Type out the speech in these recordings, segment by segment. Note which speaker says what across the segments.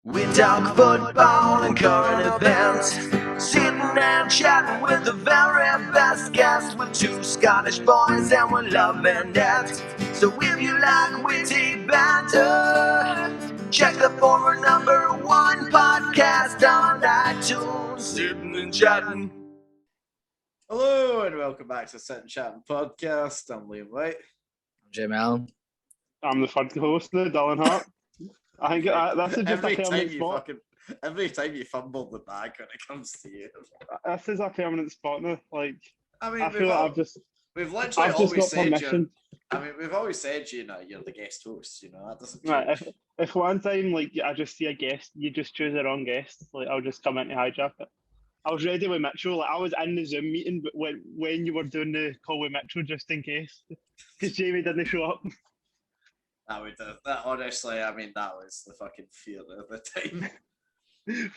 Speaker 1: We talk football and current events, sitting and chatting with the very best guests, with two Scottish boys and we love Bandits. So if you like witty banter, check the former #1 podcast on iTunes, Sitting and Chatting.
Speaker 2: Hello and welcome back to the Sitting Chatting podcast. I'm Liam Whyte.
Speaker 3: I'm Jamie Allan.
Speaker 4: I'm the third host now, Allan Hart. I think that's just
Speaker 2: every
Speaker 4: a permanent spot.
Speaker 2: Every time you fumble the bag when it comes to you.
Speaker 4: This is a permanent spot now. Like,
Speaker 2: I mean,
Speaker 4: I feel like
Speaker 2: we've literally
Speaker 4: I've just
Speaker 2: always
Speaker 4: got
Speaker 2: said
Speaker 4: permission.
Speaker 2: we've always said you're the guest host. That doesn't change.
Speaker 4: Right, if one time like I just see a guest, you just choose the wrong guest. Like, I'll just come in to hijack it. I was ready with Mitchell. Like, I was in the Zoom meeting, but when you were doing the call with Mitchell, just in case, because Jamie didn't show up.
Speaker 2: That honestly, I mean, that was the fucking fear at the time.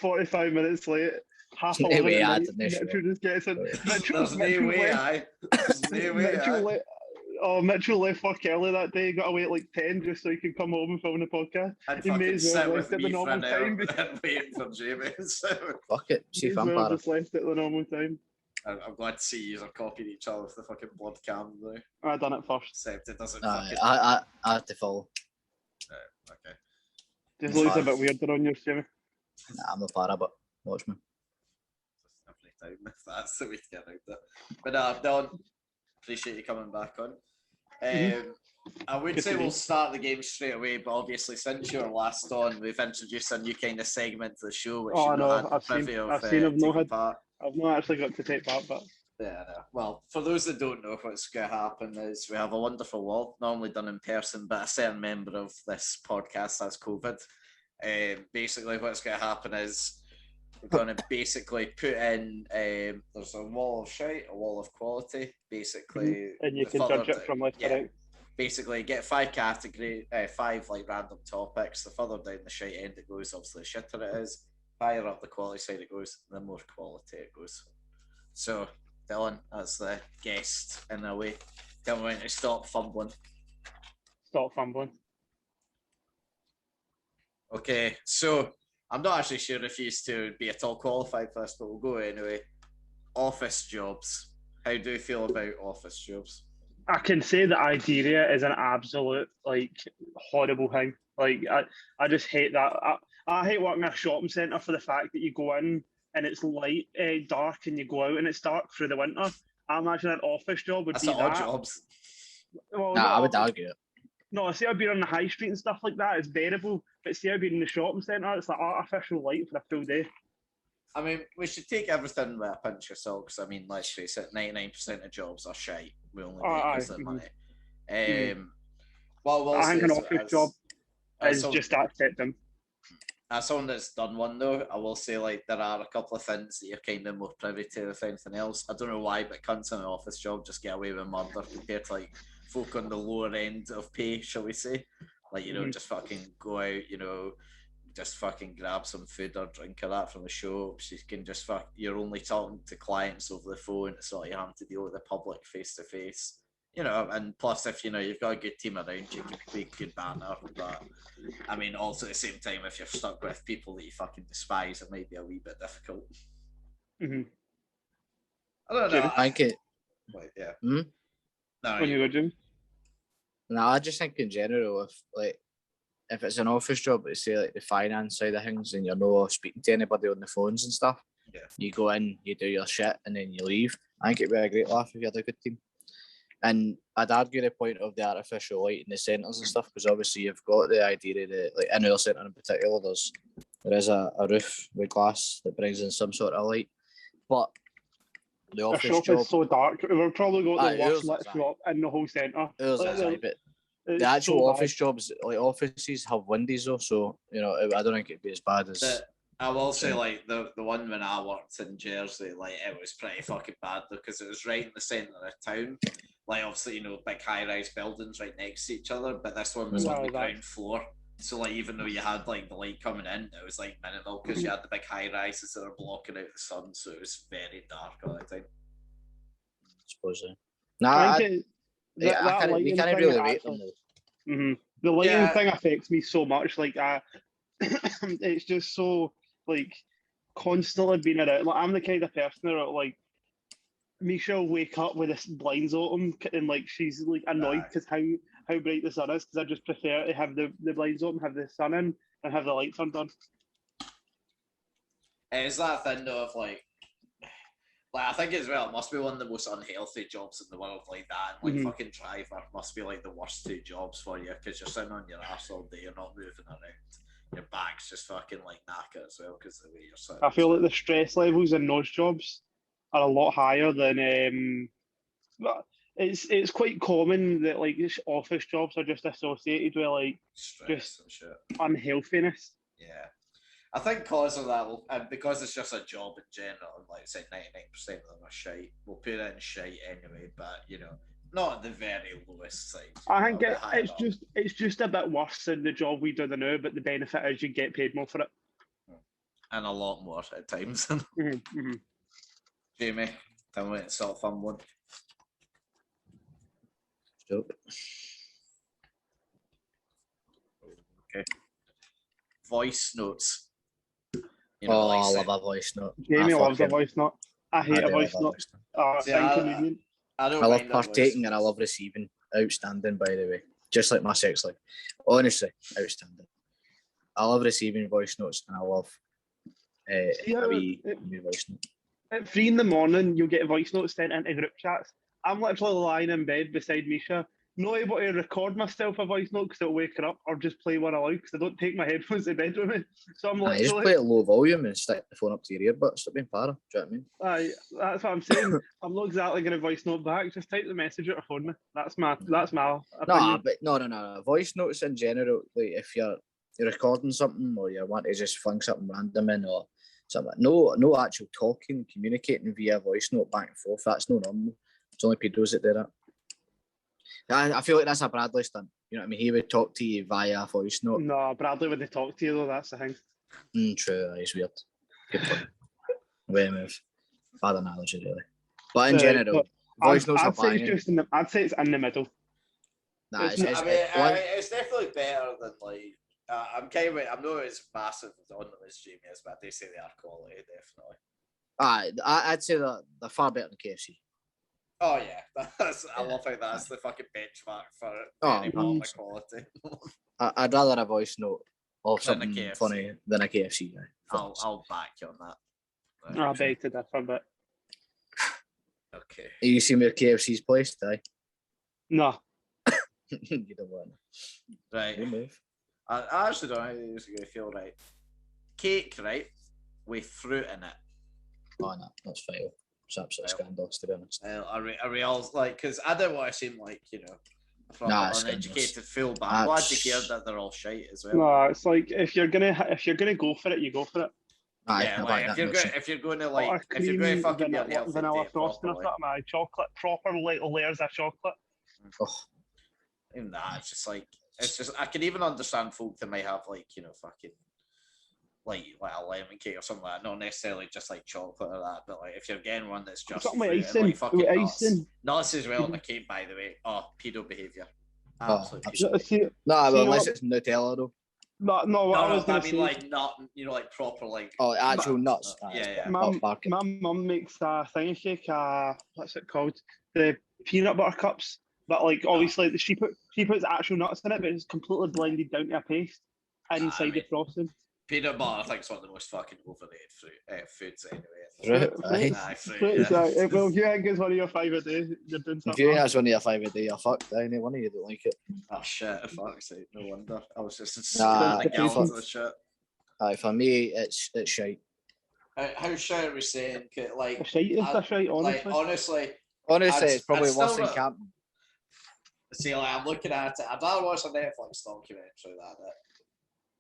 Speaker 4: 45 minutes late, half
Speaker 3: No
Speaker 4: 11
Speaker 3: way
Speaker 4: at
Speaker 3: I
Speaker 4: night,
Speaker 3: didn't
Speaker 4: Mitchell
Speaker 3: show up.
Speaker 4: just gets in.
Speaker 2: There's no way
Speaker 4: Mitchell left fuck early that day. Got away at like 10 just so he could come home and film the podcast.
Speaker 2: I'd
Speaker 4: He may
Speaker 2: fucking
Speaker 4: as well
Speaker 2: sit
Speaker 4: have
Speaker 2: with
Speaker 4: left at the
Speaker 2: me for
Speaker 4: normal
Speaker 2: an
Speaker 4: time.
Speaker 2: hour and waiting for Jamie. So
Speaker 3: Fuck it, see
Speaker 4: May
Speaker 3: if
Speaker 4: as
Speaker 3: I'm
Speaker 4: well
Speaker 3: para.
Speaker 4: just left at the normal time.
Speaker 2: I'm glad to see you are copying each other with the fucking blood cam though.
Speaker 4: I done it first.
Speaker 2: Except it doesn't
Speaker 3: Aye,
Speaker 2: fucking.
Speaker 3: I have to follow.
Speaker 2: Okay.
Speaker 4: Just looks a bit weirder on yours, Jamie.
Speaker 3: Nah, I'm not para, but watch me.
Speaker 2: Every time, if that's the way to get out there. But Don, appreciate you coming back on. I would
Speaker 4: Good
Speaker 2: say
Speaker 4: to
Speaker 2: we'll
Speaker 4: be.
Speaker 2: start the game straight away, but obviously since you were last on, we've introduced a new kind of segment to the show, which
Speaker 4: Oh,
Speaker 2: you've
Speaker 4: no,
Speaker 2: not had the
Speaker 4: I've seen-
Speaker 2: privy of
Speaker 4: I've seen, I've not
Speaker 2: taking
Speaker 4: had-
Speaker 2: part.
Speaker 4: I've not actually got to take part, but
Speaker 2: Yeah, no. Well, for those that don't know, what's going to happen is we have a wonderful wall, normally done in person, but a certain member of this podcast has COVID. Basically, what's going to happen is we're going to basically put in, there's a wall of shite, a wall of quality, basically.
Speaker 4: and you
Speaker 2: the
Speaker 4: can
Speaker 2: further
Speaker 4: judge it from left to right.
Speaker 2: Basically, get five like random topics. The further down the shite end it goes, obviously the shitter it is. Higher up the quality side it goes, the more quality it goes. So, Dylan, as the guest in a way, tell me when to stop fumbling.
Speaker 4: Stop fumbling.
Speaker 2: Okay, so I'm not actually sure if you to be at all qualified for this, but we'll go anyway. Office jobs. How do you feel about office jobs?
Speaker 4: I can say that idea is an absolute horrible thing. I just hate that. I hate working in a shopping centre for the fact that you go in and it's light, dark, and you go out and it's dark through the winter. I imagine an office job would
Speaker 2: That's
Speaker 4: be
Speaker 2: not odd
Speaker 4: that.
Speaker 2: jobs.
Speaker 4: Well,
Speaker 3: Nah, I would
Speaker 4: no,
Speaker 3: argue it.
Speaker 4: No, see, I've been on the high street and stuff like that. It's bearable. But see, I've been in the shopping centre. It's like artificial light for a full day.
Speaker 2: I mean, we should take everything with a pinch of salt, because I mean, let's face it, 99% of jobs are shite. We only do it because of money. Well,
Speaker 4: I think an office job is just accepting.
Speaker 2: As someone that's done one though, I will say there are a couple of things that you're kind of more privy to with anything else. I don't know why, but cunts in an office job just get away with murder compared to folk on the lower end of pay, shall we say? Just fucking go out, just fucking grab some food or drink or that from the shops. You can just you're only talking to clients over the phone. It's not like you have to deal with the public face to face. And plus if you've got a good team around you, can be good banter. But I mean, also at the same time, if you're stuck with people that you fucking despise, it might be a wee bit difficult.
Speaker 4: Mm-hmm.
Speaker 2: I don't know.
Speaker 3: I think it.
Speaker 2: Wait, yeah.
Speaker 3: Hmm?
Speaker 2: No,
Speaker 4: When you go, Jim?
Speaker 3: Nah, I just think in general, if it's an office job, but say the finance side of things, and you're not speaking to anybody on the phones and stuff, you go in, you do your shit, and then you leave. I think it'd be a great laugh if you had a good team. And I'd argue the point of the artificial light in the centres and stuff, because obviously you've got the idea that, in our centre in particular, there is a roof with glass that brings in some sort of light. But the
Speaker 4: Our
Speaker 3: office
Speaker 4: shop
Speaker 3: job,
Speaker 4: is so dark. We've probably got the worst lit
Speaker 3: is
Speaker 4: shop in the whole centre.
Speaker 3: but the actual office jobs, offices have windows though, so I don't think it'd be as bad as.
Speaker 2: I will say, the one when I worked in Jersey, it was pretty fucking bad though, because it was right in the centre of town. Obviously, big high-rise buildings right next to each other, but this one was on the ground floor. So, even though you had, the light coming in, it was, minimal, because you had the big high-rises that were blocking out the sun, so it was very dark all the time.
Speaker 3: I suppose so. Nah,
Speaker 4: we
Speaker 3: can't really rate them though.
Speaker 4: The lighting thing affects me so much. it's just so like constantly being around. Like I'm the kind of person that like Misha will wake up with this blinds open and like she's like annoyed because how bright the sun is because I just prefer to have the blinds open, have the sun in, and have the lights turned on.
Speaker 2: Is that thing though of like I think as well, it must be one of the most unhealthy jobs in the world like that. And, like fucking driver must be like the worst two jobs for you because you're sitting on your ass all day, you're not moving around. Your back's just fucking like knackered as well because the way you're sitting.
Speaker 4: I feel like the stress levels in those jobs are a lot higher than it's quite common that like office jobs are just associated with like
Speaker 2: stress and shit.
Speaker 4: Unhealthiness.
Speaker 2: Yeah. I think because of that, and because it's just a job in general, and like say 99% of them are shite, we'll put it in shite anyway, but you know, not at the very lowest side.
Speaker 4: I think it's just a bit worse than the job we do now, but the benefit is you get paid more for it.
Speaker 2: And a lot more at times. Jamie, tell me it's a fun one.
Speaker 3: Stop.
Speaker 2: Okay. Voice notes.
Speaker 3: You know, I love a voice note.
Speaker 4: Jamie loves a voice note. I hate a voice note. It's inconvenient.
Speaker 3: I love partaking and I love receiving. Outstanding, by the way. Just like my sex life. Honestly, outstanding. I love receiving voice notes and I love a wee voice note.
Speaker 4: At 3 in the morning, you'll get voice notes sent into group chats. I'm literally lying in bed beside Misha, not able to record myself a voice note because it'll wake her up, or just play one aloud because I don't take my headphones to bed with me. So I'm literally...
Speaker 3: just play it low volume and stick the phone up to your earbuds. Stop being para. Do you know what I mean?
Speaker 4: That's what I'm saying. I'm not exactly going to voice note back. Just type the message out or phone me. That's my opinion.
Speaker 3: No. Voice notes in general, like if you're recording something or you want to just fling something random in or something, no actual talking, communicating via voice note back and forth. That's no normal. It's only pedos that do that. I feel like that's a Bradley stunt. You know what I mean? He would talk to you via voice note.
Speaker 4: No, Bradley would talk to you though. That's the thing.
Speaker 3: True. It's weird. Good point. Way move. Bad analogy, really. But in general, voice notes are banging.
Speaker 4: I'd say it's in the middle.
Speaker 3: Nah,
Speaker 2: it's definitely better than like. I'm not as massive on them as Jamie is, but they say they are quality, definitely.
Speaker 3: I'd say that they're far better than KFC.
Speaker 2: Oh yeah, I love how that's the fucking benchmark for any quality.
Speaker 3: I'd rather a voice note of something funny than a KFC guy.
Speaker 2: I'll back you on that.
Speaker 4: I'll beg to differ, but
Speaker 2: okay.
Speaker 3: You see where KFC's placed, eh?
Speaker 4: No.
Speaker 3: You don't want it.
Speaker 2: Right.
Speaker 3: Good move.
Speaker 2: I actually don't think it's going to feel right. Cake, right? With fruit in it.
Speaker 3: Oh no, that's fail. It's absolutely scandalous, to be honest.
Speaker 2: Are we all like? Because I don't want to seem like from an uneducated fool, but I'm glad to hear that they're all shite as well.
Speaker 4: No, it's like if you're gonna go for it, you go for it.
Speaker 2: Yeah, like if you're going to fucking
Speaker 4: vanilla frosting or something, chocolate, proper layers of chocolate.
Speaker 3: Oh.
Speaker 2: Even that, it's just I can even understand folk that might have fucking like a lemon cake or something like that, not necessarily just like chocolate or that, but like if you're getting one that's just
Speaker 4: something with icing,
Speaker 2: nuts as well in the cake, by the way. Oh, pedo behaviour.
Speaker 3: Absolutely. Unless it's Nutella though.
Speaker 4: No, I was going to say,
Speaker 2: like nut, like proper like.
Speaker 3: Oh, actual nuts.
Speaker 2: Yeah.
Speaker 4: My mum makes a thingy cake. What's it called? The peanut butter cups. But like obviously she puts actual nuts in it, but it's completely blended down to a paste inside the frosting.
Speaker 2: Peanut butter, I think, is one of the most fucking overrated foods anyway.
Speaker 4: Fruit. Well, if you think it's one of your 5 a day, you're doing something.
Speaker 3: If you think that's one of your 5 a day, you're fucked. Any one of you don't like it.
Speaker 2: Oh shit! Fuck's sake, no wonder. I was just
Speaker 3: shit. For me, it's shite.
Speaker 2: How shite are we saying? Like
Speaker 4: shite is the shite,
Speaker 2: honestly.
Speaker 3: Honestly, it's probably worse than camping.
Speaker 2: See, like, I'm looking at it. I'd rather watch a Netflix documentary than it.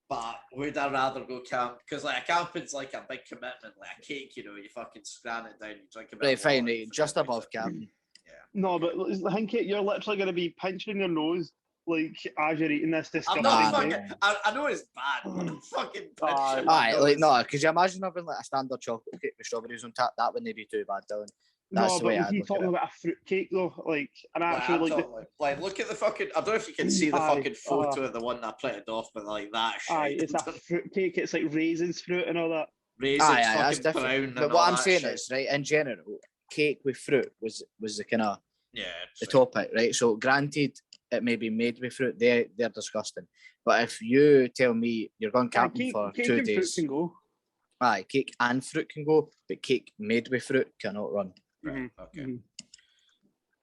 Speaker 2: But would I rather go camp? Because like camping's like a big commitment, like a cake. You fucking scran it down, you drink a bit.
Speaker 3: Right, fine, right, just above camping.
Speaker 2: Yeah.
Speaker 4: No, but I think you're literally going to be pinching your nose like as you're eating this disgusting.
Speaker 2: I know it's bad, but I'm fucking pinching.
Speaker 3: Like no, because you imagine having like a standard chocolate cake with strawberries on top. That wouldn't be too bad, Dylan. That's
Speaker 4: No,
Speaker 3: the way
Speaker 4: but
Speaker 3: I'd
Speaker 4: he's
Speaker 3: look at
Speaker 4: talking
Speaker 3: it.
Speaker 4: about a fruitcake though, like an
Speaker 2: Like,
Speaker 4: actual
Speaker 2: I'm
Speaker 4: like.
Speaker 2: talking, like, look at the fucking. I don't know if you can see the
Speaker 4: Aye,
Speaker 2: fucking photo of the one that I printed off, but like that
Speaker 4: Aye,
Speaker 2: shit.
Speaker 4: it's a fruitcake. It's like raisins fruit and all that.
Speaker 2: Raisins
Speaker 3: That's
Speaker 2: fucking
Speaker 3: different.
Speaker 2: brown
Speaker 3: But
Speaker 2: and
Speaker 3: what
Speaker 2: all
Speaker 3: I'm
Speaker 2: that
Speaker 3: saying
Speaker 2: shit.
Speaker 3: is, right, in general, cake with fruit was the kind of
Speaker 2: Yeah,
Speaker 3: the
Speaker 2: true.
Speaker 3: topic, right? So granted, it may be made with fruit, they're disgusting. But if you tell me you're going camping for
Speaker 4: Cake
Speaker 3: 2
Speaker 4: and fruit
Speaker 3: days,
Speaker 4: can go.
Speaker 3: aye, cake and fruit can go, but cake made with fruit cannot run.
Speaker 2: Right. Okay.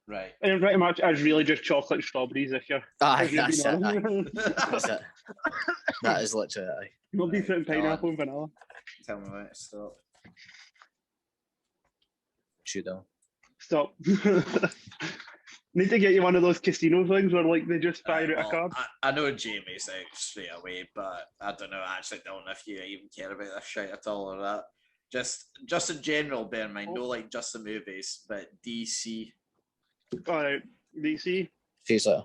Speaker 2: Right.
Speaker 4: And pretty much, it's really just chocolate strawberries this year.
Speaker 3: Aye,
Speaker 4: if you're
Speaker 3: that's
Speaker 4: being
Speaker 3: it. Aye.
Speaker 4: honest.
Speaker 3: That's it. That is literally it. Aye.
Speaker 4: Nobody's
Speaker 2: Right,
Speaker 4: putting pineapple and vanilla.
Speaker 2: Tell me when to stop.
Speaker 3: Should have.
Speaker 4: Stop. Need to get you one of those casino things where like they just fire out a
Speaker 2: Well,
Speaker 4: card.
Speaker 2: I know Jamie's out straight away, but I don't know. I actually don't know if you even care about this shit at all or that. Just in general, bear in mind, no like just the movies, but DC.
Speaker 4: Alright, DC.
Speaker 3: Feels like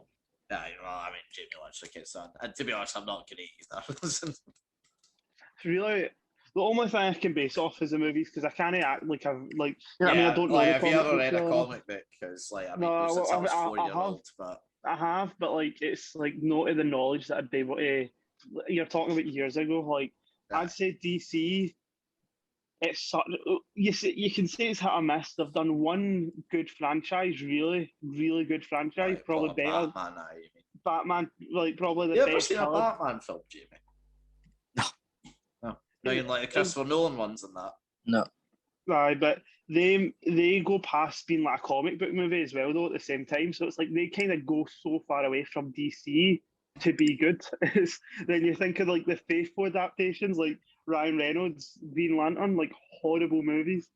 Speaker 2: Yeah, well, I mean, Jamie literally gets on. And to be honest, I'm not great either.
Speaker 4: It's really the only thing I can base off is the movies because I can't act like I've like. You know what I mean, I don't know.
Speaker 2: Like,
Speaker 4: the
Speaker 2: have you
Speaker 4: comic
Speaker 2: ever read a
Speaker 4: books,
Speaker 2: comic book? Because, like, I mean,
Speaker 4: No,
Speaker 2: since I was
Speaker 4: I
Speaker 2: 4 years
Speaker 4: have.
Speaker 2: old, but
Speaker 4: I have, but like it's like not to the knowledge that I'd be able to. You're talking about years ago, like
Speaker 2: Yeah.
Speaker 4: I'd say DC. It's such, you can say it's hit or miss. They've done one good franchise, really good franchise,
Speaker 2: like,
Speaker 4: probably
Speaker 2: what,
Speaker 4: better.
Speaker 2: Batman, you mean?
Speaker 4: Batman, like probably the
Speaker 2: You ever
Speaker 4: best.
Speaker 2: seen a
Speaker 4: killer.
Speaker 2: Batman film, Jamie? No. No, you like the Christopher Nolan ones and that.
Speaker 3: no.
Speaker 4: Aye, but they go past being like a comic book movie as well, though. At the same time, so it's like they kind of go so far away from DC to be good. Then you think of like the faithful adaptations, like Ryan Reynolds, Green Lantern, like horrible movies.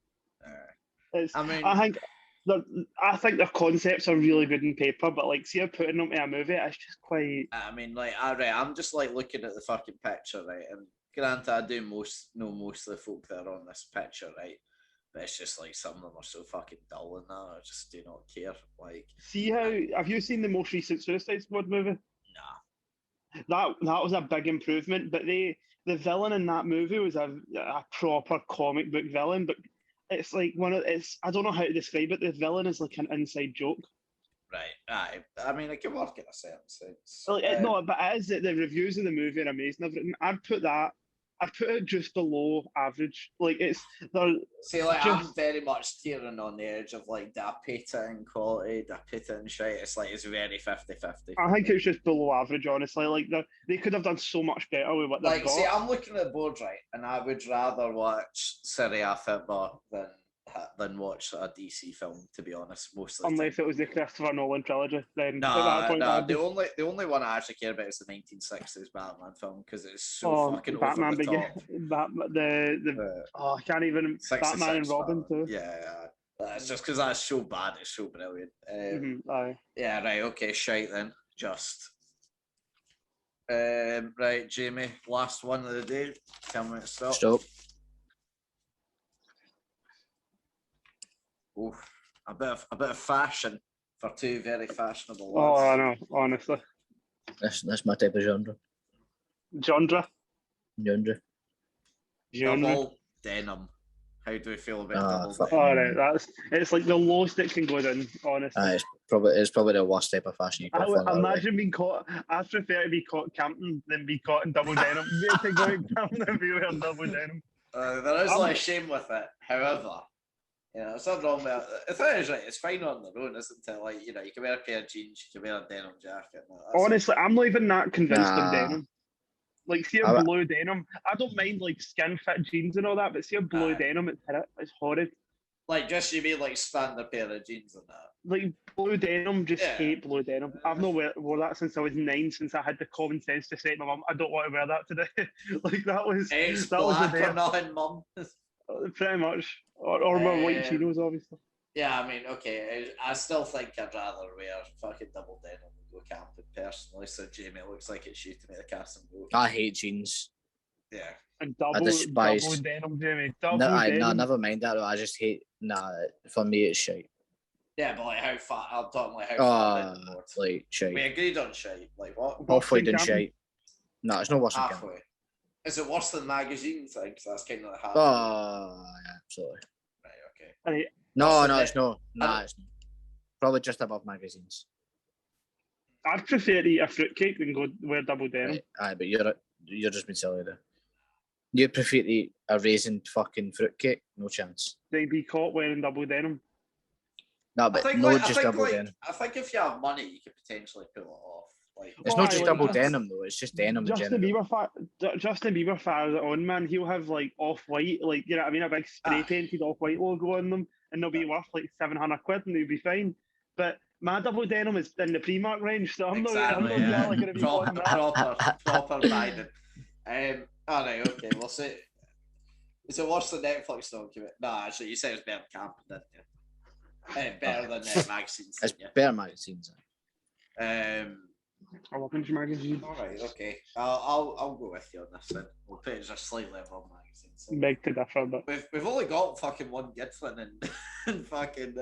Speaker 4: It's,
Speaker 2: I mean,
Speaker 4: I think their concepts are really good in paper, but like, see, putting them in a movie, it's just quite.
Speaker 2: I mean, like, I'm just like looking at the fucking picture, right? And granted, I do know most of the folk that are on this picture, right? But it's just like some of them are so fucking dull and that. I just do not care. Like,
Speaker 4: See how have you seen the most recent Suicide Squad movie?
Speaker 2: nah.
Speaker 4: That was a big improvement, but the villain in that movie was a proper comic book villain, but it's like I don't know how to describe it. The villain is like an inside joke.
Speaker 2: Right. Aye. I mean, it can work in a certain sense.
Speaker 4: No, but it is that the reviews of the movie are amazing. Everything. I'd put it just below average. Like they're
Speaker 2: See, like,
Speaker 4: just,
Speaker 2: I'm very much steering on the edge of like, do I put it in quality, do I put it in shite? It's like, it's very 50-50.
Speaker 4: I think it's just below average, honestly. Like they could have done so much better with what they've
Speaker 2: Like,
Speaker 4: got.
Speaker 2: see, I'm looking at the board, right, and I would rather watch Serie A football than watch a DC film, to be honest, most of the
Speaker 4: Unless
Speaker 2: time.
Speaker 4: it was the Christopher Nolan trilogy, then at
Speaker 2: No,
Speaker 4: that point,
Speaker 2: no, the only one I actually care about is the 1960s Batman film because it's so fucking
Speaker 4: Batman
Speaker 2: over the top.
Speaker 4: I can't even
Speaker 2: 66
Speaker 4: Batman and Robin
Speaker 2: Batman.
Speaker 4: too.
Speaker 2: Yeah. It's just because that's so bad, it's so brilliant.
Speaker 4: Aye.
Speaker 2: Yeah, right, okay, shite then. Just. Right, Jamie, last one of the day. Tell me to stop.
Speaker 3: Stop.
Speaker 2: Oof. A bit of fashion for two very fashionable
Speaker 4: Oh,
Speaker 2: lads.
Speaker 4: I know, honestly.
Speaker 3: That's my type of genre.
Speaker 4: Genre.
Speaker 2: Double denim. How do we feel about double
Speaker 3: fuck.
Speaker 2: denim?
Speaker 4: All right, it's like the lowest it can go down, honestly.
Speaker 3: It's probably the worst type of fashion you can
Speaker 4: I would
Speaker 3: find.
Speaker 4: imagine being caught. I prefer to be caught camping than be caught in double denim. To go camping and be wearing double denim.
Speaker 2: There is like shame with it. However, you know, it's not wrong with it. The thing is, right, it's fine on their own, isn't it? Like, you know, you can wear a pair of jeans, you can wear a denim jacket.
Speaker 4: Honestly, I'm not even that convinced of denim. Like, see a
Speaker 3: I-
Speaker 4: blue denim. I don't mind like skin fit jeans and all that, but see a blue denim, it's horrid.
Speaker 2: Like, just you mean like standard pair of jeans and that.
Speaker 4: Like blue denim, just
Speaker 2: Yeah.
Speaker 4: hate blue denim. I've not wore that since I was 9. Since I had the common sense to say to my mum, I don't want to wear that today. Like that was
Speaker 2: It's
Speaker 4: that was the
Speaker 2: black
Speaker 4: day.
Speaker 2: or nothing, mum.
Speaker 4: Pretty much, or my white chinos, obviously.
Speaker 2: Yeah, I mean, okay, I still think I'd rather wear fucking double denim than go camping personally. So Jamie, it looks like it's shooting at the cast and go.
Speaker 3: I hate jeans.
Speaker 2: Yeah.
Speaker 4: And
Speaker 3: despise-
Speaker 4: double denim, Jamie.
Speaker 3: No,
Speaker 4: Denim.
Speaker 3: never mind that. I just hate. For me, it's shite.
Speaker 2: Yeah, but like how far? I'm talking like how
Speaker 3: Oh,
Speaker 2: far in the board.
Speaker 3: like shite.
Speaker 2: We agreed on shite. Like what?
Speaker 3: Halfway done
Speaker 4: camping?
Speaker 3: shite. No, it's no worse than camping.
Speaker 2: Halfway. Is it worse than magazine things? That's kind of the half.
Speaker 3: Oh, yeah, absolutely.
Speaker 2: Right. Okay.
Speaker 3: No,
Speaker 2: What's the
Speaker 3: it's no. Nah, it's not. Probably just above magazines.
Speaker 4: I'd prefer to eat a fruitcake than go wear double denim.
Speaker 3: Right. Aye, but you're just being silly there. You prefer to eat a raisined fucking fruitcake? No chance.
Speaker 4: They'd be caught wearing double denim.
Speaker 3: No,
Speaker 2: I
Speaker 3: but
Speaker 2: think,
Speaker 3: no,
Speaker 2: like,
Speaker 3: just double denim.
Speaker 2: I think if you have money, you could potentially pull it off. Like,
Speaker 3: It's
Speaker 4: Oh,
Speaker 3: not
Speaker 4: aye,
Speaker 3: just
Speaker 4: like,
Speaker 3: double
Speaker 4: just-
Speaker 3: denim though. It's just denim in
Speaker 4: Justin
Speaker 3: general.
Speaker 4: Bieber fires it on, man. He'll have like Off-White, like, you know what I mean, a big spray painted Off-White logo on them, and they'll be worth like 700 quid, and they'll be fine. But my double denim is in the Primark range, so I'm
Speaker 2: exactly,
Speaker 4: not exactly going to be wanting that.
Speaker 2: proper Biden. All right, okay, we'll see. Is it worse than Netflix document? No, actually, you said it's better than camping, didn't you? Better than magazines.
Speaker 3: It's better magazines.
Speaker 4: I love Ninja magazine.
Speaker 2: All right, okay. I'll go with you on this then. We'll put it just slightly above magazines. So
Speaker 4: Beg to differ, but
Speaker 2: we've only got fucking one Gidflin and fucking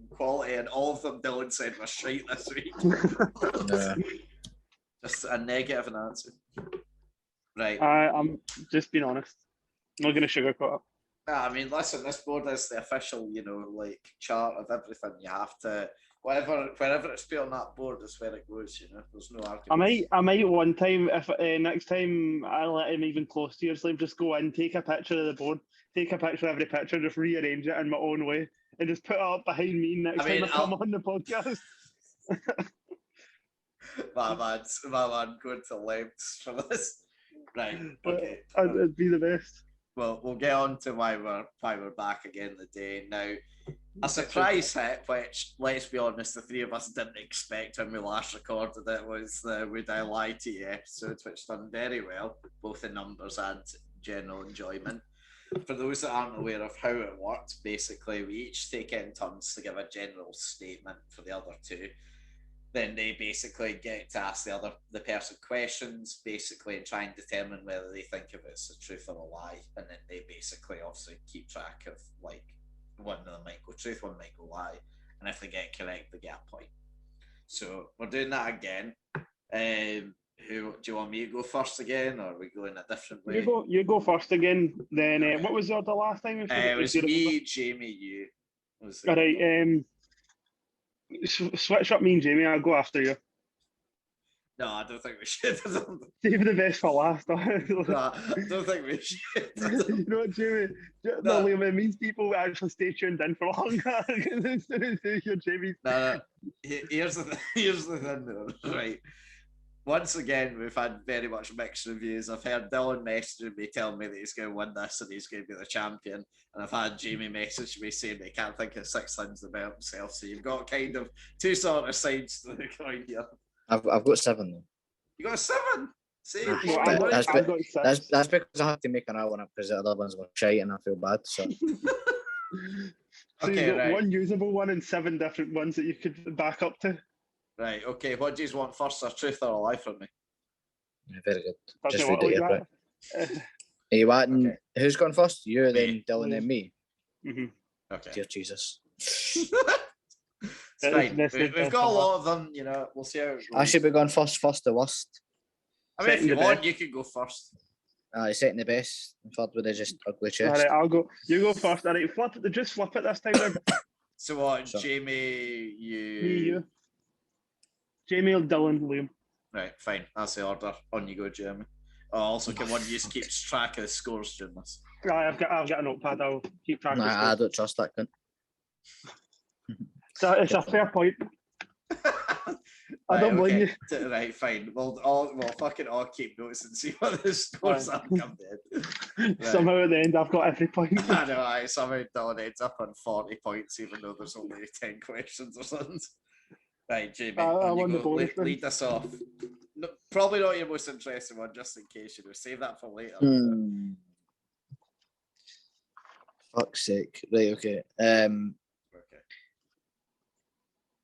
Speaker 2: quality, and all of them Dylan said were shite this week.
Speaker 3: No.
Speaker 2: Just a negative an answer. Right.
Speaker 4: I'm just being honest. I'm not going to sugarcoat it.
Speaker 2: I mean, listen, this board is the official, like, chart of everything. You have to, wherever it's put on that board is where it goes, There's no argument.
Speaker 4: I might one time, if next time I let him even close to your sleeve, just go in, take a picture of the board, take a picture of every picture, just rearrange it in my own way, and just put it up behind me next time I come on the podcast.
Speaker 2: my man going to lengths for this. Right, okay.
Speaker 4: It'd be the best.
Speaker 2: Well, we'll get on to why we're back again today. Now, a surprise hit, which, let's be honest, the three of us didn't expect when we last recorded it, was the Would I Lie to You episode, which done very well, both in numbers and general enjoyment. For those that aren't aware of how it worked, basically, we each take it in turns to give a general statement for the other two. Then they basically get to ask the person questions, basically, and try and determine whether they think of it as a truth or a lie. And then they basically obviously keep track of, like, one of them might go truth, one might go lie. And if they get correct, they get a point. So we're doing that again. Do you want me to go first again, or are we going a different way?
Speaker 4: You go first again. Then what was the order last time?
Speaker 2: It was me, Jamie, you.
Speaker 4: All right. Switch up me and Jamie. I'll go after you.
Speaker 2: No, I don't think we should.
Speaker 4: Save the best for last.
Speaker 2: No, I don't think we should.
Speaker 4: You know what, Jamie? No, Liam, it means people actually stay tuned in for longer. Jamie.
Speaker 2: No. Here's the thing, though. Right. Once again, we've had very much mixed reviews. I've heard Dylan messaging me telling me that he's going to win this and he's going to be the champion. And I've had Jamie message me saying that he can't think of 6 things about himself. So you've got kind of two sort of sides to the coin here.
Speaker 3: I've got 7 though.
Speaker 2: You got 7? See,
Speaker 3: That's because I had to make another one up because the other ones were shite and I feel bad. So,
Speaker 2: okay,
Speaker 4: you've got
Speaker 2: right.
Speaker 4: one usable one and 7 different ones that you could back up to.
Speaker 2: Right, okay. What do you want first, a truth or a lie from me?
Speaker 3: yeah, very good.
Speaker 4: Okay,
Speaker 3: Just
Speaker 4: what
Speaker 3: read it
Speaker 4: was
Speaker 3: here,
Speaker 4: that?
Speaker 3: Brett. Are you wanting,
Speaker 2: Okay.
Speaker 3: who's going first? You,
Speaker 2: Me.
Speaker 3: then Dylan, then me.
Speaker 4: Mm-hmm.
Speaker 2: Okay.
Speaker 3: Dear Jesus.
Speaker 2: It's fine. We've got a lot of them, we'll see how it goes.
Speaker 3: I should be going first the worst.
Speaker 2: I mean, if
Speaker 4: Second
Speaker 2: you
Speaker 4: the
Speaker 2: want,
Speaker 4: best.
Speaker 2: you can go first.
Speaker 3: Second the best, and third with a just ugly
Speaker 4: All
Speaker 3: chest.
Speaker 4: right, I'll go. You go first. All right, just flip it this time. Then.
Speaker 2: So what,
Speaker 3: Sure.
Speaker 2: Jamie,
Speaker 4: Me,
Speaker 2: you...
Speaker 4: you. Jamie, Dylan, Liam.
Speaker 2: Right, fine. That's the order. On you go, Jeremy. Also, can one of you keep track of the scores during this?
Speaker 4: Right, I've got a notepad. I'll keep track of
Speaker 3: Nah, I
Speaker 4: this.
Speaker 3: don't trust that cunt.
Speaker 4: So it's a fair point. I don't blame you.
Speaker 2: Right, fine. We'll fucking all keep notes and see what the scores are come in. Right.
Speaker 4: Somehow at the end, I've got every point.
Speaker 2: I know, somehow Dylan ends up on 40 points, even though there's only 10 questions or something. Right, Jamie,
Speaker 4: I won the
Speaker 2: go.
Speaker 4: bonus then.
Speaker 2: Lead us off. No, probably not your most interesting one, just in case, save that for later.
Speaker 3: Fuck's sake. Right, okay.
Speaker 2: Okay.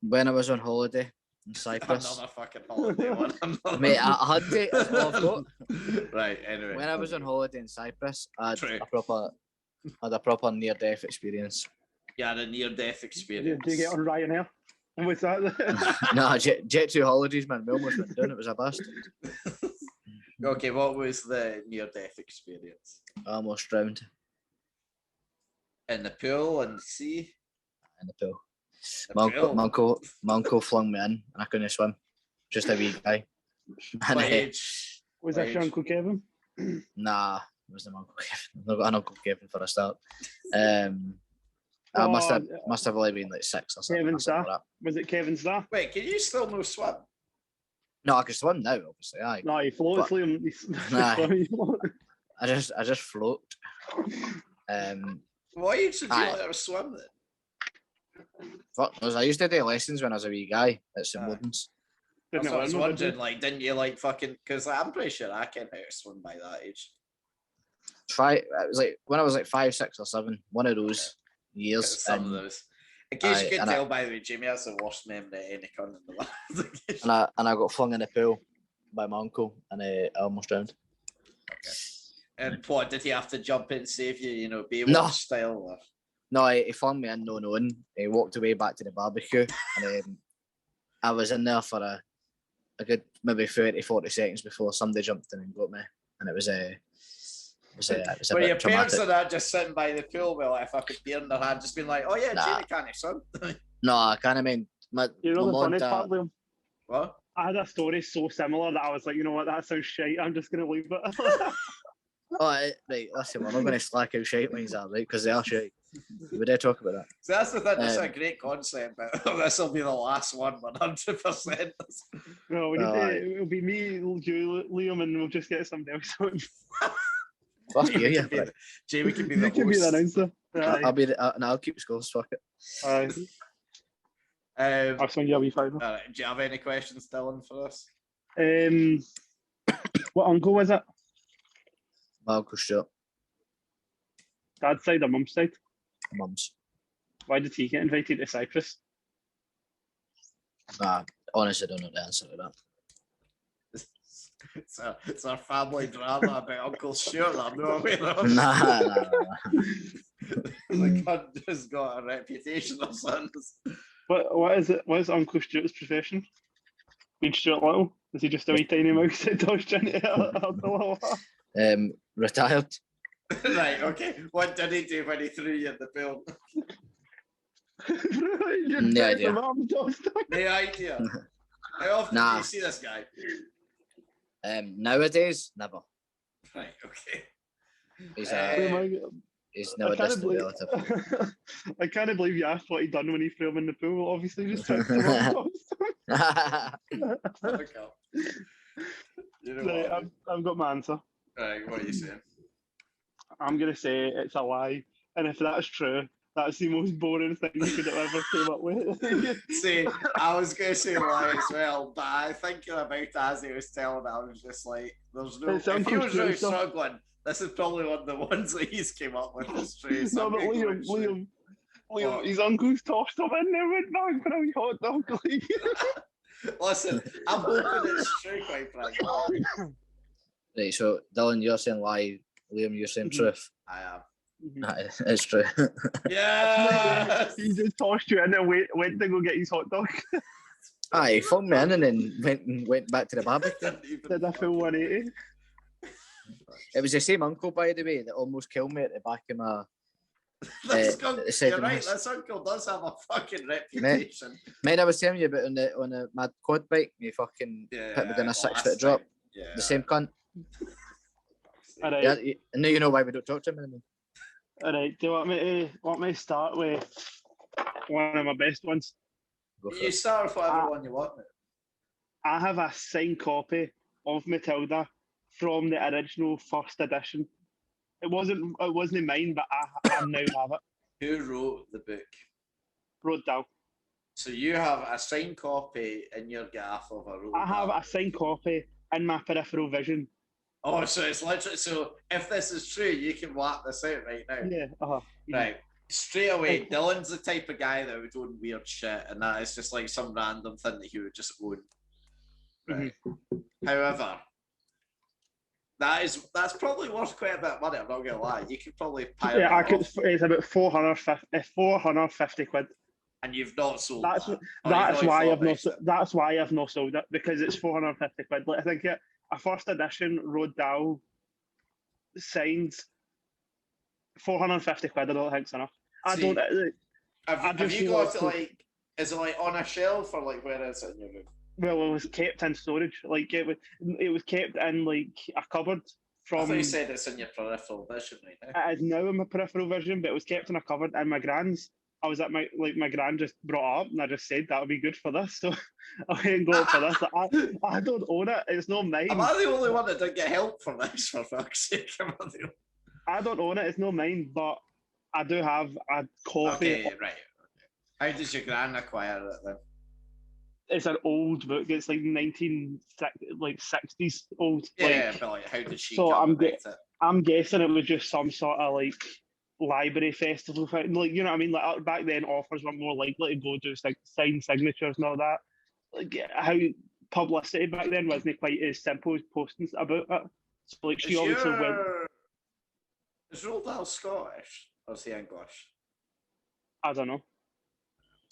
Speaker 3: When I was on holiday in Cyprus.
Speaker 2: Another fucking holiday one.
Speaker 3: Mate, I had to. That's all I've got.
Speaker 2: Right, anyway.
Speaker 3: When I was on holiday in Cyprus, I had
Speaker 2: True.
Speaker 3: a proper near-death experience.
Speaker 2: Yeah, a near-death experience.
Speaker 4: Did you get on Ryanair? And what's that?
Speaker 3: Nah, Jet2 holidays, man. We almost went down. It was a bastard.
Speaker 2: Okay, what was the near-death experience?
Speaker 3: I almost drowned.
Speaker 2: In the pool and the sea?
Speaker 3: in the pool.
Speaker 2: The
Speaker 3: My uncle flung me in, and I couldn't swim. Just a wee guy. And,
Speaker 2: What age?
Speaker 4: Was
Speaker 2: What
Speaker 4: that your
Speaker 2: age?
Speaker 4: Uncle Kevin?
Speaker 3: nah, it was my Uncle Kevin. I've not got an Uncle Kevin for a start. I must have only been like 6 or 7.
Speaker 4: Kevin
Speaker 3: or something
Speaker 4: Starr?
Speaker 3: like
Speaker 4: Was it Kevin Starr?
Speaker 2: Wait, can you still no swim?
Speaker 3: that. No, I can swim now, obviously. Aye.
Speaker 4: No, he floats,
Speaker 3: But-
Speaker 4: Liam.
Speaker 3: I just float.
Speaker 2: What age did you
Speaker 3: Aye.
Speaker 2: let her swim then?
Speaker 3: Fuck knows. I used to do lessons when I was a wee guy at St.
Speaker 2: Aye.
Speaker 3: Woden's.
Speaker 2: That's what I was wondering, like, didn't you like fucking? Because I'm pretty sure I can how to swim by that age.
Speaker 3: It was like when I was like 5, 6 or 7. One of those years.
Speaker 2: Some of those. In case you
Speaker 3: Aye,
Speaker 2: can
Speaker 3: and
Speaker 2: tell, by the way, Jamie has the worst memory of any cunt in the world.
Speaker 3: and I got flung in the pool by my uncle, and I almost drowned.
Speaker 2: And what, did he have to jump in and save you? You know, Baywatch
Speaker 3: No.
Speaker 2: style. Or?
Speaker 3: No, he flung me in, no knowing. He walked away back to the barbecue, and I was in there for a good maybe 30, 40 seconds before somebody jumped in and got me, and it was a
Speaker 2: Were your
Speaker 3: bit
Speaker 2: parents
Speaker 3: traumatic.
Speaker 2: are not just sitting by the pool with like a fucking beer in their hand, just being like, "Oh yeah,
Speaker 3: Nah.
Speaker 2: Jamie can't swim."
Speaker 3: No, I can't. I mean, my
Speaker 4: You know the
Speaker 3: mum and
Speaker 4: funniest part,
Speaker 3: dad.
Speaker 4: Liam?
Speaker 2: What?
Speaker 4: I had a story so similar that I was like, you know what, that sounds shite. I'm just going to leave it.
Speaker 3: Oh, right. Listen, we're not going to slack out shite wings, are right? Because they are shite. We did talk about that.
Speaker 2: So that's the thing. That's a
Speaker 3: Um,
Speaker 2: great concept, but this will be the last one, 100%.
Speaker 4: No, we
Speaker 3: No,
Speaker 4: need
Speaker 3: aye.
Speaker 4: to, it'll be me, you, Liam, and we'll just get somebody else on.
Speaker 3: Fuck you, yeah.
Speaker 2: Jamie can be the
Speaker 4: You can be the
Speaker 2: host.
Speaker 4: announcer. Aye.
Speaker 3: I'll be and I'll keep scores. Fuck it.
Speaker 4: Aye. I'll swing you a wee fiver.
Speaker 2: all right, do you have any questions, Dylan, for us?
Speaker 4: What uncle was it?
Speaker 3: My uncle Stuart,
Speaker 4: Dad's side or mum's side?
Speaker 3: mum's.
Speaker 4: Why did he get invited to Cyprus?
Speaker 3: Nah, honestly, I don't know the answer to that.
Speaker 2: It's our family drama about Uncle Stuart that I'm not aware of.
Speaker 3: Nah.
Speaker 2: The cunt has got a reputation of sons.
Speaker 4: What is it? What is Uncle Stuart's profession? Being Stuart Little? Is he just a wee tiny mouse that does trying to help the little one?
Speaker 3: Retired.
Speaker 2: Right, okay. What did he do when he threw you in the pool?
Speaker 3: No idea.
Speaker 2: No idea. How often do
Speaker 3: Nah.
Speaker 2: you see this guy?
Speaker 3: Nowadays, never.
Speaker 2: Right, okay.
Speaker 3: He's now a distant relative.
Speaker 4: I can't believe you asked what he done when he threw him in the pool. Obviously, just tried to
Speaker 2: Fuck up. You know
Speaker 4: Right,
Speaker 2: what?
Speaker 4: I've got my answer.
Speaker 2: Right, what are you saying?
Speaker 4: I'm gonna say it's a lie, and if that's true, that's the most boring thing you could have ever came up with.
Speaker 2: See, I was going to say lie as well, but I thinking about it as he was telling it, I was just like, there's no.
Speaker 4: It's
Speaker 2: If he
Speaker 4: Uncle
Speaker 2: was really
Speaker 4: Stuart stuff.
Speaker 2: struggling, this is probably one of the ones that he's came up with. Is true. So
Speaker 4: No,
Speaker 2: I'm
Speaker 4: but
Speaker 2: gonna go
Speaker 4: Liam,
Speaker 2: with true.
Speaker 4: Liam,
Speaker 2: What?
Speaker 4: his uncle's tossed him in there with bag for a wee hot dog.
Speaker 2: Listen, I'm hoping it's true, quite frankly.
Speaker 3: Right, so Dylan, you're saying lie. Liam, you're saying truth.
Speaker 2: I am.
Speaker 3: Aye, it's true.
Speaker 2: Yes!
Speaker 4: He just tossed you in and went to go get his hot dog.
Speaker 3: Aye, he flung me in and then went back to the barbecue.
Speaker 2: Didn't even
Speaker 4: Did a full
Speaker 2: fucking-
Speaker 4: 180.
Speaker 3: It was the same uncle, by the way, that almost killed me at the back of my.
Speaker 2: This
Speaker 3: the
Speaker 2: cunt-
Speaker 3: side
Speaker 2: you're
Speaker 3: of my
Speaker 2: right,
Speaker 3: house.
Speaker 2: this uncle does have a fucking reputation.
Speaker 3: Mate, I was telling you about on the my quad bike, he fucking hit me down a 6 foot drop.
Speaker 2: Yeah.
Speaker 3: The same cunt.
Speaker 4: Alright,
Speaker 3: Yeah, I know you know why we don't talk to him anymore.
Speaker 4: alright. Do you want me to start with one of my best ones?
Speaker 3: Go for
Speaker 2: You
Speaker 3: it.
Speaker 2: start with whatever one you want. Mate.
Speaker 4: I have a signed copy of Matilda from the original first edition. It wasn't mine, but I now have it.
Speaker 2: Who wrote the book?
Speaker 4: Wrote down.
Speaker 2: So you have a signed copy in your gaff of a Roald
Speaker 4: I have
Speaker 2: Dahl.
Speaker 4: a signed copy in my peripheral vision.
Speaker 2: Oh, so it's literally, so if this is true, you can whack this out right now.
Speaker 4: Yeah.
Speaker 2: Right. Straight away, Dylan's the type of guy that would own weird shit, and that is just like some random thing that he would just own. Right. However, that's probably worth quite a bit of money, I'm not gonna lie. You could probably pirate
Speaker 4: Yeah, I
Speaker 2: it
Speaker 4: could.
Speaker 2: off,
Speaker 4: It's about 450 quid.
Speaker 2: and you've not sold
Speaker 4: That's
Speaker 2: that.
Speaker 4: that's
Speaker 2: Or
Speaker 4: why
Speaker 2: you've
Speaker 4: I've
Speaker 2: not
Speaker 4: not.
Speaker 2: mixed it.
Speaker 4: That's why I've not sold it, because it's 450 quid. Like, I think a first edition Road Dow signs 450 quid. I don't think it's enough. I
Speaker 2: See,
Speaker 4: don't.
Speaker 2: Have you got it like? Is it like on a shelf or like where is it in your room?
Speaker 4: Well, it was kept in storage. Like it was kept in like a cupboard
Speaker 2: I
Speaker 4: from.
Speaker 2: thought you said it's in your peripheral vision right now.
Speaker 4: It is now in my peripheral vision, but it was kept in a cupboard in my grand's. I was at my gran just brought up, and I just said that would be good for this, so I went and got it for this. I don't own it; it's not mine.
Speaker 2: Am I the only one that didn't get help for this? For fuck's sake,
Speaker 4: I don't own it; it's not mine, but I do have a copy.
Speaker 2: Okay, right. How did your gran acquire it then?
Speaker 4: It's an old book. It's like 60s old.
Speaker 2: Yeah, but like, how did she?
Speaker 4: So
Speaker 2: come
Speaker 4: I'm guessing it was just some sort of like library festival thing. Like, you know what I mean? Like back then, authors were more likely to go do sign signatures and all that. Like how publicity back then wasn't quite as simple as posting about it. So like she obviously went.
Speaker 2: Is Roald Dahl Scottish or is he English?
Speaker 4: I don't know.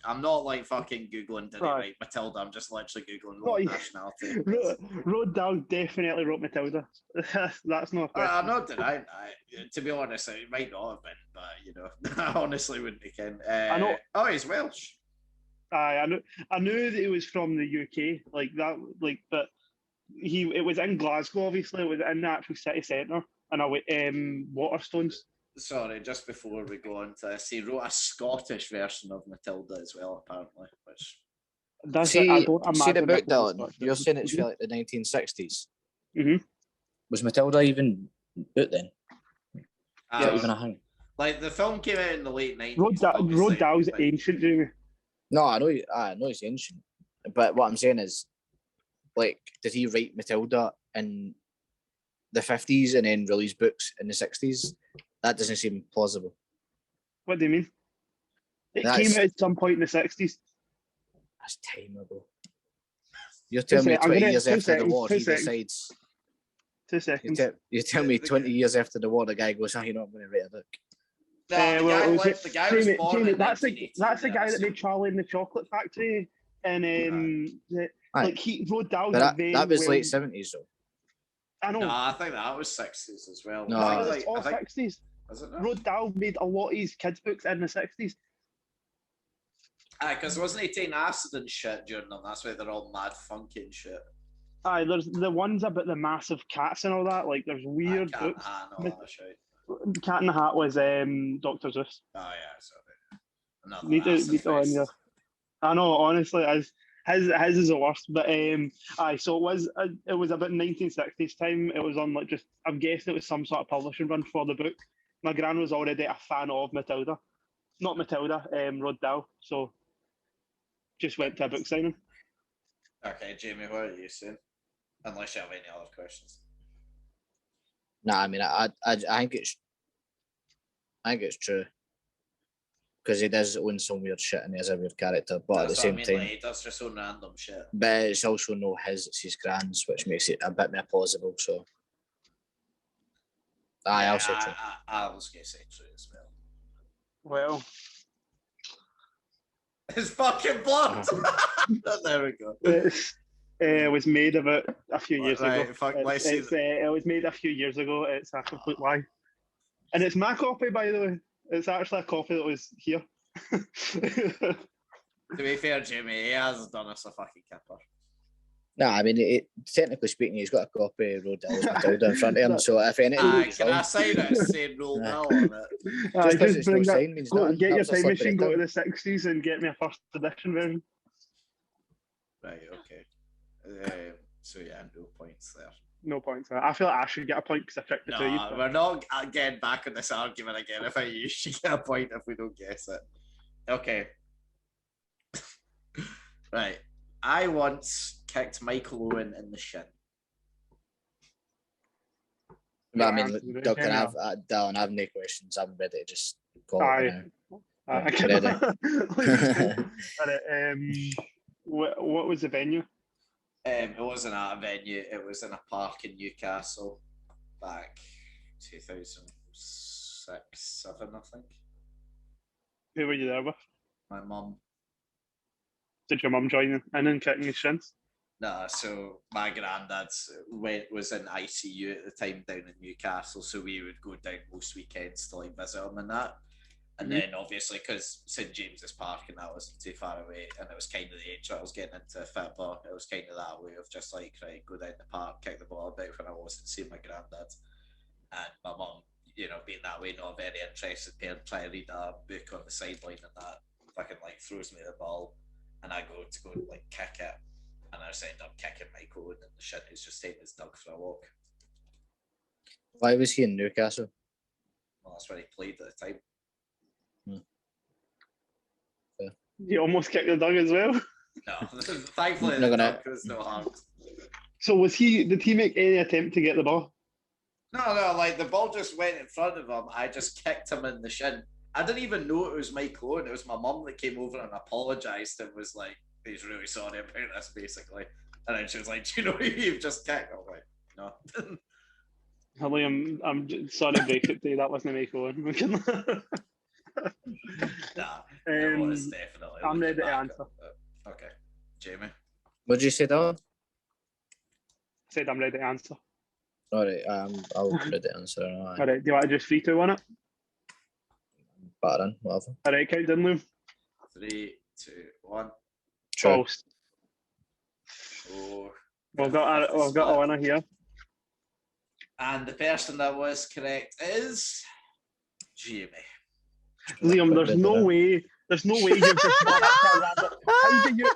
Speaker 2: I'm not like fucking googling did he write Matilda. I'm just literally googling what nationality.
Speaker 4: Roald Dahl definitely wrote Matilda. That's not.
Speaker 2: I'm not denying that. To be honest, it might not have been, but you know, I honestly wouldn't be kidding.
Speaker 4: I know.
Speaker 2: Oh, he's Welsh.
Speaker 4: I knew that he was from the UK, like that, like, but it was in Glasgow. Obviously, it was in the actual city centre, and Waterstones.
Speaker 2: Sorry, just before we go on to this, he wrote a Scottish version of Matilda as well, apparently. Which
Speaker 3: see the book, Dylan. You're saying it's from like the 1960s.
Speaker 4: Mm-hmm.
Speaker 3: Was Matilda even book then? Yeah, even a hang.
Speaker 2: Like the film came out in the late 90s.
Speaker 4: Roald Dahl's ancient, Jamie.
Speaker 3: No, I know he's ancient, but what I'm saying is, like, did he write Matilda in the 50s and then release books in the 60s? That doesn't seem plausible.
Speaker 4: What do you mean? It came out at some point in the 60s.
Speaker 3: That's time ago. You're telling me 20 years after the war, he decides.
Speaker 4: 2 seconds.
Speaker 3: You tell me 20 years after the war, the guy goes, you know, I'm going to write a book.
Speaker 2: The guy was born
Speaker 4: Jamie,
Speaker 2: in
Speaker 4: that's the guy that made Charlie in the Chocolate Factory, and like he Roald Dahl.
Speaker 3: That was late 70s though.
Speaker 4: I know.
Speaker 2: No, I think that was 60s as well.
Speaker 3: No,
Speaker 4: I think it's all 60s. Roald Dahl made a lot of his kids' books in the 60s.
Speaker 2: Because wasn't he taking acid and shit during them? That's why they're all mad funky and shit.
Speaker 4: There's the ones about the massive cats and all that. Like, there's weird books. Cat in the Hat was Dr. Seuss.
Speaker 2: Oh yeah, sorry.
Speaker 4: I know, honestly, his is the worst. But so it was about 1960s time. It was on like I'm guessing it was some sort of publishing run for the book. My gran was already a fan of Matilda, not Matilda, Roald Dahl. So just went to a book signing.
Speaker 2: Okay, Jamie, what are you saying? Unless you have any other questions.
Speaker 3: No, I mean, I think it's true because he does own some weird shit and he has a weird character, but at the same time,
Speaker 2: like, he does just own random shit.
Speaker 3: But it's also no it's his grand's, which makes it a bit more plausible. So, I'll say true.
Speaker 2: I was gonna say true as well.
Speaker 4: Well,
Speaker 2: it's fucking blood. There we go.
Speaker 4: It was made about a few years ago.
Speaker 2: It
Speaker 4: was made a few years ago. It's a complete lie. And it's my copy, by the way. It's actually a copy that was here.
Speaker 2: To be fair, Jamie, he has done us a fucking kipper.
Speaker 3: No, I mean, technically speaking, he's got a copy of Roald Dahl's Matilda in front of him. So if anything,
Speaker 2: can I sign it saying Roald Dahl on it?
Speaker 3: Just because it's no sign means nothing.
Speaker 4: Get your time machine, go to the 60s and get me a first edition version.
Speaker 2: Right, okay. So yeah, no points there.
Speaker 4: No points there. I feel like I should get a point because I tricked the two of you.
Speaker 2: We're not getting back on this argument again. If you should get a point if we don't guess it. Okay. Right. I once kicked Michael Owen in the shin.
Speaker 3: Well, I mean, Dylan, I have no questions. I'm ready to just call it
Speaker 4: now. What was the venue?
Speaker 2: It wasn't at a venue. It was in a park in Newcastle back 2006, 2007, I think.
Speaker 4: Who were you there with?
Speaker 2: My mum.
Speaker 4: Did your mum join in and kicking his shins?
Speaker 2: No, so my granddad was in ICU at the time down in Newcastle, so we would go down most weekends to like visit him and that. And then obviously because St James's Park and that wasn't too far away, and it was kind of the age that I was getting into football, it was kind of that way of just like, right, go down the park, kick the ball about when I wasn't seeing my granddad. And my mum, you know, being that way, not very interested, trying to read a book on the sideline and that, fucking like throws me the ball, and I go like kick it, and I just end up kicking Michael, and the shit is just taking his dog for a walk.
Speaker 3: Why was he in Newcastle?
Speaker 2: Well, that's where he played at the time.
Speaker 4: You almost kicked the dog as well.
Speaker 2: No, thankfully
Speaker 3: Not
Speaker 2: the
Speaker 3: gonna-
Speaker 2: dog was no harm.
Speaker 4: So did he make any attempt to get the ball?
Speaker 2: No, like the ball just went in front of him. I just kicked him in the shin. I didn't even know it was Michael Owen. It was my mum that came over and apologised and was like, he's really sorry about this, basically. And then she was like, do you know who you've just kicked? I'm like, no.
Speaker 4: I'm sorry to break it to you, that wasn't Michael Owen.
Speaker 2: Nah, it was definitely.
Speaker 4: I'm ready to
Speaker 2: back
Speaker 4: answer.
Speaker 2: Okay, Jamie.
Speaker 3: What did you say, Dylan?
Speaker 4: Said I'm ready to answer.
Speaker 3: Alright, I'll read the answer.
Speaker 4: All right, do you want to just 3-2 it?
Speaker 3: Batter in, whatever.
Speaker 4: All right, count down, Liam.
Speaker 2: 3, 2, 1.
Speaker 3: True.
Speaker 4: False.
Speaker 2: Oh,
Speaker 4: We've got a winner here.
Speaker 2: and the person that was correct is Jamie.
Speaker 4: Liam, there's no way you've just won it for random. How do you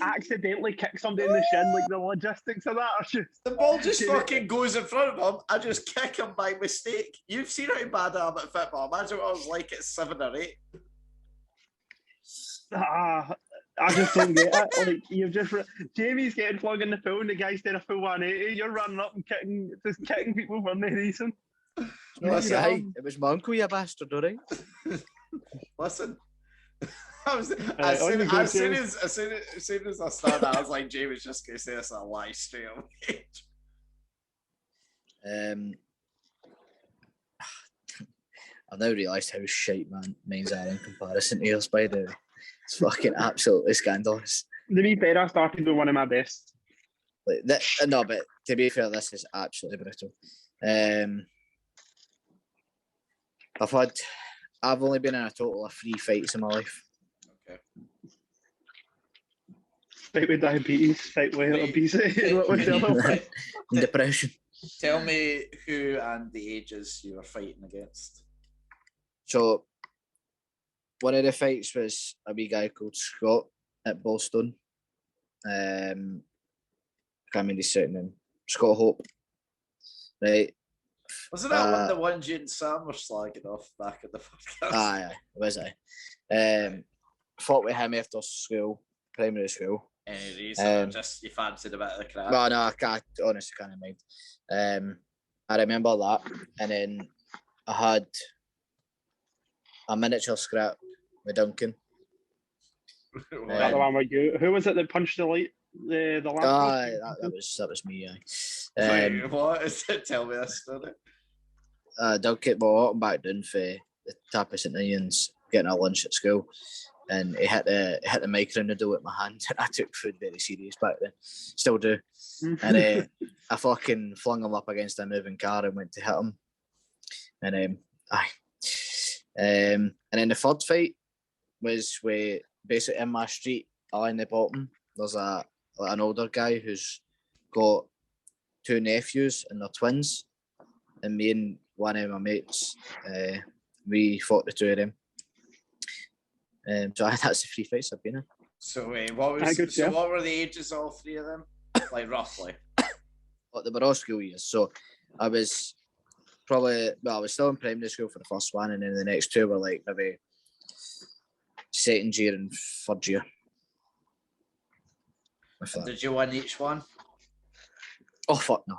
Speaker 4: accidentally kick somebody in the shin? Like the logistics of that are just.
Speaker 2: The ball just fucking goes in front of him. I just kick him by mistake. You've seen how bad I am at football. Imagine what I was like at 7 or 8.
Speaker 4: I just don't get it. Like you've just Jamie's getting flogged in the pool and the guy's doing a full 180. You're running up and kicking people for no reason.
Speaker 3: Listen, it was my uncle, you bastard, alright?
Speaker 2: Listen. As soon as I started, I was like, Jamie's just going to say this a lie straight away.
Speaker 3: I've now realised how shite mine's are in comparison to yours, by the way. It's fucking absolutely scandalous.
Speaker 4: To be fair, I started with one of my best.
Speaker 3: Like no, but to be fair, this is absolutely brutal. I've only been in a total of 3 fights in my life.
Speaker 2: Okay.
Speaker 4: Fight with diabetes, fight with obesity. What was the other one?
Speaker 3: And depression.
Speaker 2: Tell me who and the ages you were fighting against.
Speaker 3: So, one of the fights was a wee guy called Scott at Boston. Can't remember his second name. Scott Hope. Right.
Speaker 2: Wasn't that one the ones you and Sam were slagging off back at the podcast?
Speaker 3: Aye, was I? Fought with him after school, primary school.
Speaker 2: Any reason? Just you fancied a bit of the crap?
Speaker 3: Well, no, I honestly can't mind. I remember that, and then I had a miniature scrap with Duncan.
Speaker 4: That the one with you. Who was it that punched the light? The lamp?
Speaker 3: Aye, that was me. Aye.
Speaker 2: Wait, what is it? Tell me this story.
Speaker 3: Duncan, well, I'm back down for the Tapas St. Ian's, getting our lunch at school, and he hit the mic around the door with my hand. I took food very serious back then, still do. And I fucking flung him up against a moving car and went to hit him. And and then the third fight was with basically in my street, in the bottom. There's an older guy who's got 2 nephews and they're twins, and me and one of my mates, we fought the 2 of them. So that's the 3 fights I've been in.
Speaker 2: So what were the ages of all 3 of them? Like roughly.
Speaker 3: But they were all school years. So I was I was still in primary school for the first one, and then the next 2 were like maybe second year and third year.
Speaker 2: Did you win each one?
Speaker 3: Oh fuck no.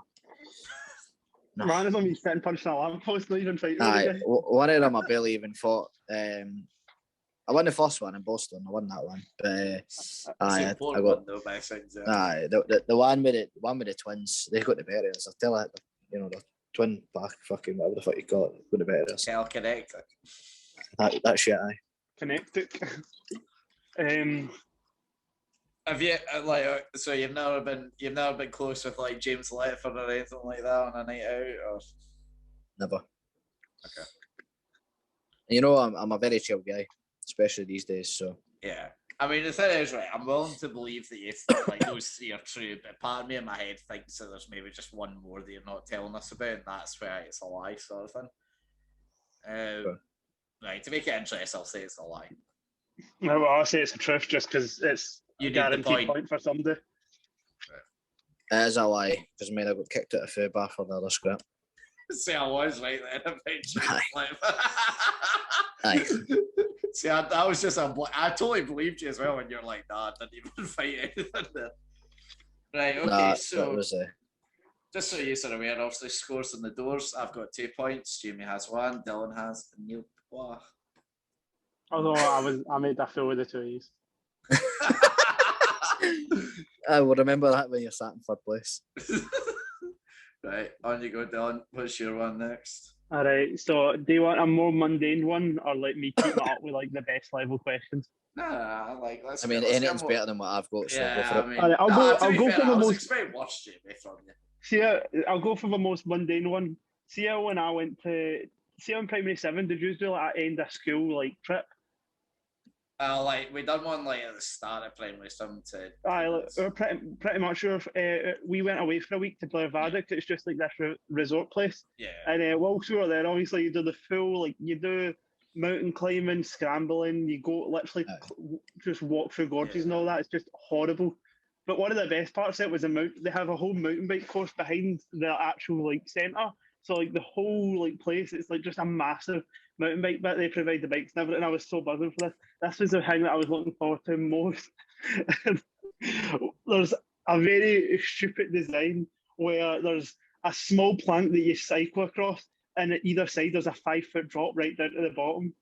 Speaker 3: No.
Speaker 4: Man, it's on me sitting punching a lamppost, not even fighting.
Speaker 3: Aye, one of them I barely even fought. I won the first one in Boston. I won that one, but I got
Speaker 2: one though, by things.
Speaker 3: Aye, the one with the twins. They got the better. I tell it, the twin back, fucking whatever the fuck you call it, got the better.
Speaker 2: Connected.
Speaker 3: That shit. Aye.
Speaker 4: Connected.
Speaker 2: Have you so you've never been close with like James Letford or anything like that on a night out, or
Speaker 3: Never.
Speaker 2: Okay.
Speaker 3: You know, I'm a very chill guy, especially these days. So
Speaker 2: Yeah. I mean, the thing is, right, I'm willing to believe that you think, like, those three are true, but part of me in my head thinks that there's maybe just one more that you're not telling us about, and that's why it's a lie, sort of thing.
Speaker 3: Sure.
Speaker 2: Right, to make it interesting, I'll say it's a lie.
Speaker 4: No, well, I'll say it's the truth just because it's
Speaker 2: You
Speaker 4: a
Speaker 2: need the
Speaker 4: guaranteed
Speaker 2: point.
Speaker 4: for somebody.
Speaker 3: it is a lie because I got kicked out of Fubar for the other script.
Speaker 2: See, I was right then, eventually.
Speaker 3: Aye.
Speaker 2: See, that was just I totally believed you as well when you're like, nah, I didn't even fight anything there. Right, okay,
Speaker 3: Nah,
Speaker 2: so
Speaker 3: that was
Speaker 2: just so you're aware, obviously scores on the doors. I've got 2 points, Jamie has 1, Dylan has nil. Wow.
Speaker 4: Although I made that fool with the 2 E's.
Speaker 3: I will remember that when you're sat in third place.
Speaker 2: Right, on you go, Dylan. What's your one next?
Speaker 4: All right. So, do you want a more mundane one, or let me keep it up with like the best level questions?
Speaker 2: Nah, like let's.
Speaker 3: I mean,
Speaker 2: let's
Speaker 3: anything's
Speaker 2: get
Speaker 3: better than what I've got. So
Speaker 2: Yeah,
Speaker 3: go for it.
Speaker 2: I mean,
Speaker 4: All right, I'll go for
Speaker 2: I
Speaker 4: the
Speaker 2: was
Speaker 4: most.
Speaker 2: expecting worse, Jamie, from you.
Speaker 4: See, I'll go for the most mundane one. See, when I went to on primary 7, did you do like an end of school like trip?
Speaker 2: Like we done one like at the start of primary, some to.
Speaker 4: Aye, we're pretty much sure. We went away for a week to Blair Vadic. It's just like this resort place.
Speaker 2: Yeah.
Speaker 4: And whilst we were there, obviously you do the full like you do mountain climbing, scrambling. You go literally just walk through gorges and all that. It's just horrible. But one of the best parts of it was they have a whole mountain bike course behind the actual like centre. So like the whole like place, it's like just a massive mountain bike bit. They provide the bikes and everything. I was so buzzing for this. This was the thing that I was looking forward to most. There's a very stupid design where there's a small plank that you cycle across, and at either side there's a 5-foot drop right down to the bottom.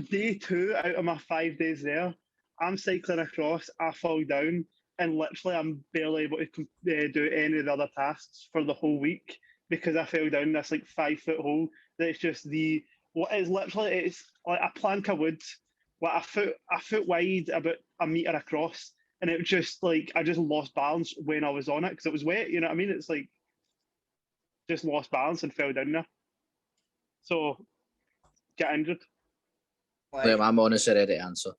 Speaker 4: Day 2 out of my 5 days there, I'm cycling across, I fall down, and literally I'm barely able to do any of the other tasks for the whole week because I fell down this like 5-foot hole. That's just what is literally, it's like a plank of wood, like a foot wide, about a metre across, and it was just like I just lost balance when I was on it because it was wet. You know what I mean? It's like just lost balance and fell down there. So get injured.
Speaker 3: Like, I'm honestly ready to answer.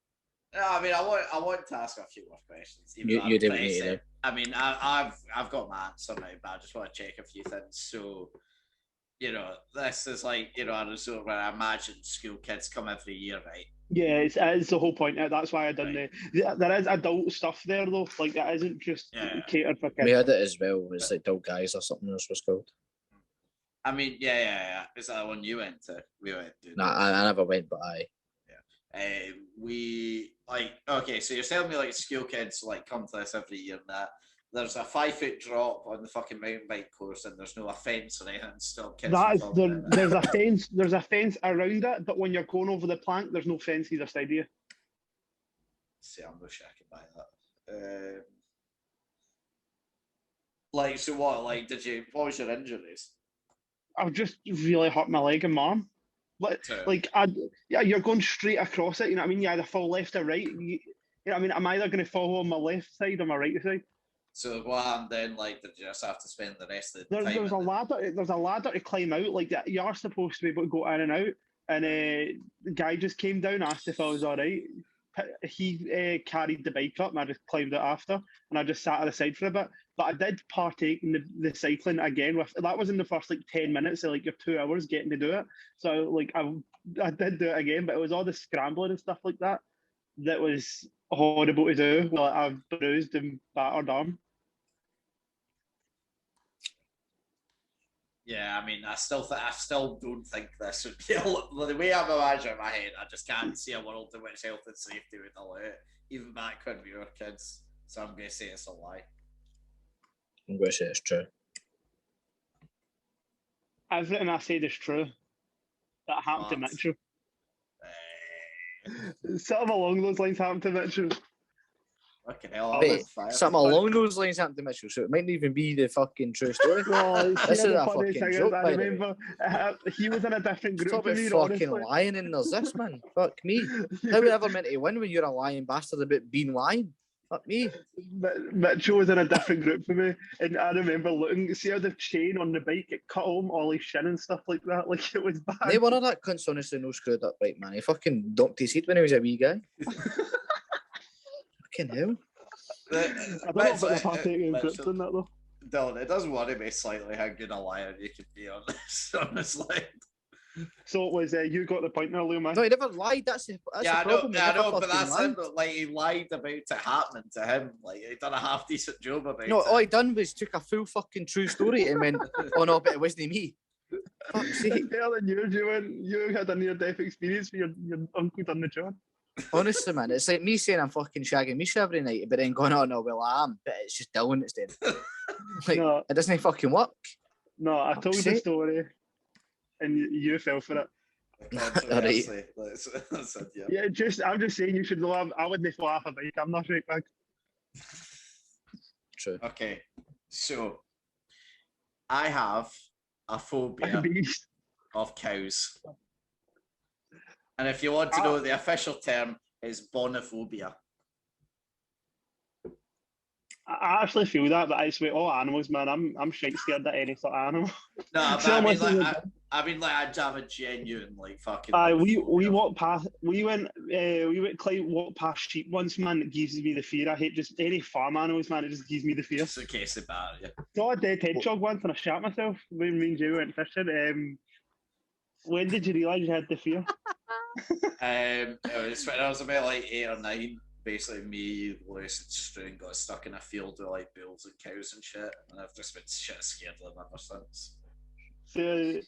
Speaker 2: No, I mean, I want to ask a few more questions.
Speaker 3: You do what you need to do.
Speaker 2: I mean, I've got my answer now, but I just want to check a few things. So, this is like, a resort where I imagine school kids come every year, right?
Speaker 4: Yeah, it's the whole point. That's why I done there is adult stuff there though. Like that isn't just catered for kids.
Speaker 3: We had it as well. It's like Dull Guys or something else was called.
Speaker 2: I mean, yeah. Is that the one you went to? We went to.
Speaker 3: Nah, I never went, but I.
Speaker 2: We okay, so you're telling me like school kids like come to this every year and that there's a 5-foot drop on the fucking mountain bike course and there's no offence or anything to stop kids.
Speaker 4: There's a fence. There's a fence around it, but when you're going over the plank, there's no fence either side of you.
Speaker 2: See, I'm not sure I can buy that. Like, so what? Like, what was your injuries?
Speaker 4: I've just really hurt my leg and my arm. You're going straight across it. You know what I mean? You either fall left or right. You know what I mean? I'm either going to fall on my left side or my right side.
Speaker 2: So what happened then? Like, did you just have to spend the rest of the time?
Speaker 4: There's a ladder to climb out. Like you are supposed to be able to go in and out. And the guy just came down, asked if I was all right. He carried the bike up, and I just climbed it after, and I just sat at the side for a bit. But I did partake in the cycling again. That was in the first like 10 minutes, so like your 2 hours getting to do it. So like I did do it again, but it was all the scrambling and stuff like that that was horrible to do. Well, I've bruised and battered arm.
Speaker 2: Yeah, I mean, I still don't think this would be the way I'm imagining in my head. I just can't see a world in which health and safety would allow it, even back when we were kids. So I'm going to say it's a lie.
Speaker 3: I'm going to say it's true.
Speaker 4: Everything I said is true. That happened to Mitchell. Something along those lines happened to Mitchell.
Speaker 2: Fucking hell,
Speaker 3: something along those lines happened to Mitchell, so it mightn't even be the fucking true story. This is a fucking joke,
Speaker 4: I remember he was in a different group.
Speaker 3: Stop fucking lying and there's this, man. Fuck me. How are we ever meant to win when you're a lying bastard about being lying? Fuck me.
Speaker 4: Mitchell was in a different group for me, and I remember looking, see how the chain on the bike it cut home all his shin and stuff like that, like it was bad.
Speaker 3: They one of that cunt's honestly no screwed up right, man. He fucking dumped his head when he was a wee guy. Fucking hell.
Speaker 4: I don't know about the partaking in grips in that though.
Speaker 2: Dylan, it does worry me slightly how good a liar you could be on this, honestly.
Speaker 4: So it was you got the point there, Leo, man.
Speaker 3: No, he never lied. That's the
Speaker 2: Yeah,
Speaker 3: problem. He
Speaker 2: I
Speaker 3: never
Speaker 2: know, but
Speaker 3: fucking
Speaker 2: that's
Speaker 3: lied.
Speaker 2: him. Like, he lied about it happening to him. Like, he done a half decent job about
Speaker 3: No,
Speaker 2: it.
Speaker 3: all he done was took a full fucking true story and went, oh no, but it wasn't me. Fuck's sake.
Speaker 4: It's better than you had a near-death experience with your uncle done the job.
Speaker 3: Honestly, man, it's like me saying I'm fucking shagging Misha every night, but then going, oh no, well I am, but it's just Dylan that's dead. Like,
Speaker 4: No.
Speaker 3: it doesn't fucking work.
Speaker 4: No, I told the
Speaker 3: sake.
Speaker 4: story, and you fell for it.
Speaker 2: Controversy. Yeah.
Speaker 4: Yeah, I'm just saying you should laugh. I wouldn't fall off a bike. I'm not right back.
Speaker 3: True.
Speaker 2: Okay, so I have a phobia
Speaker 4: Beast.
Speaker 2: of cows. And if you want to know, the official term is bonophobia.
Speaker 4: I actually feel that, but I swear, all animals, man, I'm shite scared of any sort of animal.
Speaker 2: No, but
Speaker 4: So
Speaker 2: I mean,
Speaker 4: much of
Speaker 2: like, I have a genuine, like, fucking...
Speaker 4: we walked past, we went walk past sheep once, man. It gives me the fear. I hate just any farm animals, man. It just gives me the fear.
Speaker 2: It's a case of bad, yeah.
Speaker 4: Saw a dead hedgehog once, and I shot myself when me and Jay went fishing. When did you realise you had the fear?
Speaker 2: It was when I was about like 8 or 9. Basically, me, Lewis, and Struan got stuck in a field with like bulls and cows and shit, and I've just been shit scared of them ever since.
Speaker 4: So,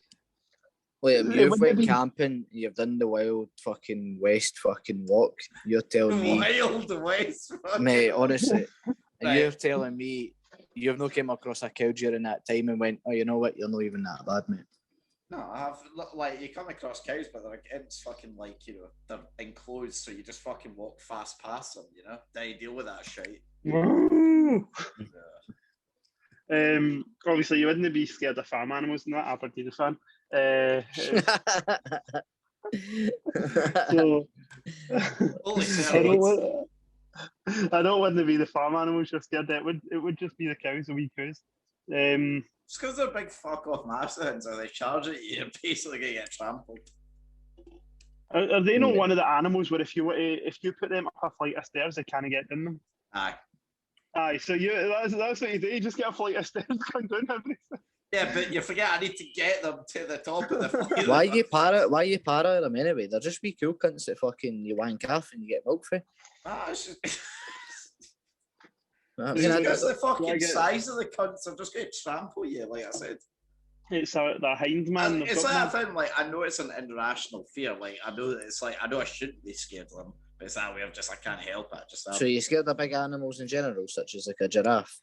Speaker 3: Wait,
Speaker 4: It
Speaker 3: you've
Speaker 4: wouldn't
Speaker 3: went
Speaker 4: be-
Speaker 3: camping, you've done the wild fucking west fucking walk. You're telling me,
Speaker 2: Wild West, fucking
Speaker 3: mate,
Speaker 2: hell.
Speaker 3: honestly, and
Speaker 2: Right.
Speaker 3: you're telling me you've not came across a cow during that time and went, oh, you know what, you're not even that bad, mate.
Speaker 2: No, I have, like, you come across cows, but they're it's fucking like, you know, they're enclosed, so you just fucking walk fast past them, you know? Then you deal with that shit.
Speaker 4: obviously, you wouldn't be scared of farm animals and that. Aberdeen fan. So,
Speaker 2: Holy
Speaker 4: I don't want to be the farm animals you're scared of. It would just be the cows, the wee cows.
Speaker 2: Just because they're big fuck off mastodons, or they charge at you, you're basically gonna get trampled.
Speaker 4: Are they not one of the animals where if you put them up a flight of stairs, they can't get in them?
Speaker 2: Aye.
Speaker 4: Aye, so that's what you do. You just get a flight of stairs going down everything.
Speaker 2: Yeah, but you forget I need to get them to the top of the flight.
Speaker 3: Why you para them anyway? They're just wee cool cunts that fucking you wank off and you get milk for.
Speaker 2: It's just...
Speaker 3: I
Speaker 2: It's
Speaker 3: mean, I
Speaker 2: because
Speaker 3: don't-
Speaker 2: the fucking
Speaker 4: I get-
Speaker 2: size of the cunts are just going to trample you, like I said.
Speaker 4: It's the hind man.
Speaker 2: And
Speaker 4: they've
Speaker 2: it's
Speaker 4: got
Speaker 2: like
Speaker 4: man.
Speaker 2: that thing, like, I know it's an irrational fear. Like, I know that it's like, I know I shouldn't be scared of them, but it's that way of just, I can't help it. Just
Speaker 3: So you're scared of big animals in general, such as like a giraffe?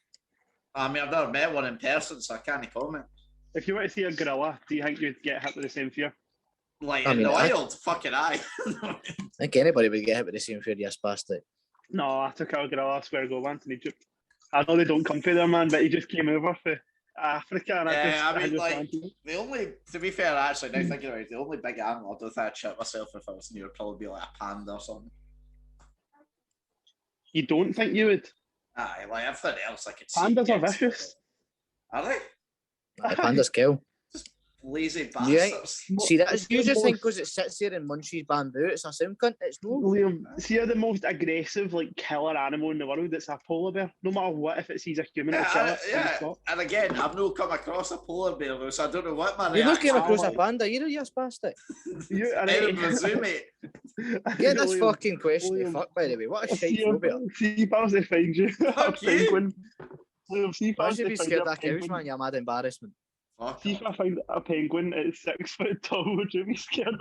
Speaker 2: I mean, I've never met one in person, so I can't comment.
Speaker 4: If you were to see a gorilla, do you think you'd get hit with the same fear?
Speaker 2: Like,
Speaker 3: I
Speaker 2: in
Speaker 3: mean,
Speaker 2: the
Speaker 3: I-
Speaker 2: wild, fucking aye.
Speaker 3: I think anybody would get hit with the same fear, you spastic.
Speaker 4: No, I took out a gorilla, I swear to God, once in Egypt. I know they don't come to there, man, but he just came over for Africa, and
Speaker 2: Yeah, I mean,
Speaker 4: just
Speaker 2: like,
Speaker 4: fancied it.
Speaker 2: the only, to be fair, actually, now thinking about it, the only big animal I don't think I'd shit myself if I was near would probably be like a panda or something.
Speaker 4: You don't think you would?
Speaker 2: Aye, like everything else I could see.
Speaker 4: Pandas are
Speaker 2: getting
Speaker 4: vicious.
Speaker 2: scared of. Are they?
Speaker 3: The pandas kill.
Speaker 2: Lazy
Speaker 3: Yeah.
Speaker 2: bastards.
Speaker 3: See, that's you just think
Speaker 4: most-
Speaker 3: because it sits there and munches bamboo, it's a sim cunt. It's no.
Speaker 4: Liam, see how the most aggressive, like, killer animal in the world, it's a polar bear. No matter what, if it sees a human, it'll kill it.
Speaker 2: Yeah, and again, I've not come across a polar bear though, so I don't know what my
Speaker 3: You look
Speaker 2: reaction
Speaker 3: came across a
Speaker 4: like-
Speaker 3: panda, you're spastic.
Speaker 4: You, and
Speaker 2: is. In Brazil, mate.
Speaker 3: Get this
Speaker 4: Liam,
Speaker 3: fucking question
Speaker 4: Liam,
Speaker 3: fuck, by the way. What a shite
Speaker 4: see
Speaker 3: phobia.
Speaker 4: if I was to find you a
Speaker 2: Fuck you.
Speaker 4: penguin. Liam, see if I
Speaker 3: Why
Speaker 4: was
Speaker 3: should
Speaker 4: to
Speaker 3: be
Speaker 4: find
Speaker 3: scared
Speaker 4: you
Speaker 3: of
Speaker 4: a
Speaker 3: cows,
Speaker 4: penguin.
Speaker 3: man? You're mad embarrassment.
Speaker 2: Fuck
Speaker 4: See if I find a penguin at 6 foot tall, would you be scared?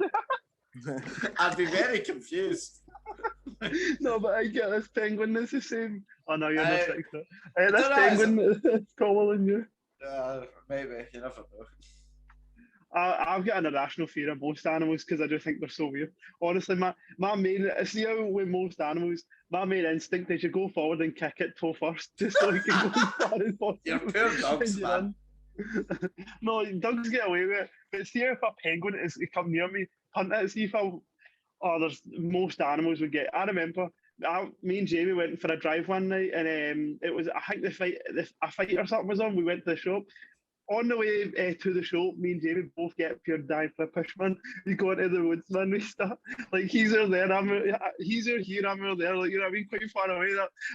Speaker 2: I'd be very confused.
Speaker 4: No, but I get this penguin that's the same. Oh no, you're not 6 foot. This
Speaker 2: don't know,
Speaker 4: penguin is taller than you.
Speaker 2: Maybe, you never know.
Speaker 4: I've got an irrational fear of most animals because I just think they're so weird. Honestly, my main, see how with most animals, my main instinct is you go forward and kick it toe first, just so you can go as far as possible.
Speaker 2: You're poor dogs,
Speaker 4: And you're
Speaker 2: man.
Speaker 4: in. No, dogs get away with it. But see if a penguin is to come near me, hunt it, see if there's most animals would get. I remember Me and Jamie went for a drive one night, and it was, I think a fight or something was on. We went to the shop. On the way to the shop, me and Jamie both get pure dying for a pushman. We go into the woods, man. We start like he's over there, he's over here, I'm over there. Like, you know what I mean, quite far away.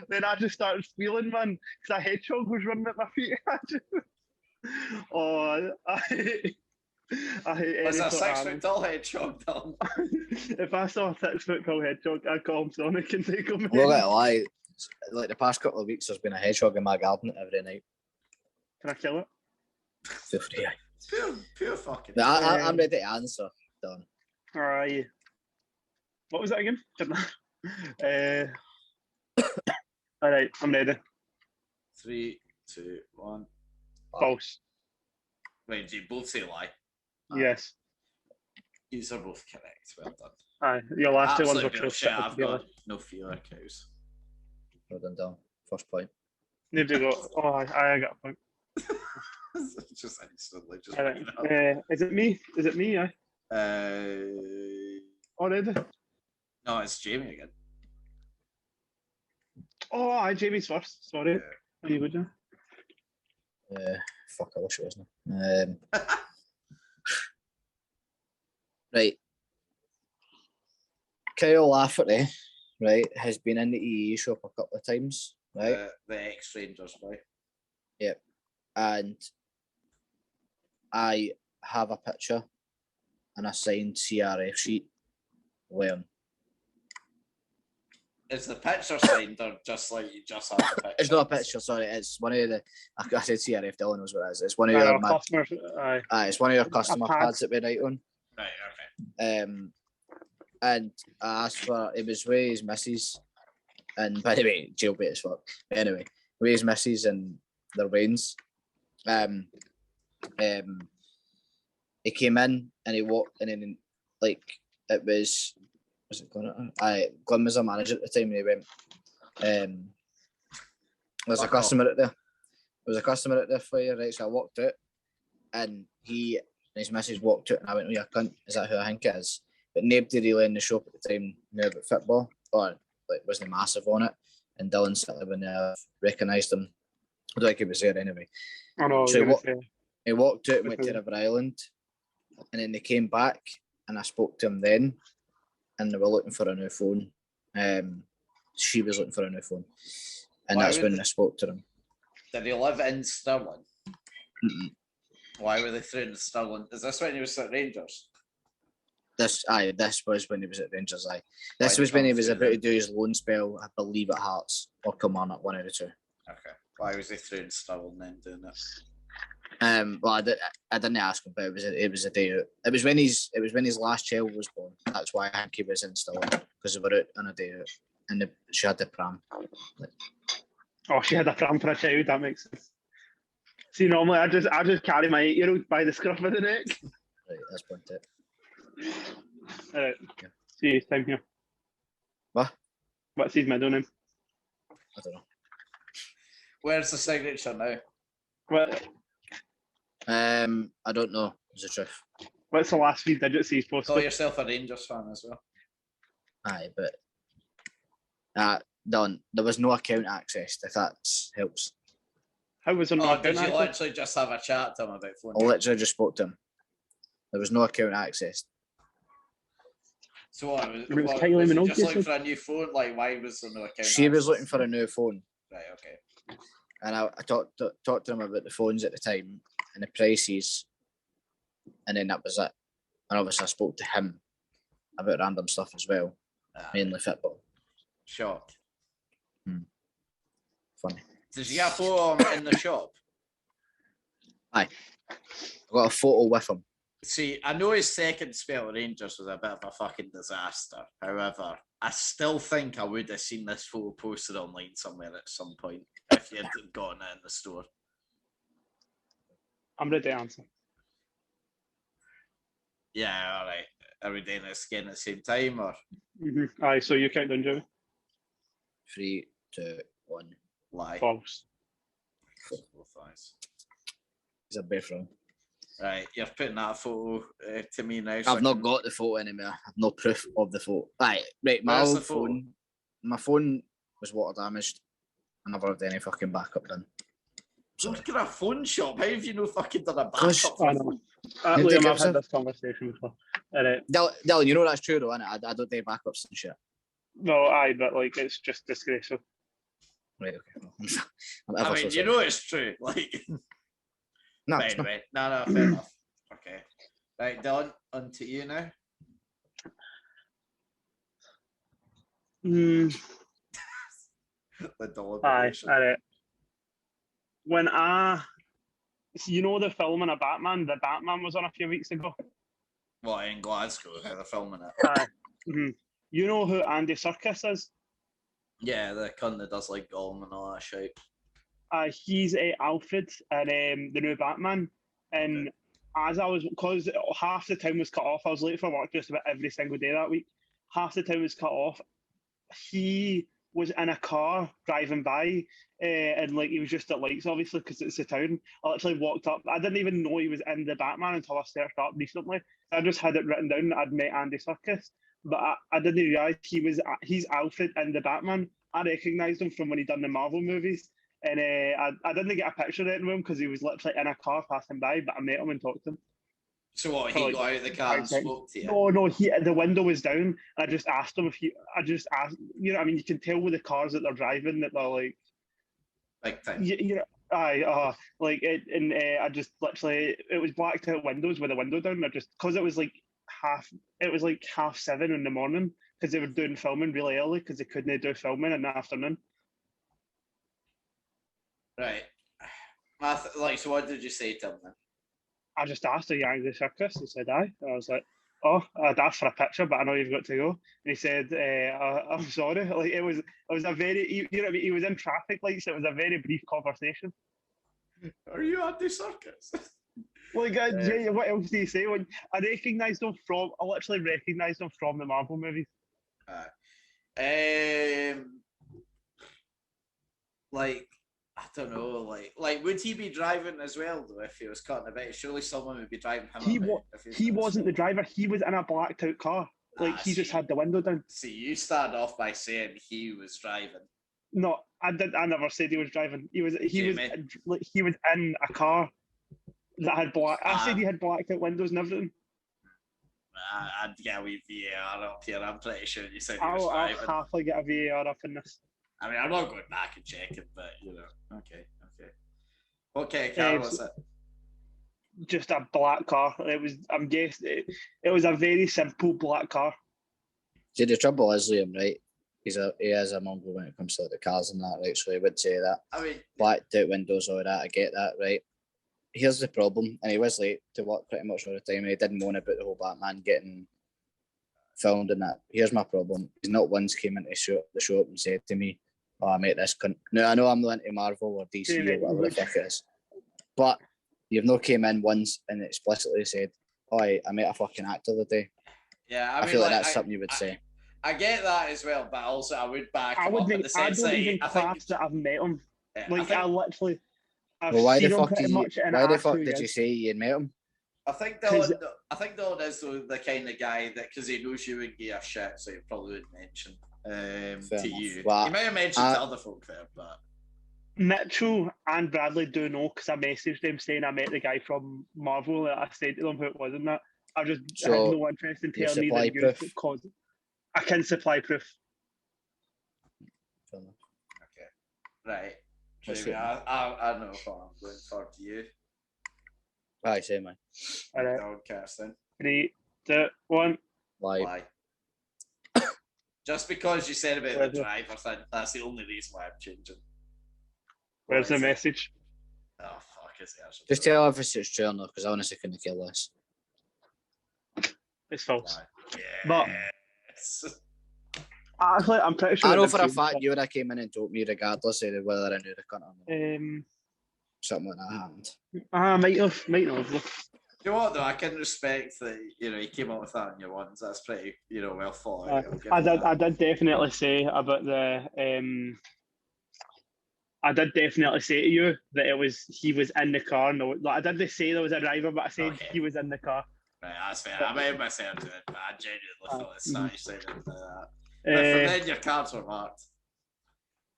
Speaker 4: Then I just started squealing, man, because a hedgehog was running at my feet. I hate
Speaker 2: Was
Speaker 4: any
Speaker 2: a
Speaker 4: sort of
Speaker 2: 6 foot tall hedgehog, Dylan?
Speaker 4: If I saw a 6 foot tall hedgehog, I'd call him Sonic and take him.
Speaker 3: I'm not gonna lie. Like the past couple of weeks, there's been a hedgehog in my garden every night.
Speaker 4: Can I kill it?
Speaker 3: Feel free.
Speaker 2: Pure fucking.
Speaker 3: I'm ready to answer. Done.
Speaker 4: Aye. What was that again? All right, I'm ready.
Speaker 2: 3, 2, 1.
Speaker 4: False.
Speaker 2: Wait, do you both say lie?
Speaker 4: Yes.
Speaker 2: These are both correct. Well done.
Speaker 4: Aye, your last two ones were
Speaker 2: Absolute
Speaker 4: true.
Speaker 2: shit. I've got no fear cows.
Speaker 3: Well done. First point.
Speaker 4: Nobody got. Oh, I got a point.
Speaker 2: Just instantly. Just
Speaker 4: All right. Is it me? Is it me? Aye. Already?
Speaker 2: No, it's Jamie again.
Speaker 4: Oh, aye, Jamie's first. Sorry.
Speaker 2: Yeah.
Speaker 4: Are you good, John?
Speaker 3: Fuck, I wish it wasn't. Right. Kyle Lafferty, right, has been in the EE shop a couple of times, right?
Speaker 2: The ex-Rangers boy.
Speaker 3: Yep. And I have a picture and a signed CRF sheet wearing.
Speaker 2: Is the picture signed or just like you just have the picture?
Speaker 3: It's not a picture, sorry. It's one of the. I said CRF. Dylan knows what it is. It's one of your
Speaker 4: customers. Aye.
Speaker 3: It's one of your customer pads that we write on.
Speaker 2: Right. Okay.
Speaker 3: And I asked for it was with his missus, and by the way, jailbait as fuck. Anyway, with his missus and their wains. He came in and he walked, and then like it was it Glenn? Glenn was a manager at the time, and he went, there's a customer out there. There was a customer out there for you, right? So I walked out, and he and his missus walked out, and I went, "Oh, you cunt, is that who I think it is?" But nobody really in the shop at the time knew about football, or like wasn't massive on it. And Dylan certainly wouldn't have recognised him. I don't think he was there anyway.
Speaker 4: I know.
Speaker 3: So he walked out and went to River Island, and then they came back, and I spoke to him then, and they were looking for a new phone. She was looking for a new phone, and that's when I spoke to him.
Speaker 2: Did he live in Stirling?
Speaker 3: Mm-mm.
Speaker 2: Why were they throwing Stirling? Is this when he was at Rangers?
Speaker 3: This was when he was at Rangers. This was when he was about to do his loan spell, I believe, at Hearts or Kilmarnock, one of the two.
Speaker 2: Okay. Why was he throwing Stirling then doing it?
Speaker 3: Well, I didn't ask him, but it was a day out. It was when his last child was born. That's why I think he was in Stirling, because they were out on a day out, and she had the pram.
Speaker 4: Oh, she had a pram for a child. That makes sense. See, normally I just carry my 8-year-old by the scruff of the neck.
Speaker 3: Right, that's point it.
Speaker 4: All right.
Speaker 3: Yeah.
Speaker 4: See his time here.
Speaker 3: What?
Speaker 4: What's his middle name?
Speaker 3: I don't know.
Speaker 2: Where's the signature now?
Speaker 4: What?
Speaker 3: I don't know. Is the truth.
Speaker 4: What's the last 3 digits he's posted?
Speaker 2: Call yourself a Rangers fan as well.
Speaker 3: Aye, but done. There was no account accessed. If that helps.
Speaker 4: How was there
Speaker 2: Oh,
Speaker 4: not?
Speaker 2: did you literally just have a chat to him about phone?
Speaker 3: I literally just spoke to him. There was no account accessed.
Speaker 2: So what?
Speaker 4: It was
Speaker 2: Was
Speaker 4: Kylie
Speaker 2: he
Speaker 4: Minogue,
Speaker 2: just
Speaker 4: you
Speaker 2: looking
Speaker 4: said?
Speaker 2: for a new phone? Like, why was there no account?
Speaker 3: She was
Speaker 2: access?
Speaker 3: looking for a new phone,
Speaker 2: Right. Okay.
Speaker 3: and I talked to him about the phones at the time and the prices, and then that was it. And obviously, I spoke to him about random stuff as well, mainly football.
Speaker 2: Shock.
Speaker 3: Funny.
Speaker 2: Did you get a photo of him in the shop?
Speaker 3: I got a photo with him.
Speaker 2: See, I know his second spell at Rangers was a bit of a fucking disaster. However, I still think I would have seen this photo posted online somewhere at some point if you had gotten it in the store.
Speaker 4: I'm ready to answer.
Speaker 2: Yeah, all right. Are we doing this again at the same time, or
Speaker 4: Mm-hmm. Aye, so you count down, Joey.
Speaker 3: 3, 2, 1.
Speaker 2: lie?
Speaker 4: False.
Speaker 2: Both eyes.
Speaker 3: He's a bear from.
Speaker 2: Right, you're putting that photo to me now.
Speaker 3: I've not got the photo anymore. I've no proof of the photo. Right, my
Speaker 2: Where's
Speaker 3: old
Speaker 2: the photo?
Speaker 3: phone. my phone was water damaged. I never had any fucking backup done.
Speaker 2: So look at a phone shop. How have you no fucking done a
Speaker 3: Gosh,
Speaker 2: backup?
Speaker 4: I know.
Speaker 3: Did they
Speaker 4: Liam,
Speaker 3: give
Speaker 4: I've had
Speaker 3: us
Speaker 4: this conversation before.
Speaker 3: Dylan, you know that's true though, innit? I don't do backups and shit.
Speaker 4: No, aye, but like it's just disgraceful.
Speaker 3: Right, okay.
Speaker 2: I mean, you know it's true. Like,
Speaker 3: no,
Speaker 2: but
Speaker 3: it's not.
Speaker 2: anyway, no, fair enough. Okay, right, Dylan, on to you now.
Speaker 4: Mm,
Speaker 2: The
Speaker 4: aye,
Speaker 2: deliberation.
Speaker 4: alright. When you know the film on a Batman, the Batman was on a few weeks ago.
Speaker 2: What, in Glasgow? How they're filming it?
Speaker 4: Aye. You know who Andy Serkis is?
Speaker 2: Yeah, the cunt that does like Gollum and all that shit.
Speaker 4: He's Alfred in the new Batman. And as I was, because half the time was cut off, I was late for work just about every single day that week. Half the time was cut off. He was in a car driving by, and like he was just at lights, obviously, because it's a town. I literally walked up. I didn't even know he was in the Batman until I searched up recently. I just had it written down that I'd met Andy Serkis, but I didn't realise he's Alfred in the Batman. I recognised him from when he done the Marvel movies, and I didn't get a picture of him because he was literally in a car passing by, but I met him and talked to him.
Speaker 2: So what?
Speaker 4: For
Speaker 2: He
Speaker 4: like
Speaker 2: got out of the car and
Speaker 4: 5 seconds.
Speaker 2: spoke to you.
Speaker 4: No, the window was down. I just asked him I just asked, you know what I mean? You can tell with the cars that they're driving that they're like,
Speaker 2: Big time.
Speaker 4: you know, like it, and I just literally, it was blacked out windows with the window down. Because it was like 7:30 in the morning because they were doing filming really early because they couldn't do filming in the afternoon.
Speaker 2: Right. So what did you say to him then?
Speaker 4: I just asked, "Are you Andy Serkis?" He said, "Aye." I was like, "Oh, I'd asked for a picture, but I know you've got to go." And he said, "I'm sorry." Like it was a very, you know what I mean? He was in traffic lights. It was a very brief conversation.
Speaker 2: Are you Andy Serkis?
Speaker 4: Like, Jay, what else do you say? When I literally recognised him from the Marvel movies.
Speaker 2: Like, I don't know, like would he be driving as well though if he was cutting about? Surely someone would be driving him.
Speaker 4: He wasn't the driver. He was in a blacked out car. Like he just had the window down.
Speaker 2: See, you started off by saying he was driving.
Speaker 4: No, I never said he was driving. He was in a car that had black. I said he had blacked out windows and everything.
Speaker 2: I'd get a wee VAR up here. I'm pretty sure you said he was driving.
Speaker 4: I'll happily get a VAR up in this.
Speaker 2: I mean, I'm not going back and checking, but you know, okay, Carl, what's it?
Speaker 4: Just a black car. I'm guessing it was a very simple black car.
Speaker 3: See, the trouble is, Liam, right? He is a mongrel when it comes to the cars and that, right? So he would say that.
Speaker 2: I mean,
Speaker 3: blacked out windows, all that. I get that, right? Here's the problem, and he was late to work pretty much all the time, and he didn't moan about the whole Batman getting filmed and that. Here's my problem: he's not once came into the shop and said to me, "Oh, mate, this cunt." Now I know I'm not into Marvel or DC or whatever the fuck it is, but you've not came in once and explicitly said, "Oh, I met a fucking actor today."
Speaker 2: Yeah,
Speaker 3: I feel like that's something you would say.
Speaker 2: I get that as well, but also I would back him up in the
Speaker 4: I
Speaker 2: sense
Speaker 4: don't
Speaker 2: that
Speaker 4: even class that I've met him. I literally.
Speaker 3: Well, why the fuck did you say you met him?
Speaker 2: I think Dylan is the kind of guy that, because he knows you wouldn't give a shit, so he probably would mention to you.
Speaker 3: Well,
Speaker 2: he might have mentioned to other folk there, but
Speaker 4: Mitchell and Bradley do know because I messaged them saying I met the guy from Marvel. I said to them who it was and that. I just had no interest in telling me that you because I can supply proof.
Speaker 2: Okay, right. I know what I'm going for to you.
Speaker 3: I say, man.
Speaker 4: All right.
Speaker 2: Kirsten.
Speaker 4: 3, 2, 1.
Speaker 3: Why?
Speaker 2: Just because you said about the driver thing, that's the only reason why I'm changing.
Speaker 4: Where's the message?
Speaker 2: Oh, fuck, is it?
Speaker 3: Just tell if it's true or not, because I honestly couldn't kill this.
Speaker 4: It's false.
Speaker 2: Yeah.
Speaker 4: But actually, I'm pretty sure.
Speaker 3: I know for a fact you would have came in and told me regardless of whether I knew the cunt or not. Something like that happened.
Speaker 4: Might not.
Speaker 2: You know what though? I can respect that. You know, he came up with that in your ones. That's pretty, well thought out.
Speaker 4: I did definitely say about the. I did definitely say to you that he was in the car. No, I didn't say there was a driver, but I said he was in the car.
Speaker 2: Right, that's fair. I made myself do it, but I genuinely thought it started saying that. But from then your cards were marked.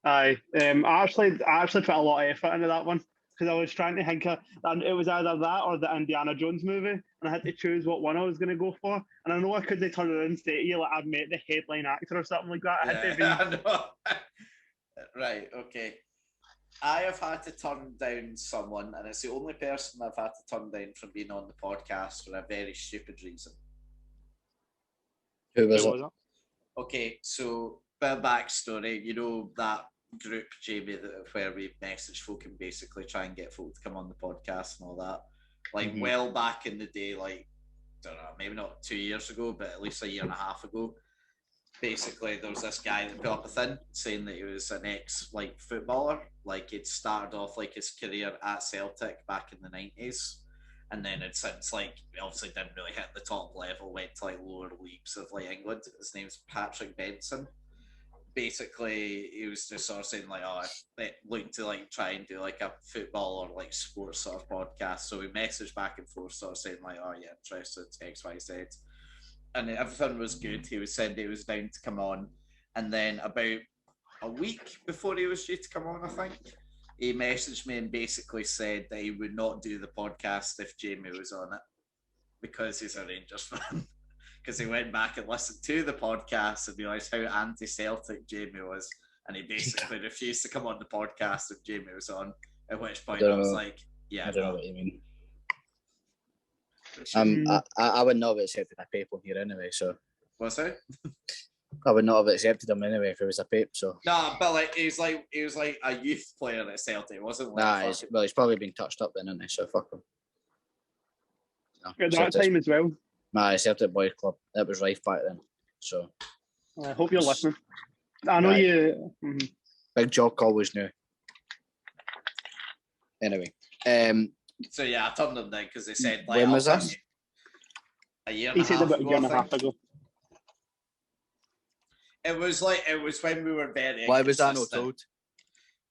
Speaker 4: Aye. I actually put a lot of effort into that one because I was trying to think of, and it was either that or the Indiana Jones movie, and I had to choose what one I was going to go for. And I know I couldn't turn around and say to you like I'd met the headline actor or something like that. I had to be...
Speaker 2: I know. Right, okay. I have had to turn down someone, and it's the only person I've had to turn down from being on the podcast for a very stupid reason.
Speaker 3: Who was it?
Speaker 2: Okay, so bit of backstory. You know that group, Jamie, where we message folk and basically try and get folk to come on the podcast and all that. Like well back in the day, like I don't know, maybe not 2 years ago, but at least a year and a half ago. Basically, there was this guy that put up a thing saying that he was an ex footballer. Like he'd started off like his career at Celtic back in the 90s. And then it since obviously didn't really hit the top level, went to lower leagues of England. His name's Patrick Benson. Basically, he was just sort of saying looking to try and do a football or sports sort of podcast. So we messaged back and forth, sort of saying oh yeah, interested X, Y, Z, and everything was good. He was saying he was down to come on, and then about a week before he was due to come on, I think, he messaged me and basically said that he would not do the podcast if Jamie was on it because he's a Rangers fan. Because he went back and listened to the podcast and realised how anti-Celtic Jamie was, and he basically refused to come on the podcast if Jamie was on. At which point I was like, "Yeah,
Speaker 3: I don't know what you mean." I would not have accepted a pape on here anyway. So
Speaker 2: what's that?
Speaker 3: I would not have accepted him anyway if it was a pape. So
Speaker 2: no, but he was like a youth player at Celtic. It wasn't
Speaker 3: he's probably been touched up then, isn't he? So fuck him.
Speaker 4: No, at that time as well.
Speaker 3: Nah, Celtic Boys Club. It was rife back then. So
Speaker 4: I hope you're listening. I know you.
Speaker 3: Big Jock always knew. Anyway,
Speaker 2: so yeah, I turned them down because they said
Speaker 3: when was this?
Speaker 2: A year.
Speaker 4: He said about a year and a half ago.
Speaker 2: It was when we were very.
Speaker 3: Why was I not told?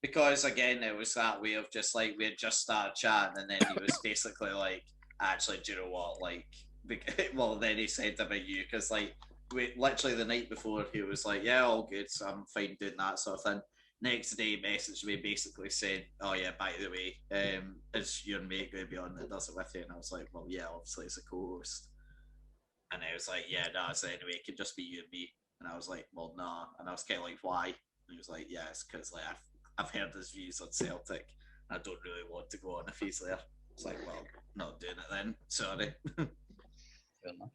Speaker 2: Because again, it was that way of just we had just started chatting, and then he was basically actually, do you know what, well, then he said about you because we literally the night before he was yeah, all good, so I'm fine doing that sort of thing. Next day, he messaged me basically saying, "Oh yeah, by the way, is your mate going to be on that does it with you?" And I was like, "Well, yeah, obviously it's a co-host." And he was like, "Yeah, no, so anyway, it could just be you and me." And I was like, "Well, nah." And I was kind of "Why?" And he was like, "Yeah, it's because I've heard his views on Celtic, and I don't really want to go on if he's there." It's like, "Well, not doing it then. Sorry."
Speaker 3: Fair enough.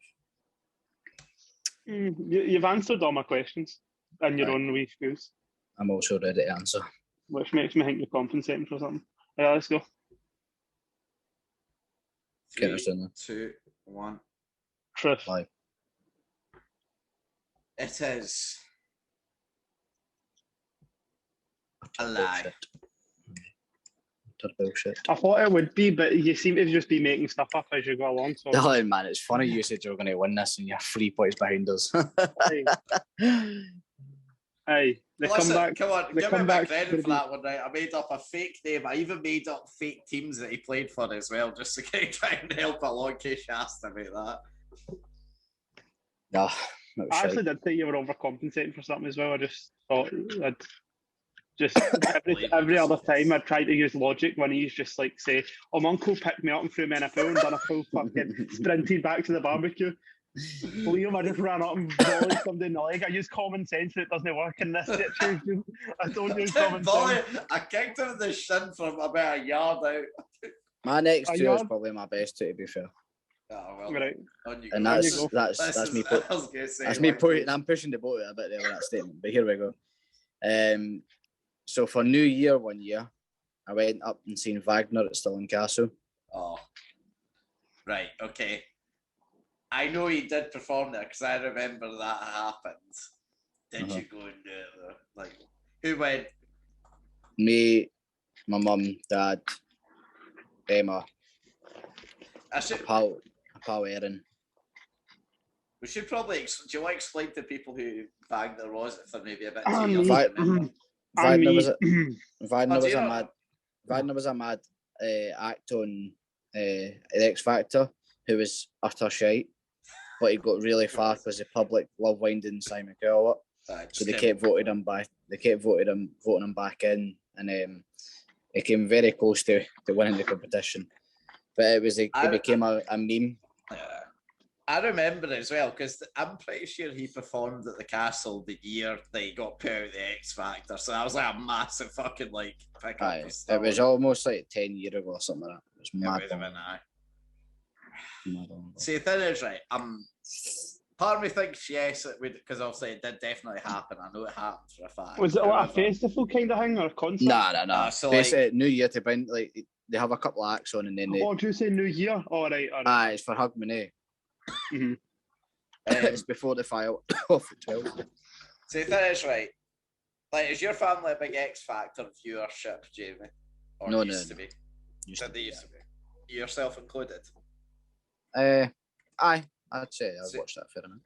Speaker 4: You've answered all my questions in your own wee views.
Speaker 3: I'm also ready to answer.
Speaker 4: Which makes me think you're compensating for something. Yeah, let's go.
Speaker 2: 3, 2, 1.
Speaker 4: Truth.
Speaker 3: Lie.
Speaker 2: It is a lie.
Speaker 3: Bullshit.
Speaker 4: I thought it would be, but you seem to just be making stuff up as you go along. So.
Speaker 3: Dylan, man, it's funny you said you were going to win this and you're 3 points behind us.
Speaker 4: Hey, comeback.
Speaker 2: Come on, give me my credit for that one, right? I made up a fake name. I even made up fake teams that he played for as well, just to try and help along in case you asked about that.
Speaker 3: No,
Speaker 4: I actually did think you were overcompensating for something as well. I just thought I'd just every other time I tried to use logic when he's just say, "Oh, my uncle picked me up and threw me in a pool and done a full fucking sprinted back to the barbecue." Liam, I just ran up and volleyed somebody in the leg. I use common sense, but it doesn't work in this situation. I don't use common sense.
Speaker 2: I kicked him in the shin from about a yard out.
Speaker 3: My next two is probably my best two, to be fair.
Speaker 2: Oh, well,
Speaker 4: right.
Speaker 3: And that's me. That's me putting. I'm pushing the boat a bit there with that statement, but here we go. So for New Year one year, I went up and seen Wagner at Stirling Castle.
Speaker 2: Oh, right, okay. I know you did perform there because I remember that happened. Did you go and do it though? Who went?
Speaker 3: Me, my mum, dad, Emma, a pal Erin.
Speaker 2: We should probably. Do you want to explain to people who Wagner was if they're maybe a bit
Speaker 3: too young? Wagner was a mad act on the X Factor who was utter shite, but he got really far because the public love winding Simon Cowell up. So they kept voting him back. They kept voting him back in, and he came very close to winning the competition. But it became a meme.
Speaker 2: I remember it as well because I'm pretty sure he performed at the castle the year that he got put out of the X Factor. So that was like a massive fucking like pick up.
Speaker 3: It was almost like 10 years ago or something like that. It was mad.
Speaker 2: See, the thing is, right, part of me thinks yes, it would, because obviously it did definitely happen. I know it happened for a fact.
Speaker 4: Was it like a festival kind of thing or a concert?
Speaker 3: No. So basically, like, New Year to bring, like, they have a couple of acts on and then they...
Speaker 4: Oh, do you say New Year? All right.
Speaker 3: It's for Hug Monet.
Speaker 4: Mm-hmm.
Speaker 3: It's before the file off at 12.
Speaker 2: So the thing is, right, like, is your family a big X Factor viewership, Jamie? Or
Speaker 3: No,
Speaker 2: used to be?
Speaker 3: Used to be.
Speaker 2: Yourself included?
Speaker 3: I'd say I've watched that fair enough.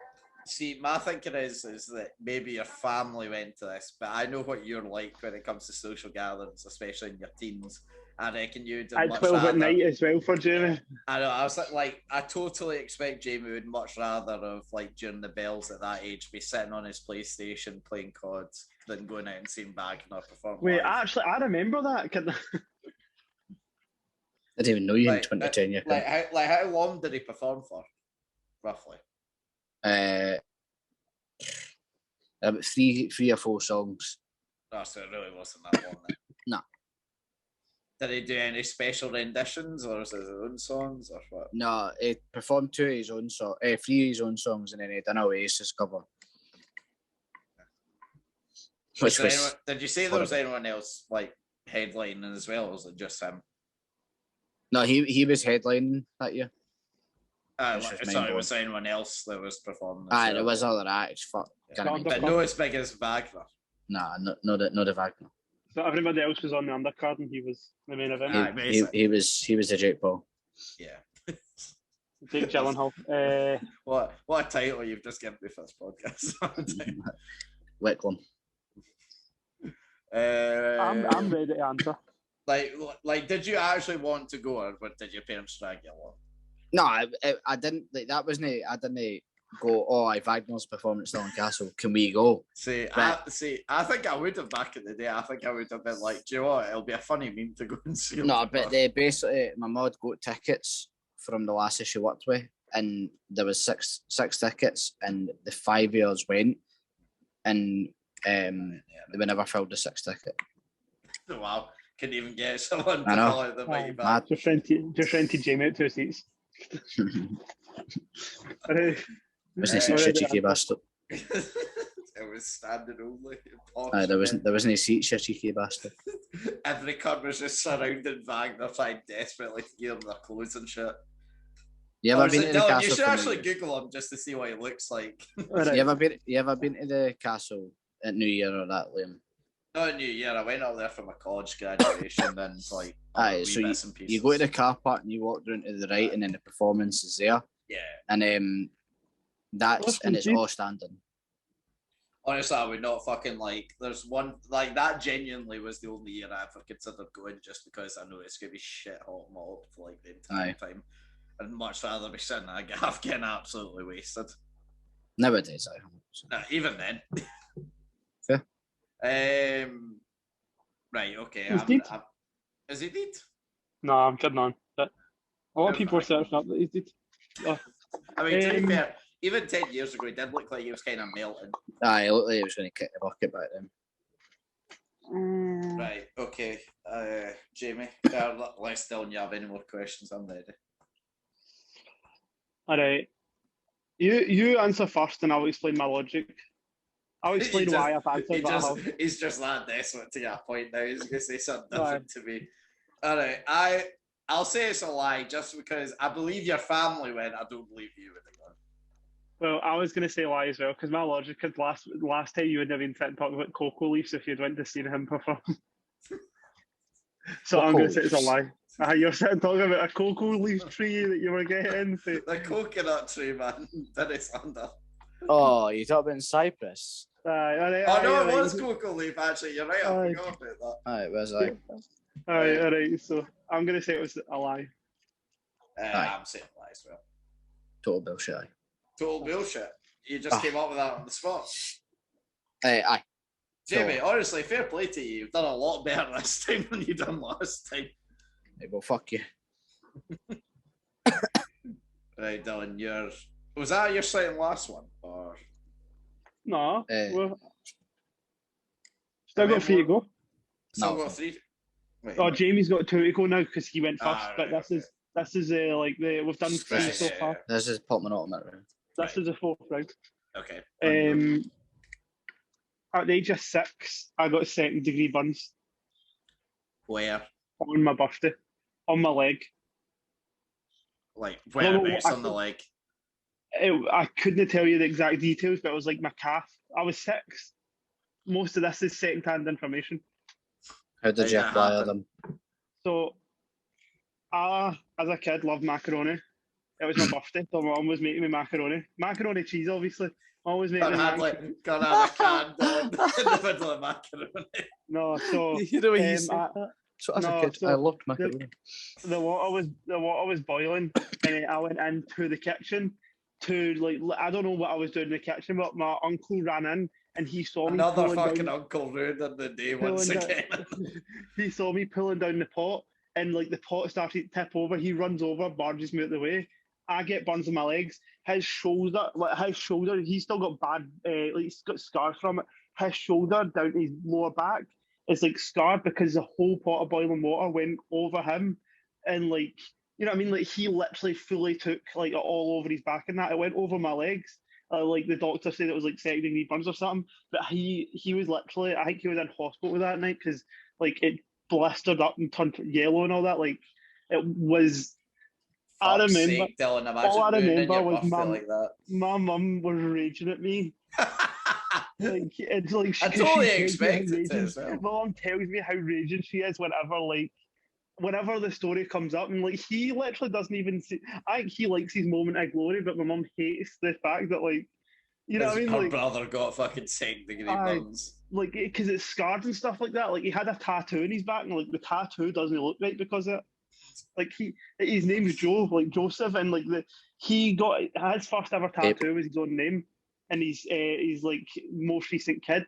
Speaker 2: See, my thinking is that maybe your family went to this, but I know what you're like when it comes to social gatherings, especially in your teens. I reckon you'd
Speaker 4: at 12 at night as well for Jamie.
Speaker 2: I know. I was like, I totally expect Jamie would much rather have, like, during the bells at that age, be sitting on his PlayStation playing COD than going out and seeing Wagner perform.
Speaker 4: Wait, actually, I remember that.
Speaker 3: I didn't even know you in 2010.
Speaker 2: How long did he perform for, roughly?
Speaker 3: About three or four songs.
Speaker 2: Oh, so it really wasn't that long then.
Speaker 3: No.
Speaker 2: Did he do any special renditions, or is it his own songs, or what?
Speaker 3: No, he performed three of his own songs, and then he done an Oasis cover.
Speaker 2: Did you say there was anyone else like headlining as well, or was it just him?
Speaker 3: No, he was headlining that year.
Speaker 2: It was anyone else that was performing.
Speaker 3: There was other acts. Fuck.
Speaker 2: But no as big as Wagner.
Speaker 3: Nah, not the Wagner.
Speaker 4: So everybody else was on the undercard, and he was the main event.
Speaker 3: He was the Jake Paul.
Speaker 2: Yeah.
Speaker 4: Jake Gyllenhaal.
Speaker 2: What a title you've just given me for this podcast.
Speaker 3: Wickham.
Speaker 4: I'm ready to answer.
Speaker 2: Like, did you actually want to go, or did your parents drag you along?
Speaker 3: No, I didn't. Like, that wasn't. I didn't go. Oh, Wagner's performance still in Castle. Can we go?
Speaker 2: I think I would have back in the day. I think I would have been like, do you know what? It'll be a funny meme to go and see.
Speaker 3: No, but they basically, my mum got tickets from the lassie she worked with, and there was six tickets, and the 5 years went, and they never filled the sixth ticket.
Speaker 2: Wow. Couldn't even get someone to fill out the mighty bag.
Speaker 4: Just rented Jamie out 2 seats.
Speaker 3: Wasn't a seats, you cheeky bastard.
Speaker 2: It was standing only.
Speaker 3: There wasn't any seats, you cheeky bastard.
Speaker 2: Every car was just surrounding Wagner, trying desperately to give him their clothes and shit.
Speaker 3: You ever been to the castle?
Speaker 2: You should actually Google him just to see what he looks like.
Speaker 3: You ever been to the castle at New Year or that, Liam?
Speaker 2: Not New Year. I went up there for my college graduation, and like,
Speaker 3: so you go to the car park and you walk down to the right, and then the performance is there.
Speaker 2: Yeah.
Speaker 3: And it's all standing.
Speaker 2: Honestly, I would not fucking like. There's one like that. Genuinely, was the only year I ever considered going, just because I know it's gonna be shit hot mob for like the entire time. I'd much rather be sitting at a gaff getting absolutely wasted.
Speaker 3: Nowadays,
Speaker 2: even then.
Speaker 3: Fair.
Speaker 2: Right, okay. Is he dead?
Speaker 4: No, I'm kidding on. But a lot of people are searching up that he's dead. Oh.
Speaker 2: I mean, to be fair, even 10 years ago, he did look like he was kind of melting.
Speaker 3: He looked like he was going to kick the bucket back then.
Speaker 2: Right, okay. Jamie, let's tell you have any more questions. I'm ready.
Speaker 4: All right. You answer first, and I'll explain my logic. I'll explain why I've answered.
Speaker 2: He's just that desperate to get a point now. He's going to say something different to me. All right, I'll say it's a lie just because I believe your family went. I don't believe you would have gone.
Speaker 4: Well, I was going to say lie as well because my logic is last time you would have been sitting talking about cocoa leaves if you'd went to see him perform. So I'm going to say it's a lie. You're sitting talking about a cocoa leaf tree that you were getting.
Speaker 2: The coconut tree, man. That is under.
Speaker 3: Oh, you talking about in Cyprus?
Speaker 2: It was cocoa leaf, actually. You're right, I forgot about that.
Speaker 3: Where's that?
Speaker 4: All right, so I'm going to say it was a lie.
Speaker 2: I'm saying a lie as well.
Speaker 3: Total bullshit.
Speaker 2: Total bullshit. You just came up with that on the spot.
Speaker 3: Aye.
Speaker 2: Jamie,
Speaker 3: So,
Speaker 2: honestly, fair play to you. You've done a lot better this time than you done last time.
Speaker 3: hey, well, fuck you.
Speaker 2: Right, Dylan, was that your second last one? Or
Speaker 4: No,
Speaker 3: Eh.
Speaker 4: well, still got 3 to go.
Speaker 2: still
Speaker 3: No.
Speaker 2: got 3? Wait,
Speaker 4: Oh, Jamie's got 2 to go now because he went first.
Speaker 2: Ah,
Speaker 4: but
Speaker 2: right,
Speaker 4: this is like we've done 3
Speaker 2: Right,
Speaker 4: so far.
Speaker 3: This is penultimate round.
Speaker 4: This is the 4th round.
Speaker 2: Okay.
Speaker 4: At the age of 6, I got 2nd-degree burns
Speaker 2: Where?
Speaker 4: on my birthday, on my leg.
Speaker 2: Like,
Speaker 4: No,
Speaker 2: whereabouts
Speaker 4: I
Speaker 2: on the leg?
Speaker 4: I couldn't tell you the exact details, but it was like my calf. I was 6. Most of this is second-hand information.
Speaker 3: How did
Speaker 2: How
Speaker 3: you
Speaker 2: did it
Speaker 3: acquire
Speaker 2: happen?
Speaker 3: them?
Speaker 4: So, I, as a kid, loved macaroni. It was my birthday, so my mum was making me macaroni. Macaroni cheese, obviously. Always making me macaroni.
Speaker 2: Can't have a candle in the middle of macaroni.
Speaker 4: No, so
Speaker 3: You know what you said? So as a
Speaker 4: no,
Speaker 3: kid,
Speaker 4: so
Speaker 3: I loved macaroni.
Speaker 4: the water was boiling, and I went into the kitchen to I don't know what I was doing in the kitchen, but my uncle ran in and he saw me
Speaker 2: Another
Speaker 4: pulling
Speaker 2: fucking
Speaker 4: down,
Speaker 2: Uncle ruining the day once
Speaker 4: pulling down-
Speaker 2: again.
Speaker 4: he saw me pulling down the pot, and like the pot started to tip over. He runs over, barges me out the way. I get burns on my legs. His shoulder, he's still got bad, he's got scars from it. His shoulder down to his lower back is like scarred because the whole pot of boiling water went over him, and like, you know what I mean? Like he literally fully took like all over his back and that. It went over my legs. Like the doctor said, it was like 2nd-degree burns or something. But he was literally, I think he was in hospital that night because like it blistered up and turned yellow and all that. Like it was. I
Speaker 2: Fuck's
Speaker 4: remember.
Speaker 2: sake, Dylan,
Speaker 4: All I
Speaker 2: imagine ruining
Speaker 4: remember
Speaker 2: your
Speaker 4: was
Speaker 2: birthday like
Speaker 4: my mum was raging at me.
Speaker 2: that.
Speaker 4: Like it's like
Speaker 2: I totally expected to as well.
Speaker 4: My mum tells me how raging she is whenever the story comes up, and like he literally doesn't even see. I think he likes his moment of glory, but my mum hates the fact that like, you know what I mean?
Speaker 2: Her
Speaker 4: Like,
Speaker 2: brother got fucking 2nd-degree burns.
Speaker 4: like because it's scarred and stuff like that. Like he had a tattoo in his back, and like the tattoo doesn't look right because of it. Like his name's Joe, like Joseph, and like he got his first ever tattoo was his own name, and his like most recent kid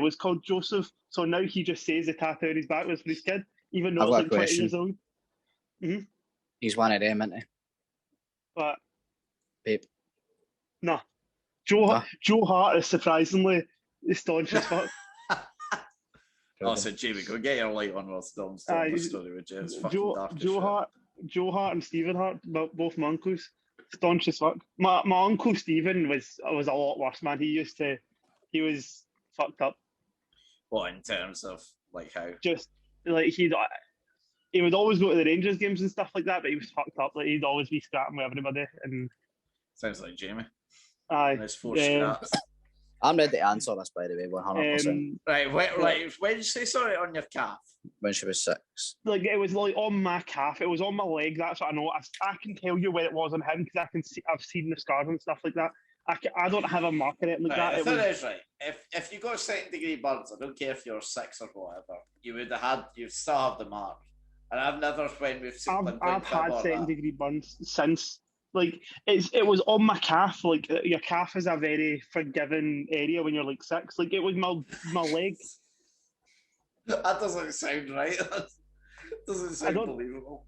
Speaker 4: was called Joseph. So now he just says the tattoo on his back was for his kid, even though
Speaker 3: I've
Speaker 4: it's
Speaker 3: got a
Speaker 4: like 20 years
Speaker 3: question.
Speaker 4: old.
Speaker 3: He's one of them, isn't he?
Speaker 4: But
Speaker 3: Babe.
Speaker 4: no, Joe
Speaker 3: Huh?
Speaker 4: Joe Hart is surprisingly staunch as fuck.
Speaker 2: Oh, so Jamie, go get your light on whilst Dylan's telling the story with you. It's fucking dark as shit.
Speaker 4: Joe Hart and Stephen Hart, both my uncles, staunch as fuck. My uncle Stephen was a lot worse, man. He was fucked up.
Speaker 2: What, in terms of like how?
Speaker 4: Just like he would always go to the Rangers games and stuff like that, but he was fucked up. Like he'd always be scrapping with everybody, and
Speaker 2: Sounds like Jamie.
Speaker 4: aye,
Speaker 2: Nice 4 scraps.
Speaker 3: I'm ready to answer this, by the way, 100%.
Speaker 2: Right, when did you say sorry on your calf?
Speaker 3: When she was 6.
Speaker 4: like it was like on my calf, it was on my leg. That's what I know. I can tell you where it was on him because I can see. I've seen the scars and stuff like that. I don't have a mark in it like
Speaker 2: Right,
Speaker 4: that.
Speaker 2: the thing is, right, if you got 2nd-degree burns, I don't care if you're 6 or whatever, you'd still have the mark. And I've never, when we've seen
Speaker 4: I've had 2nd-degree burns since. Like it was on my calf. Like your calf is a very forgiving area when you're like 6. Like it was my leg.
Speaker 2: That doesn't sound right. That doesn't sound believable.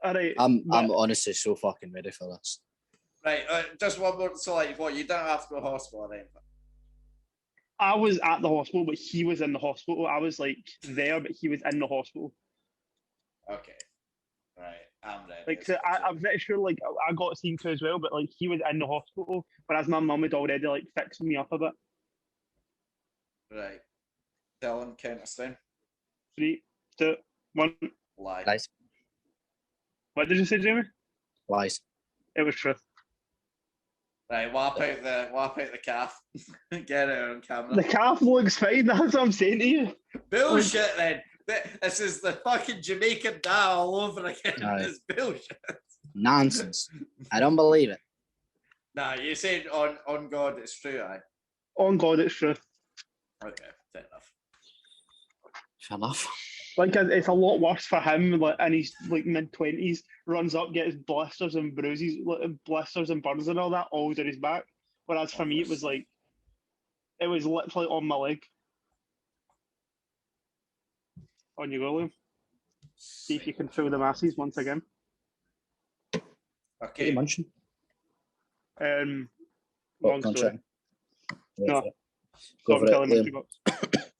Speaker 4: All right,
Speaker 3: I'm honestly so fucking ready for this.
Speaker 2: Right, just one more. So, like, what, you don't have to go to hospital or anything?
Speaker 4: I was at the hospital, but he was in the hospital. I was like there, but he was in the hospital.
Speaker 2: Okay. Right, I'm ready.
Speaker 4: Like, so I'm pretty sure, like, I got seen to as well, but like he was in the hospital, whereas my mum had already like fixed me up a bit.
Speaker 2: Right. Dylan, count us down.
Speaker 4: 3, 2, 1.
Speaker 2: Lie.
Speaker 3: Lies.
Speaker 4: What did you say, Jamie?
Speaker 3: Lies.
Speaker 4: It was truth.
Speaker 2: Right, whap out the calf. Get it on camera.
Speaker 4: The calf looks fine. That's what I'm saying to you.
Speaker 2: Bullshit then. This is the fucking Jamaican da all over again.
Speaker 3: Aye.
Speaker 2: It's bullshit.
Speaker 3: Nonsense. I don't believe it.
Speaker 2: Nah, you said on God it's true, aye.
Speaker 4: On God, it's truth.
Speaker 2: Okay, fair enough.
Speaker 3: Fair enough.
Speaker 4: Like it's a lot worse for him. Like in his like mid-20s, runs up, gets blisters and bruises, blisters and burns and all that, all down his back. Whereas for me, it was like It was literally on my leg. On you go, Liam. See if you can fool the masses once again.
Speaker 3: What are you munching?
Speaker 4: Long story. No.
Speaker 3: Go for it,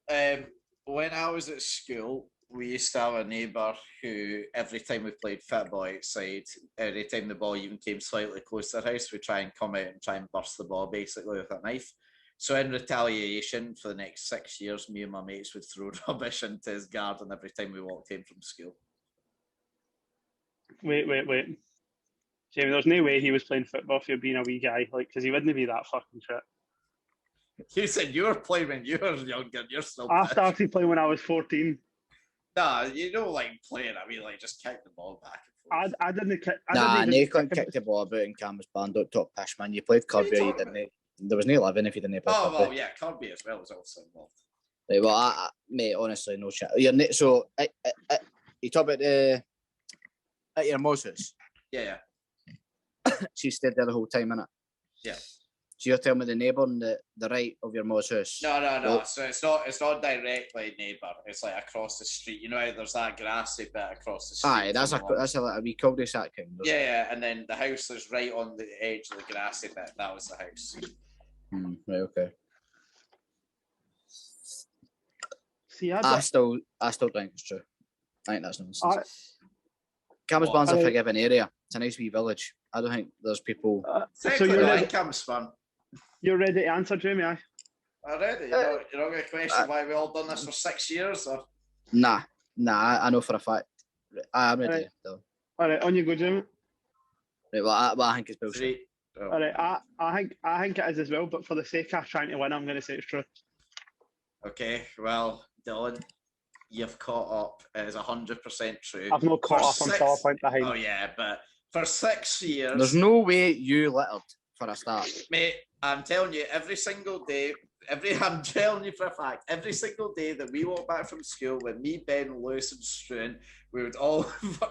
Speaker 2: Liam. When I was at school, we used to have a neighbour who, every time we played football outside, every time the ball even came slightly close to the house, we'd try and come out and try and burst the ball basically with a knife. So in retaliation, for the next 6 years, me and my mates would throw rubbish into his garden every time we walked home from school.
Speaker 4: Wait. Jamie, there's no way he was playing football for being a wee guy, like, because he wouldn't be that fucking shit.
Speaker 2: You said you were playing when you were younger. You're still.
Speaker 4: I started playing when I was 14.
Speaker 2: Nah, you don't like playing. I mean, like, just kick the ball back and forth.
Speaker 4: I didn't.
Speaker 3: You couldn't kick the ball about in Camus Band. Don't talk pish, man. You played Kirby, you didn't. There was no living if you didn't play Kirby.
Speaker 2: Well, yeah, Kirby as well was also involved.
Speaker 3: Right, well, mate, honestly, no shit. So, you talk about at your mom's house?
Speaker 2: Yeah.
Speaker 3: She stayed there the whole time, innit?
Speaker 2: Yeah.
Speaker 3: So you're telling me the neighbour on the right of your mom's house?
Speaker 2: No.
Speaker 3: Well,
Speaker 2: So it's not directly neighbour. It's like across the street. You know how there's that grassy bit across the street.
Speaker 3: Aye, that's a wee cul-de-sac kind.
Speaker 2: Yeah, and then the house is right on the edge of the grassy bit. That was the house.
Speaker 3: Right, okay.
Speaker 4: See,
Speaker 3: I still think it's true. I think that's nonsense. Camus Band's a forgiving area. It's a nice wee village. I don't think there's people.
Speaker 2: So you're ready? Camus Band.
Speaker 4: You're ready to answer, Jamie?
Speaker 2: Already? You're not going to question why we all done this for 6 years? Or?
Speaker 3: Nah. I know for a fact. I'm ready. Though.
Speaker 4: All right, on you go, Jamie.
Speaker 3: Right, well, I think it's bullshit.
Speaker 4: All right, I think it is as well. But for the sake of trying to win, I'm going to say it's true.
Speaker 2: Okay, well, Dylan, you've caught up. It is 100% true.
Speaker 4: I've not caught up. I'm still a point behind.
Speaker 2: Oh yeah, but for 6 years,
Speaker 3: there's no way you littered for a start,
Speaker 2: mate. I'm telling you, every single day, I'm telling you for a fact, every single day that we walk back from school with me, Ben, Lewis, and Struan, we would all,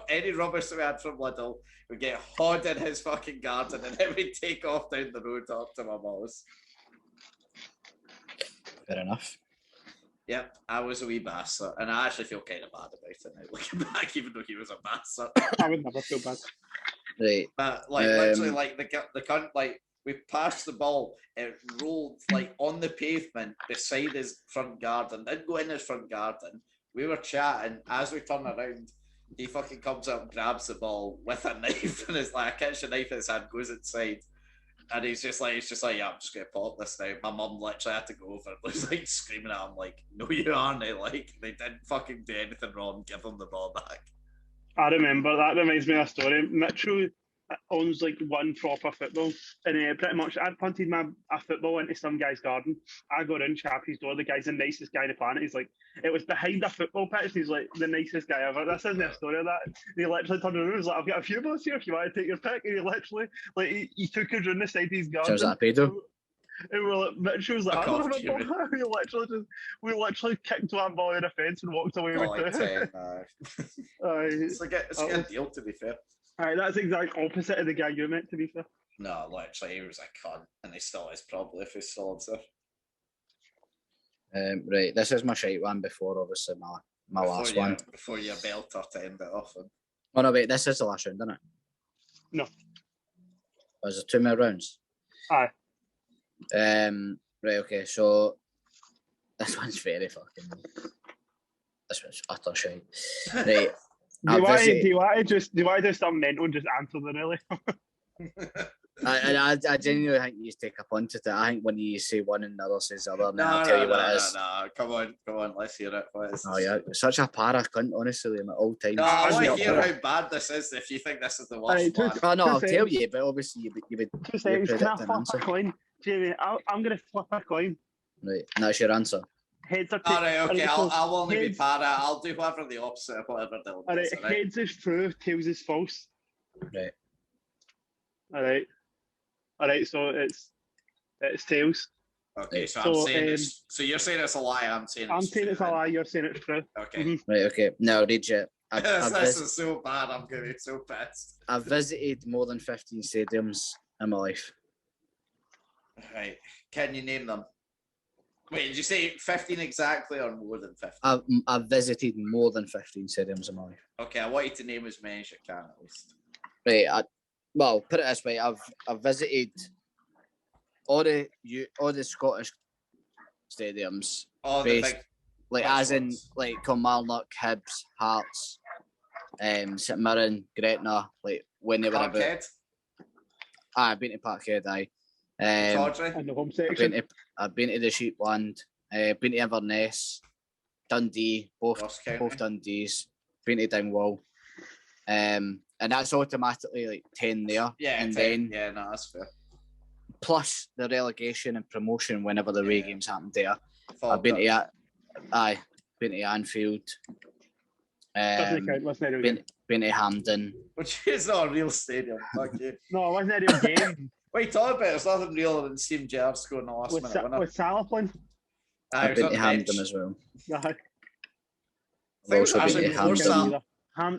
Speaker 2: any rubbish that we had from Lidl, we'd get hod in his fucking garden, and then we'd take off down the road up to my mum's.
Speaker 3: Fair enough.
Speaker 2: Yep, I was a wee bastard, and I actually feel kind of bad about it now, looking back, even though he was a bastard.
Speaker 4: I would never feel bad.
Speaker 3: Right.
Speaker 2: But, like, literally, like, the cunt, like, we passed the ball, it rolled like on the pavement beside his front garden, didn't go in his front garden. We were chatting, as we turn around, he fucking comes up and grabs the ball with a knife, and it's like a kitchen knife in his hand, goes inside, and he's just like, yeah, I'm just gonna pop this now. My mum literally had to go over and was like screaming at him, like, no, you aren't. Like, they didn't fucking do anything wrong, give him the ball back.
Speaker 4: I remember, that reminds me of a story. Mitchell owns like one proper football, and pretty much I punted a football into some guy's garden. I go in, chap his door. The guy's the nicest guy on the planet. He's like, it was behind a football pitch. He's like the nicest guy ever. This isn't a story of that. And he literally turned around and was like, I've got a few balls here if you want to take your pick. And he literally, like, he took it around the side of his garden.
Speaker 3: Sounds like a pedo.
Speaker 4: And we're like, Mitchell was like, I don't have a ball. We literally kicked one ball in the fence and walked away with it.
Speaker 2: It's like a deal, to be fair.
Speaker 4: Alright, that's the exact opposite of the guy you met, to be fair.
Speaker 2: No, literally, he was a cunt, and he still is probably if he's still there.
Speaker 3: Right, this is my shite one before, obviously, my last one.
Speaker 2: Before your belter to end it off.
Speaker 3: Oh no, wait, this is the last round, isn't it?
Speaker 4: No.
Speaker 3: Was there 2 more rounds?
Speaker 4: Aye.
Speaker 3: Right, okay, so this one's very fucking. This one's utter shite. Right.
Speaker 4: Do you want to do something mental and just answer them really?
Speaker 3: I genuinely think you take a punt at it. I think when you say one and the other says the other, I'll tell you what it is.
Speaker 2: No, come on, let's hear it. What is this?
Speaker 3: Oh yeah, such a para cunt, honestly, at all times.
Speaker 2: No, I want to hear how bad this is if you think this is the worst one.
Speaker 3: Oh no, I'll tell you, but obviously you would
Speaker 4: 2 seconds, can I flip a coin? Jamie, I'm going to flip a coin.
Speaker 3: Right, and that's your answer.
Speaker 4: Heads are
Speaker 2: all right, okay, I'll only be para. I'll do whatever the opposite of whatever Dylan does.
Speaker 4: All right, heads is true, tails is false.
Speaker 3: Right.
Speaker 4: All right, so it's tails.
Speaker 2: Okay, so I'm saying so you're saying it's a lie, I'm saying
Speaker 4: it's a lie, you're saying it's true.
Speaker 2: Okay.
Speaker 4: Mm-hmm.
Speaker 3: Right, okay. Now, read it.
Speaker 2: This is so bad, I'm going to be so pissed.
Speaker 3: I've visited more than 15 stadiums in my life.
Speaker 2: Right. Can you name them? Wait, did you say 15 exactly or more than 15?
Speaker 3: I've visited more than 15 stadiums in my life.
Speaker 2: Okay, I want you to name as many as you can at least.
Speaker 3: Right, well, put it this way: I've visited all the Scottish stadiums,
Speaker 2: Oh, the
Speaker 3: based,
Speaker 2: big,
Speaker 3: like
Speaker 2: which
Speaker 3: as in
Speaker 2: ones?
Speaker 3: like Kilmarnock, Hibs, Hearts, St Mirren, Gretna, like when they were about.
Speaker 2: Parkhead,
Speaker 3: I've been to Parkhead, aye.
Speaker 2: Tawdry.
Speaker 4: In the home section.
Speaker 3: I've been to the Sheepland, been to Inverness, Dundee, both
Speaker 2: Ross County.
Speaker 3: Dundees, been to Dingwall. And that's automatically like 10 there.
Speaker 2: Yeah,
Speaker 3: and
Speaker 2: 10.
Speaker 3: then
Speaker 2: Yeah, no, that's fair.
Speaker 3: plus the relegation and promotion whenever the away games happened there. I've been
Speaker 4: Doesn't
Speaker 3: to Anfield.
Speaker 4: count. Wasn't a real game.
Speaker 3: Been to Hampden.
Speaker 2: Which is not a real stadium. Fuck you.
Speaker 4: No, it wasn't a real game.
Speaker 2: What are you talking about? There's nothing realer than Steam Gerrard scoring the last minute winner.
Speaker 4: With Salah playing.
Speaker 3: I've been to Hampden as well.
Speaker 4: Aye.
Speaker 3: I've also been to Hampden.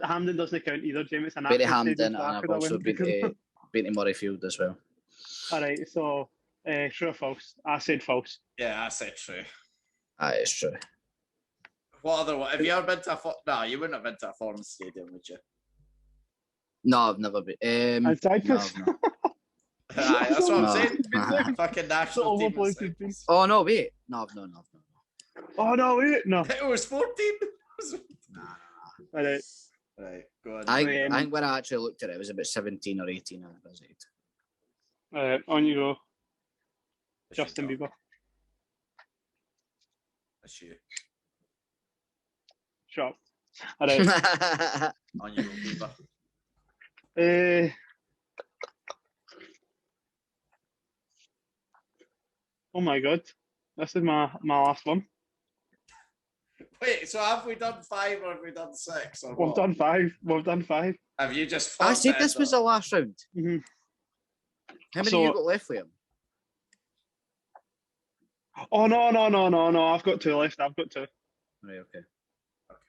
Speaker 4: Hampden doesn't count either, James. It's an
Speaker 3: Been to
Speaker 4: active
Speaker 3: Hampden,
Speaker 4: stadium,
Speaker 3: and
Speaker 4: so I
Speaker 3: I've
Speaker 4: could have
Speaker 3: also
Speaker 4: went.
Speaker 3: been to Murrayfield as well.
Speaker 4: All right, so true or false? I said false.
Speaker 2: Yeah, I said true.
Speaker 3: Aye, it's true.
Speaker 2: What other one? Have you ever been to no, you wouldn't have been to a foreign stadium, would you?
Speaker 3: No, I've never been.
Speaker 4: And Cyprus.
Speaker 3: No,
Speaker 2: Aye, that's what
Speaker 3: No.
Speaker 2: I'm saying. Fucking national team. in Cyprus.
Speaker 3: Oh no, wait. No.
Speaker 4: Oh no, wait, no.
Speaker 2: It was 14.
Speaker 4: All right.
Speaker 2: Right, go on.
Speaker 3: I think when I actually looked at it, it was about 17 or 18 I visited.
Speaker 4: On you go,
Speaker 2: That's
Speaker 4: Justin
Speaker 2: you,
Speaker 4: Bieber.
Speaker 2: That's you.
Speaker 4: Shut up. All right.
Speaker 2: On you go, Bieber.
Speaker 4: Oh my god, this is my last one.
Speaker 2: Wait, so have we done 5 or have we done 6? Or
Speaker 4: We've
Speaker 2: what?
Speaker 4: done 5. We've done 5.
Speaker 2: Have you just
Speaker 3: I said
Speaker 2: forfeited
Speaker 3: this was
Speaker 2: them?
Speaker 3: the last round.
Speaker 4: Mm-hmm.
Speaker 3: How many
Speaker 4: So-
Speaker 3: you got left with him?
Speaker 4: Oh no! I've got 2 left. I've got 2.
Speaker 3: Right, okay.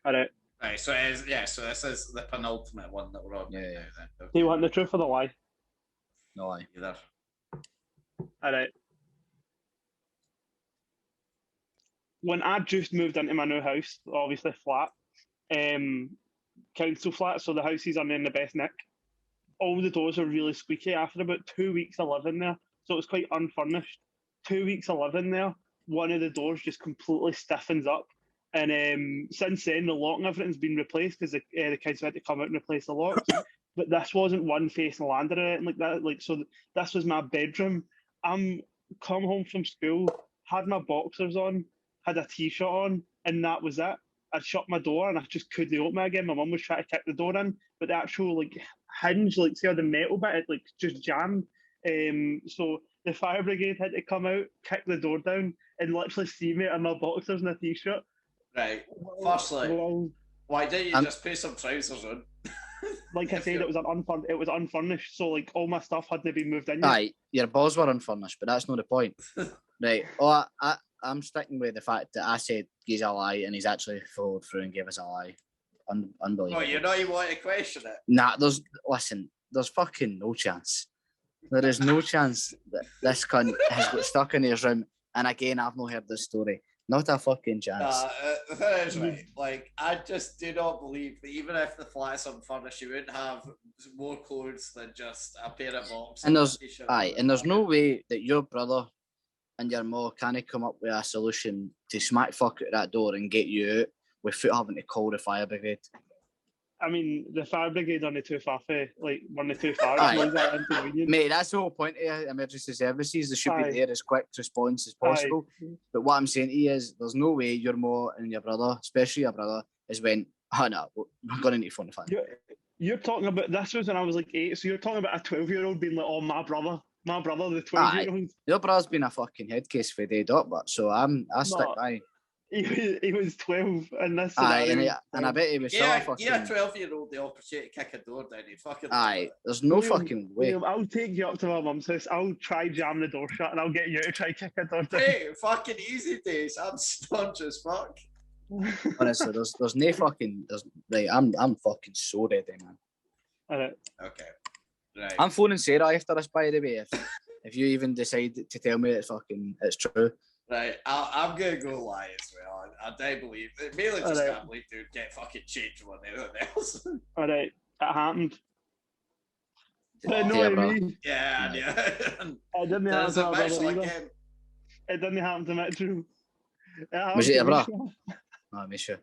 Speaker 4: All right.
Speaker 2: Right, so it is, yeah, so this is the penultimate one that we're on.
Speaker 3: Yeah,
Speaker 2: right
Speaker 3: yeah.
Speaker 2: now then. Okay.
Speaker 4: Do you want the truth or the lie?
Speaker 3: No, aye.
Speaker 2: Either.
Speaker 4: All right. When I just moved into my new house, obviously flat, council flat, so the houses aren't in the best nick. All the doors are really squeaky. After about 2 weeks of living there, so it was quite unfurnished. 2 weeks of living there, one of the doors just completely stiffens up. And since then, the lock and everything's been replaced because the kids had to come out and replace the locks. But this wasn't one facing landing or anything like that. Like, so this was my bedroom. I'm come home from school, had my boxers on, had a t-shirt on, and that was it. I'd shut my door and I just couldn't open it again. My mum was trying to kick the door in, but the actual like hinge, like see how the metal bit, it like just jammed. So the fire brigade had to come out, kick the door down, and literally see me in my boxers and a t-shirt.
Speaker 2: Right, firstly,
Speaker 4: Well,
Speaker 2: why didn't you
Speaker 3: I'm-
Speaker 2: just put some trousers on?
Speaker 4: like I
Speaker 2: If
Speaker 4: said,
Speaker 2: you're-
Speaker 4: it was unfurnished, so like all my stuff hadn't been moved in yet.
Speaker 3: Aye, your balls were unfurnished, but that's not the point. Right. Oh, I'm sticking with the fact that I said he's a lie and he's actually followed through and gave us a lie. Unbelievable.
Speaker 2: Oh, you know you want to question it?
Speaker 3: Nah, there's fucking no chance. There is no chance that this cunt has got stuck in his room. And again, I've not heard this story. Not a fucking chance.
Speaker 2: The thing is, right, like, I just do not believe that even if the flat's unfurnished, you wouldn't have more clothes than just a pair of boxers.
Speaker 3: And there's
Speaker 2: a t-shirt,
Speaker 3: and there's no way that your brother and your ma can't come up with a solution to smack fuck out that door and get you out without having to call the fire brigade.
Speaker 4: I mean, the fire brigade on the too far, like one of the too far
Speaker 3: Aye.
Speaker 4: ones that inconvenient.
Speaker 3: Mate, that's the whole point of emergency services. They should
Speaker 4: Aye.
Speaker 3: be there as quick response as possible. But what I'm saying to you is there's no way your ma and your brother, especially your brother, has went, oh no, we're going to need to phone the fire.
Speaker 4: You're talking about, this was when I was like 8, so you're talking about a 12-year-old being like, oh, my brother, the 12-year-old.
Speaker 3: Your brother's been a fucking head case for day dot, but so I stick by.
Speaker 4: He was 12 and this
Speaker 3: Aye,
Speaker 4: scenario.
Speaker 3: and I bet he was
Speaker 2: Yeah,
Speaker 3: sort of
Speaker 2: yeah,
Speaker 3: fucking.
Speaker 2: 12-year-old the opportunity to kick a door down. He'd fucking.
Speaker 3: Aye, there's no
Speaker 4: Liam,
Speaker 3: fucking way.
Speaker 4: Liam, I'll take you up to my mum's house. I'll try jam the door shut and I'll get you to try kick a door down.
Speaker 2: Hey, fucking easy days. I'm staunch as fuck.
Speaker 3: Honestly, there's no fucking. Right, I'm fucking so ready, man.
Speaker 4: Alright.
Speaker 2: Okay. Right.
Speaker 3: I'm phoning Sarah after this, by the way. If you even decide to tell me it's true,
Speaker 2: Right, I'm gonna go lie as well. I do believe, mainly just
Speaker 4: Alright.
Speaker 2: can't believe they would get fucking changed more than anything else.
Speaker 4: All right, it happened.
Speaker 2: Oh,
Speaker 4: No,
Speaker 3: yeah,
Speaker 4: what I
Speaker 3: bro.
Speaker 4: mean,
Speaker 2: yeah.
Speaker 4: it didn't happen
Speaker 2: There's
Speaker 4: to
Speaker 2: a
Speaker 4: my brother
Speaker 2: Mitchell
Speaker 4: either.
Speaker 2: again.
Speaker 4: It didn't happen to Mitchell. It happened
Speaker 3: Was it
Speaker 4: to
Speaker 3: your bro?
Speaker 4: Misha.
Speaker 3: Oh, Misha.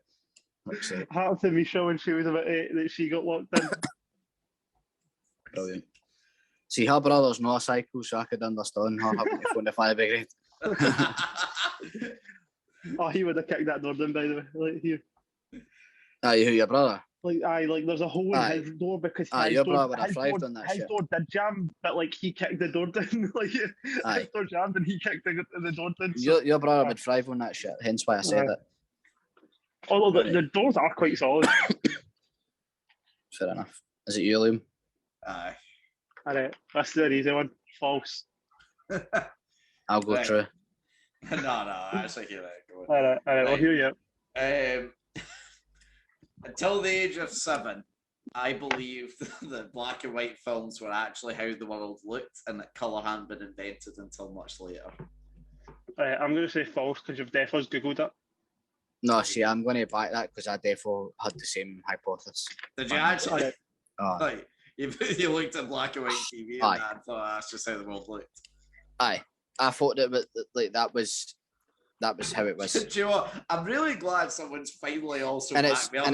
Speaker 3: Looks it.
Speaker 4: It happened to Misha when she was about 8 that she got locked in.
Speaker 3: Brilliant. See, her brother's not a cycle, so I could understand her having to phone the fire brigade.
Speaker 4: Oh, he would have kicked that door down, by the way. Like here,
Speaker 3: Aye, who, your brother?
Speaker 4: like there's a hole in
Speaker 3: Aye.
Speaker 4: his door because
Speaker 3: Aye,
Speaker 4: his
Speaker 3: your
Speaker 4: door,
Speaker 3: brother would have
Speaker 4: his
Speaker 3: thrived
Speaker 4: door,
Speaker 3: on that
Speaker 4: his
Speaker 3: shit.
Speaker 4: door did jam, but like he kicked the door down. Like
Speaker 3: Aye.
Speaker 4: his door jammed and he kicked the door down. So,
Speaker 3: Your brother would thrive on that shit, hence why I said
Speaker 4: Aye.
Speaker 3: it.
Speaker 4: although the doors are quite solid.
Speaker 3: Fair enough. Is it you, Liam?
Speaker 2: Aye.
Speaker 4: All right, that's the easy one. False.
Speaker 3: I'll go
Speaker 2: Right.
Speaker 3: true.
Speaker 2: No, actually hear that. Go on.
Speaker 4: All right, I'll
Speaker 2: Right.
Speaker 4: hear you.
Speaker 2: Until the age of 7, I believed that black and white films were actually how the world looked, and that colour hadn't been invented until much later.
Speaker 4: I'm going to say false because you've definitely googled it.
Speaker 3: No, see, I'm going to back that because I defo had the same hypothesis.
Speaker 2: Did you
Speaker 3: Fine.
Speaker 2: actually?
Speaker 4: Alright.
Speaker 3: Oh,
Speaker 2: Like, you looked at black and white TV and
Speaker 3: Aye.
Speaker 2: I thought that's just how the world looked.
Speaker 3: aye. I thought that like that was how it was.
Speaker 2: Do you know what? I'm really glad someone's finally also
Speaker 3: And
Speaker 2: backed me up on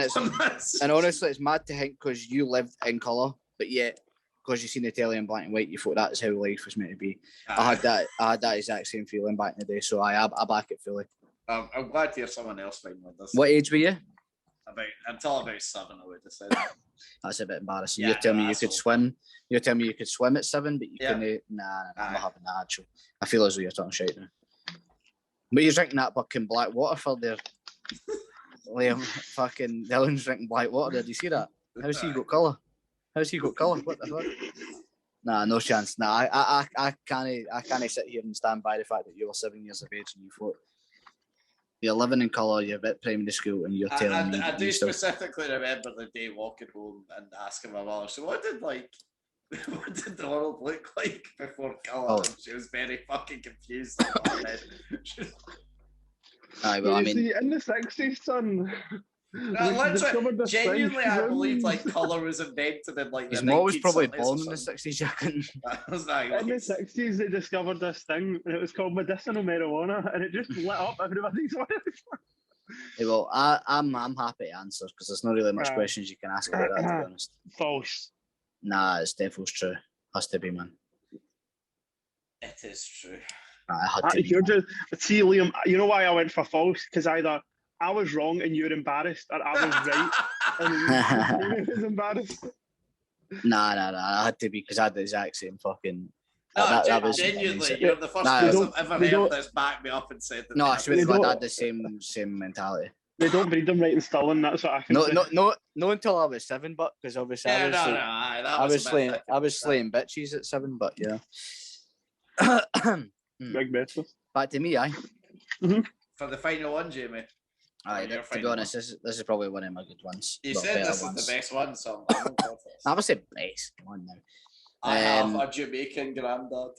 Speaker 2: this.
Speaker 3: And honestly, it's mad to think because you lived in colour, but yet because you seen the telly in black and white, you thought that's how life was meant to be. I had that exact same feeling back in the day, so I back it fully.
Speaker 2: I'm glad to hear someone else find with this.
Speaker 3: What age were you?
Speaker 2: Until about 7, I would have said.
Speaker 3: That's a bit embarrassing.
Speaker 2: Yeah,
Speaker 3: You're telling me
Speaker 2: no,
Speaker 3: you
Speaker 2: that's
Speaker 3: could
Speaker 2: all.
Speaker 3: swim. You're telling me you could swim at 7, but you
Speaker 2: Yeah.
Speaker 3: couldn't. Nah, I'm
Speaker 2: Aye.
Speaker 3: not having that. Actually, I feel as though you're talking shit now. But you're drinking that fucking black water for there. Liam, fucking Dylan's drinking black water. Did you see that? How's he got colour? How's he got colour? What the fuck? Nah, no chance. Nah, I can't sit here and stand by the fact that you were 7 years of age and you thought you're living in colour, you're at primary school, and you're telling me.
Speaker 2: I
Speaker 3: that
Speaker 2: do
Speaker 3: you still...
Speaker 2: specifically remember the day walking home and asking my mother, so what did the world look like before colour?
Speaker 3: Oh.
Speaker 2: And she was very fucking confused.
Speaker 3: Aye, well, I mean,
Speaker 4: see, in the 60s, son.
Speaker 2: Literally, genuinely, I believed like colour was invented in like the
Speaker 3: his mom was probably
Speaker 2: 1970s or
Speaker 3: born in the
Speaker 2: something.
Speaker 3: 60s, you reckon?
Speaker 2: That was not
Speaker 4: In the
Speaker 2: like,
Speaker 4: 60s, they discovered this thing, and it was called medicinal marijuana, and it just lit up everybody's life.
Speaker 3: Yeah, well, I'm happy to answer because there's not really much questions you can ask about that, to be honest.
Speaker 4: False.
Speaker 3: Nah, it's definitely true. Has to be, man.
Speaker 2: it is true.
Speaker 3: Nah, it had to be.
Speaker 4: You're just, see, Liam, you know why I went for false? Because either I was wrong and you're embarrassed, or I was right and you was embarrassed.
Speaker 3: Nah, I had to be because I had the exact same fucking.
Speaker 2: No,
Speaker 3: that was
Speaker 2: genuinely, you're the first
Speaker 3: Nah,
Speaker 2: person I've ever
Speaker 4: they
Speaker 2: heard
Speaker 4: don't-
Speaker 2: that's backed me up and said that.
Speaker 3: No, I swear to
Speaker 4: They
Speaker 3: God, I
Speaker 4: don't-
Speaker 3: had the same mentality.
Speaker 4: They don't breed them right in Stirling, that's what I can say.
Speaker 3: No, until I was 7, but because obviously
Speaker 2: Yeah,
Speaker 3: I was slaying bitches at 7, but yeah.
Speaker 4: Big better.
Speaker 3: Back to me, aye.
Speaker 2: For the final one, Jamie.
Speaker 3: Aye,
Speaker 2: Your
Speaker 3: to be
Speaker 2: final
Speaker 3: honest, this is probably one of my good ones.
Speaker 2: You
Speaker 3: Well,
Speaker 2: said
Speaker 3: better
Speaker 2: this
Speaker 3: ones.
Speaker 2: is the best one, so I'm going for this.
Speaker 3: I would say best one now.
Speaker 2: I have
Speaker 3: Um,
Speaker 2: a Jamaican granddad.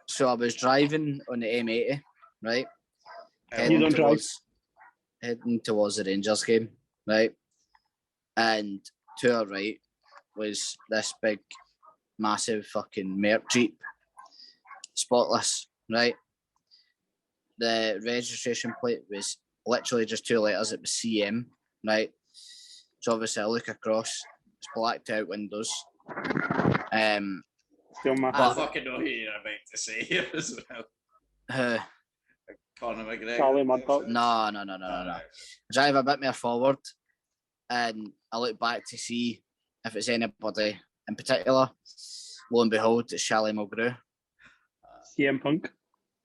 Speaker 3: So I was driving on the M80, right?
Speaker 4: You don't drive.
Speaker 3: Heading towards the Rangers game, right? And to our right was this big, massive fucking Merc Jeep, spotless, right? The registration plate was literally just 2 letters. It was CM, right? So obviously I look across, it's blacked out windows.
Speaker 4: Still my
Speaker 2: I fucking know who you're about to say here as well. Conor McGregor.
Speaker 4: Charlie Murdoch.
Speaker 3: No. Drive a bit more forward and I look back to see if it's anybody in particular. Lo and behold, it's Charlie Mulgrew,
Speaker 4: CM Punk.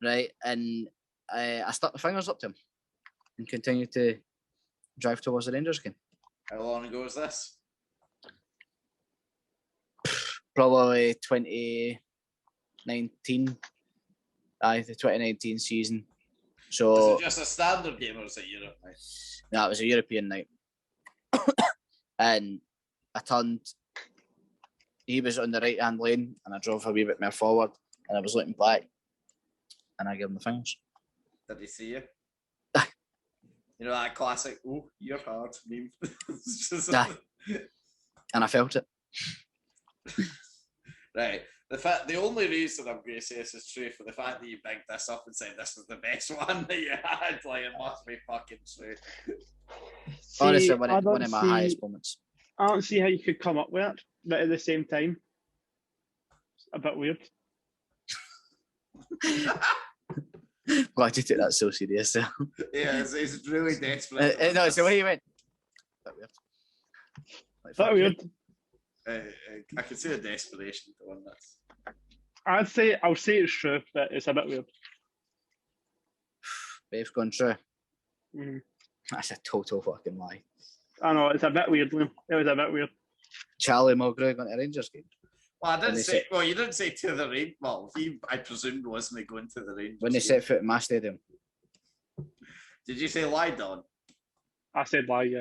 Speaker 3: right? And I stuck the fingers up to him and continued to drive towards the Rangers game.
Speaker 2: How long ago was this?
Speaker 3: Probably 2019. Aye, the 2019 season. So
Speaker 2: Was it just a standard game or was it Europe?
Speaker 3: no, it was a European night. And I turned, he was on the right hand lane and I drove a wee bit more forward and I was looking back and I gave him the fingers.
Speaker 2: Did he see you? You know that classic, oh, you're hard meme.
Speaker 3: Aye. And I felt it.
Speaker 2: Right. The only reason I'm going to say this is true for the fact that you bigged this up and said this was the best one that you had, like it must be fucking true.
Speaker 4: See,
Speaker 3: Honestly,
Speaker 4: I
Speaker 3: one of my
Speaker 4: don't
Speaker 3: highest
Speaker 4: see-
Speaker 3: moments.
Speaker 4: I don't see how you could come up with it, but at the same time, it's a bit weird.
Speaker 3: Glad you took that so serious.
Speaker 2: Yeah, it's really desperate.
Speaker 3: No, it's the way you went. Bit weird. Like,
Speaker 4: Bit
Speaker 3: fuck you.
Speaker 4: weird.
Speaker 2: I can see the desperation to one that's.
Speaker 4: I'll say it's true, but it's a bit weird.
Speaker 3: Babe's gone true.
Speaker 4: Mhm.
Speaker 3: That's a total fucking lie.
Speaker 4: I know, it's a bit weird, Liam. It was a bit weird.
Speaker 3: Charlie Mulgrew going to Rangers game.
Speaker 2: Well, I didn't
Speaker 3: When they
Speaker 2: say.
Speaker 3: say-
Speaker 2: Well, you didn't say to the range. Well, he, I presumed, wasn't going to the Rangers.
Speaker 3: When they
Speaker 2: game.
Speaker 3: set foot in my stadium.
Speaker 2: Did you say lie down?
Speaker 4: I said lie, yeah.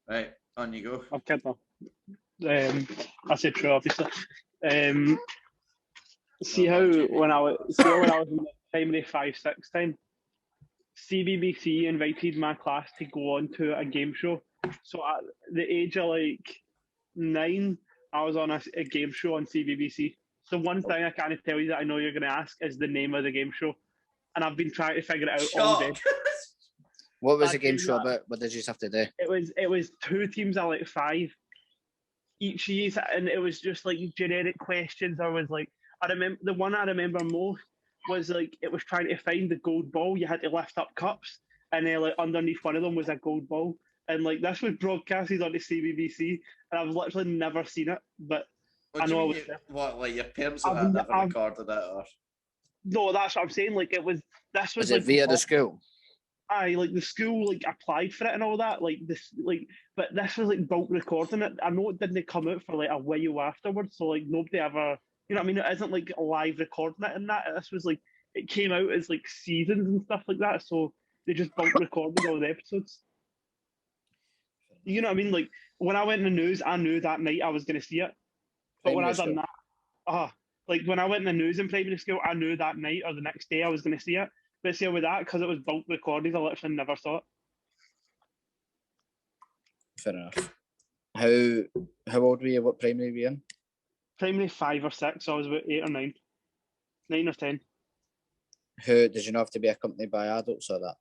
Speaker 2: Right, on you go.
Speaker 4: I'm kidding. I said true, obviously. See how when I was in the primary 5-6 time, CBBC invited my class to go on to a game show. So at the age of like 9, I was on a game show on CBBC. So one thing I can't tell you that I know you're going to ask is the name of the game show, and I've been trying to figure it out all day.
Speaker 2: Shock.
Speaker 3: What was
Speaker 4: I
Speaker 3: the game
Speaker 4: do
Speaker 3: show
Speaker 4: that.
Speaker 3: about? What did you just have to do?
Speaker 4: It was 2 teams of like 5 each year, and it was just like generic questions. I was like, I remember the one I remember most was like it was trying to find the gold ball. You had to lift up cups, and then like underneath one of them was a gold ball, and like this was broadcasted on the CBBC, and I've literally never seen it. But
Speaker 2: What
Speaker 4: I
Speaker 2: do you
Speaker 4: know I
Speaker 2: mean
Speaker 4: was there.
Speaker 2: what, like your parents
Speaker 4: I've
Speaker 2: have
Speaker 4: n-
Speaker 2: never
Speaker 4: I've-
Speaker 2: recorded it, or
Speaker 4: no, that's what I'm saying. Like it was. This was
Speaker 3: Was
Speaker 4: like
Speaker 3: it via the
Speaker 4: before-
Speaker 3: school?
Speaker 4: Aye, like the school like applied for it and all that. Like this, like, but this was like bulk recording it. I know it didn't come out for like a while afterwards, so like nobody ever, you know what I mean? It isn't like live recording it and that. This was like it came out as like seasons and stuff like that. So they just bulk recorded all the episodes. You know what I mean? Like when I went in the news, I knew that night I was going to see it. But when I
Speaker 3: Primary
Speaker 4: done that, like when I went in the news in primary school, I knew that night or the next day I was going to see it. But see, with that, because it was bulk recorded, I literally never saw it.
Speaker 3: Fair enough. How old were you? What primary were you in?
Speaker 4: Primary 5 or 6, so I was about 8 or 9. 9 or 10.
Speaker 3: Who did you not have to be accompanied by adults or that?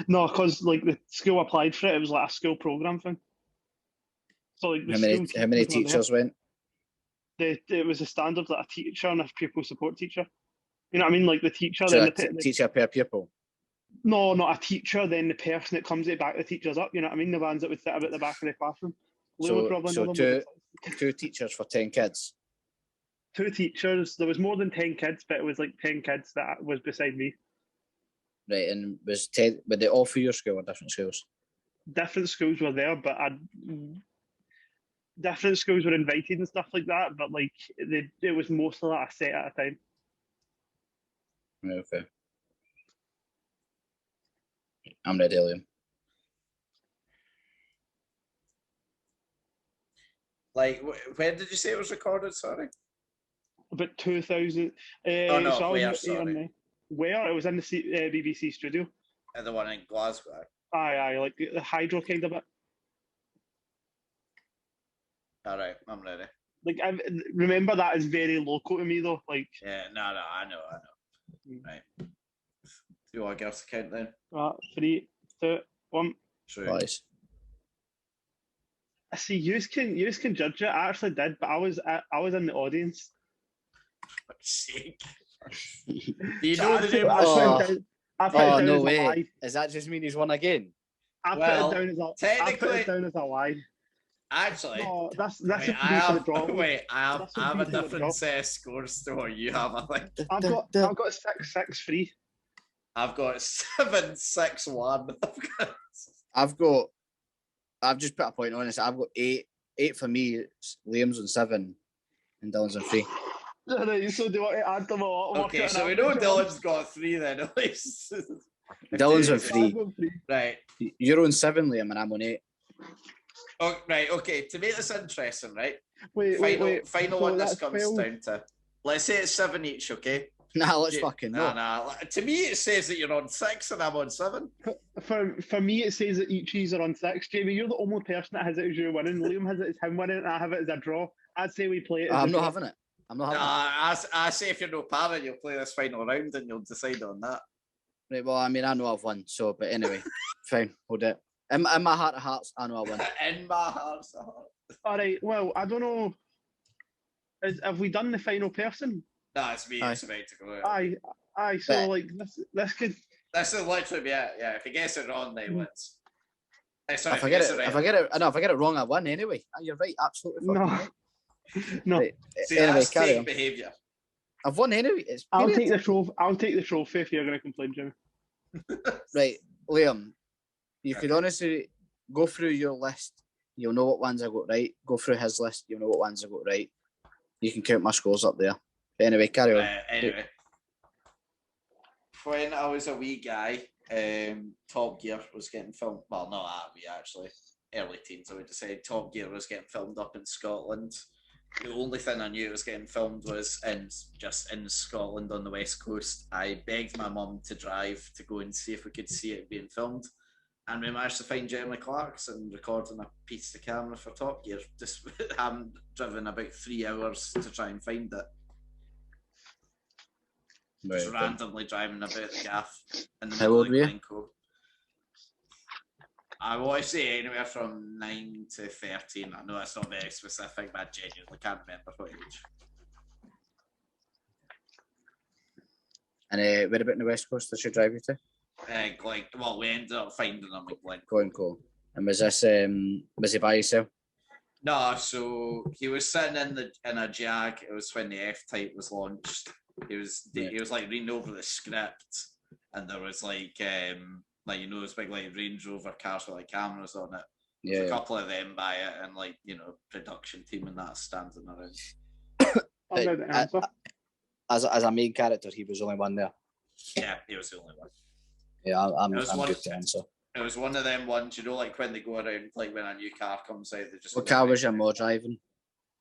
Speaker 4: No, because like the school applied for it, it was like a school program thing. So like the
Speaker 3: How many
Speaker 4: school
Speaker 3: teachers went?
Speaker 4: it was a standard like a teacher and a pupil support teacher. You know what I mean? Like the teacher,
Speaker 3: So
Speaker 4: then
Speaker 3: a teacher per pupil.
Speaker 4: no, not a teacher, then the person that comes to back the teachers up. You know what I mean? The ones that would sit about the back of the classroom. Lou would probably know them.
Speaker 3: Two teachers for 10 kids.
Speaker 4: 2 teachers. There was more than 10 kids, but it was like 10 kids that was beside me.
Speaker 3: Right, and were they all for your school or different schools?
Speaker 4: Different schools were there, but different schools were invited and stuff like that. But like it was mostly like a set at a time.
Speaker 3: Right, okay. I'm ready, Liam.
Speaker 2: like when did you say it was recorded? Sorry.
Speaker 4: About 2000.
Speaker 2: Oh, no,
Speaker 4: so I was
Speaker 2: where,
Speaker 4: about 8 or
Speaker 2: sorry?
Speaker 4: 9. Where? It was in the BBC studio.
Speaker 2: The one in Glasgow.
Speaker 4: Aye, like the hydro kind of bit.
Speaker 2: All right, I'm ready.
Speaker 4: Like I remember that is very local to me though. Like
Speaker 2: Yeah, no, I know. Right. Do you want to give us a count then?
Speaker 4: 3, 2, 1.
Speaker 2: True.
Speaker 3: Boys.
Speaker 4: I see. You can judge it. I actually did, but I was in the audience.
Speaker 2: Fuck's sake. Do you know the name
Speaker 4: I
Speaker 2: of the
Speaker 4: put
Speaker 2: show?
Speaker 4: it down- I put it
Speaker 3: Oh,
Speaker 4: down
Speaker 3: no
Speaker 4: as a
Speaker 3: way.
Speaker 4: lie.
Speaker 3: Does that just mean he's won again?
Speaker 4: I
Speaker 2: Well,
Speaker 4: put it down as a lie.
Speaker 2: Actually,
Speaker 4: No, that's
Speaker 2: wait,
Speaker 4: a
Speaker 2: I
Speaker 4: for the
Speaker 2: have,
Speaker 4: draw.
Speaker 2: wait, I
Speaker 4: That's
Speaker 2: have
Speaker 4: a
Speaker 2: a
Speaker 4: for the
Speaker 2: different
Speaker 4: draw.
Speaker 2: set of scores to what you have, I think.
Speaker 4: I've got 6-6-3.
Speaker 2: I've got 7-6-1.
Speaker 3: I've just put a point on this. I've got 8 for me. Liam's on 7 and Dylan's on 3.
Speaker 4: Right, so do you want to add them all? Work
Speaker 2: Okay,
Speaker 4: it
Speaker 2: so we
Speaker 4: out?
Speaker 2: know Dylan's got 3 then, at least.
Speaker 3: Dylan's on
Speaker 4: I've
Speaker 3: 3.
Speaker 4: got 3.
Speaker 2: Right.
Speaker 3: You're on 7, Liam, and I'm on 8.
Speaker 2: Oh, right, okay. To make this interesting, right?
Speaker 4: Wait.
Speaker 2: Final
Speaker 4: So
Speaker 2: one this
Speaker 4: that's
Speaker 2: comes
Speaker 4: 12.
Speaker 2: down to. Let's say it's 7 each, okay?
Speaker 3: Nah, let's fucking know.
Speaker 2: Nah. To me, it says that you're on 6 and I'm on 7.
Speaker 4: For me, it says that each of are on 6. Jamie, you're the only person that has it as you winning. Liam has it as him winning, and I have it as a draw. I'd say we play it.
Speaker 3: I'm not having it.
Speaker 2: I say if you're no parent, you'll play this final round and you'll decide on that.
Speaker 3: Right, well, I mean, I know I've won, so, but anyway, fine, we'll do it. In my heart of hearts, I know I won.
Speaker 2: In my heart of hearts.
Speaker 4: All right, well, I don't know. Have we done the final person?
Speaker 2: No, it's me. It's about to go out.
Speaker 4: Aye. So,
Speaker 3: But,
Speaker 4: like, this could...
Speaker 2: This is literally, yeah. If he gets it wrong, then he wins. Sorry,
Speaker 3: if I get it wrong, I win anyway. You're right, absolutely.
Speaker 4: No.
Speaker 3: Right.
Speaker 4: No.
Speaker 3: Right.
Speaker 2: See,
Speaker 3: Anyway,
Speaker 2: that's
Speaker 3: carry
Speaker 2: fake
Speaker 3: on.
Speaker 2: behaviour.
Speaker 3: I've won anyway.
Speaker 4: I'll take the trophy. I'll take the trophy if you're going to complain, Jimmy.
Speaker 3: Right, Liam, you could honestly go through your list. You'll know what ones I got right. Go through his list. You'll know what ones I got right. You can count my scores up there. But anyway, carry on.
Speaker 2: Anyway, when I was a wee guy, Top Gear was getting filmed. Well, not that wee actually. Early teens, I would say. Top Gear was getting filmed up in Scotland. The only thing I knew it was getting filmed was in Scotland on the west coast. I begged my mum to drive to go and see if we could see it being filmed, and we managed to find Jeremy Clarkson recording a piece of camera for Top Gear. Just having driven about 3 hours to try and find it. Just randomly driving about the gaff in the middle of Glencoe. I want to say anywhere from 9 to 13. I know that's not very specific, but I genuinely can't remember what age.
Speaker 3: And where about in the west coast did she drive you to?
Speaker 2: Well, we ended up finding them in Glencoe.
Speaker 3: Glencoe. And was this was he by himself?
Speaker 2: No, so he was sitting in a Jag. It was when the F-Type was launched. He was like reading over the script, and there was those big like Range Rover cars with like cameras on it.
Speaker 3: Yeah.
Speaker 2: There's a couple of them by it, and production team and that standing around.
Speaker 3: As a main character, he was the only one there.
Speaker 2: Yeah, he was the only one.
Speaker 3: Yeah, I'm good to answer.
Speaker 2: It was one of them ones, like when they go around, like when a new car comes out, they just.
Speaker 3: What car was your mom driving?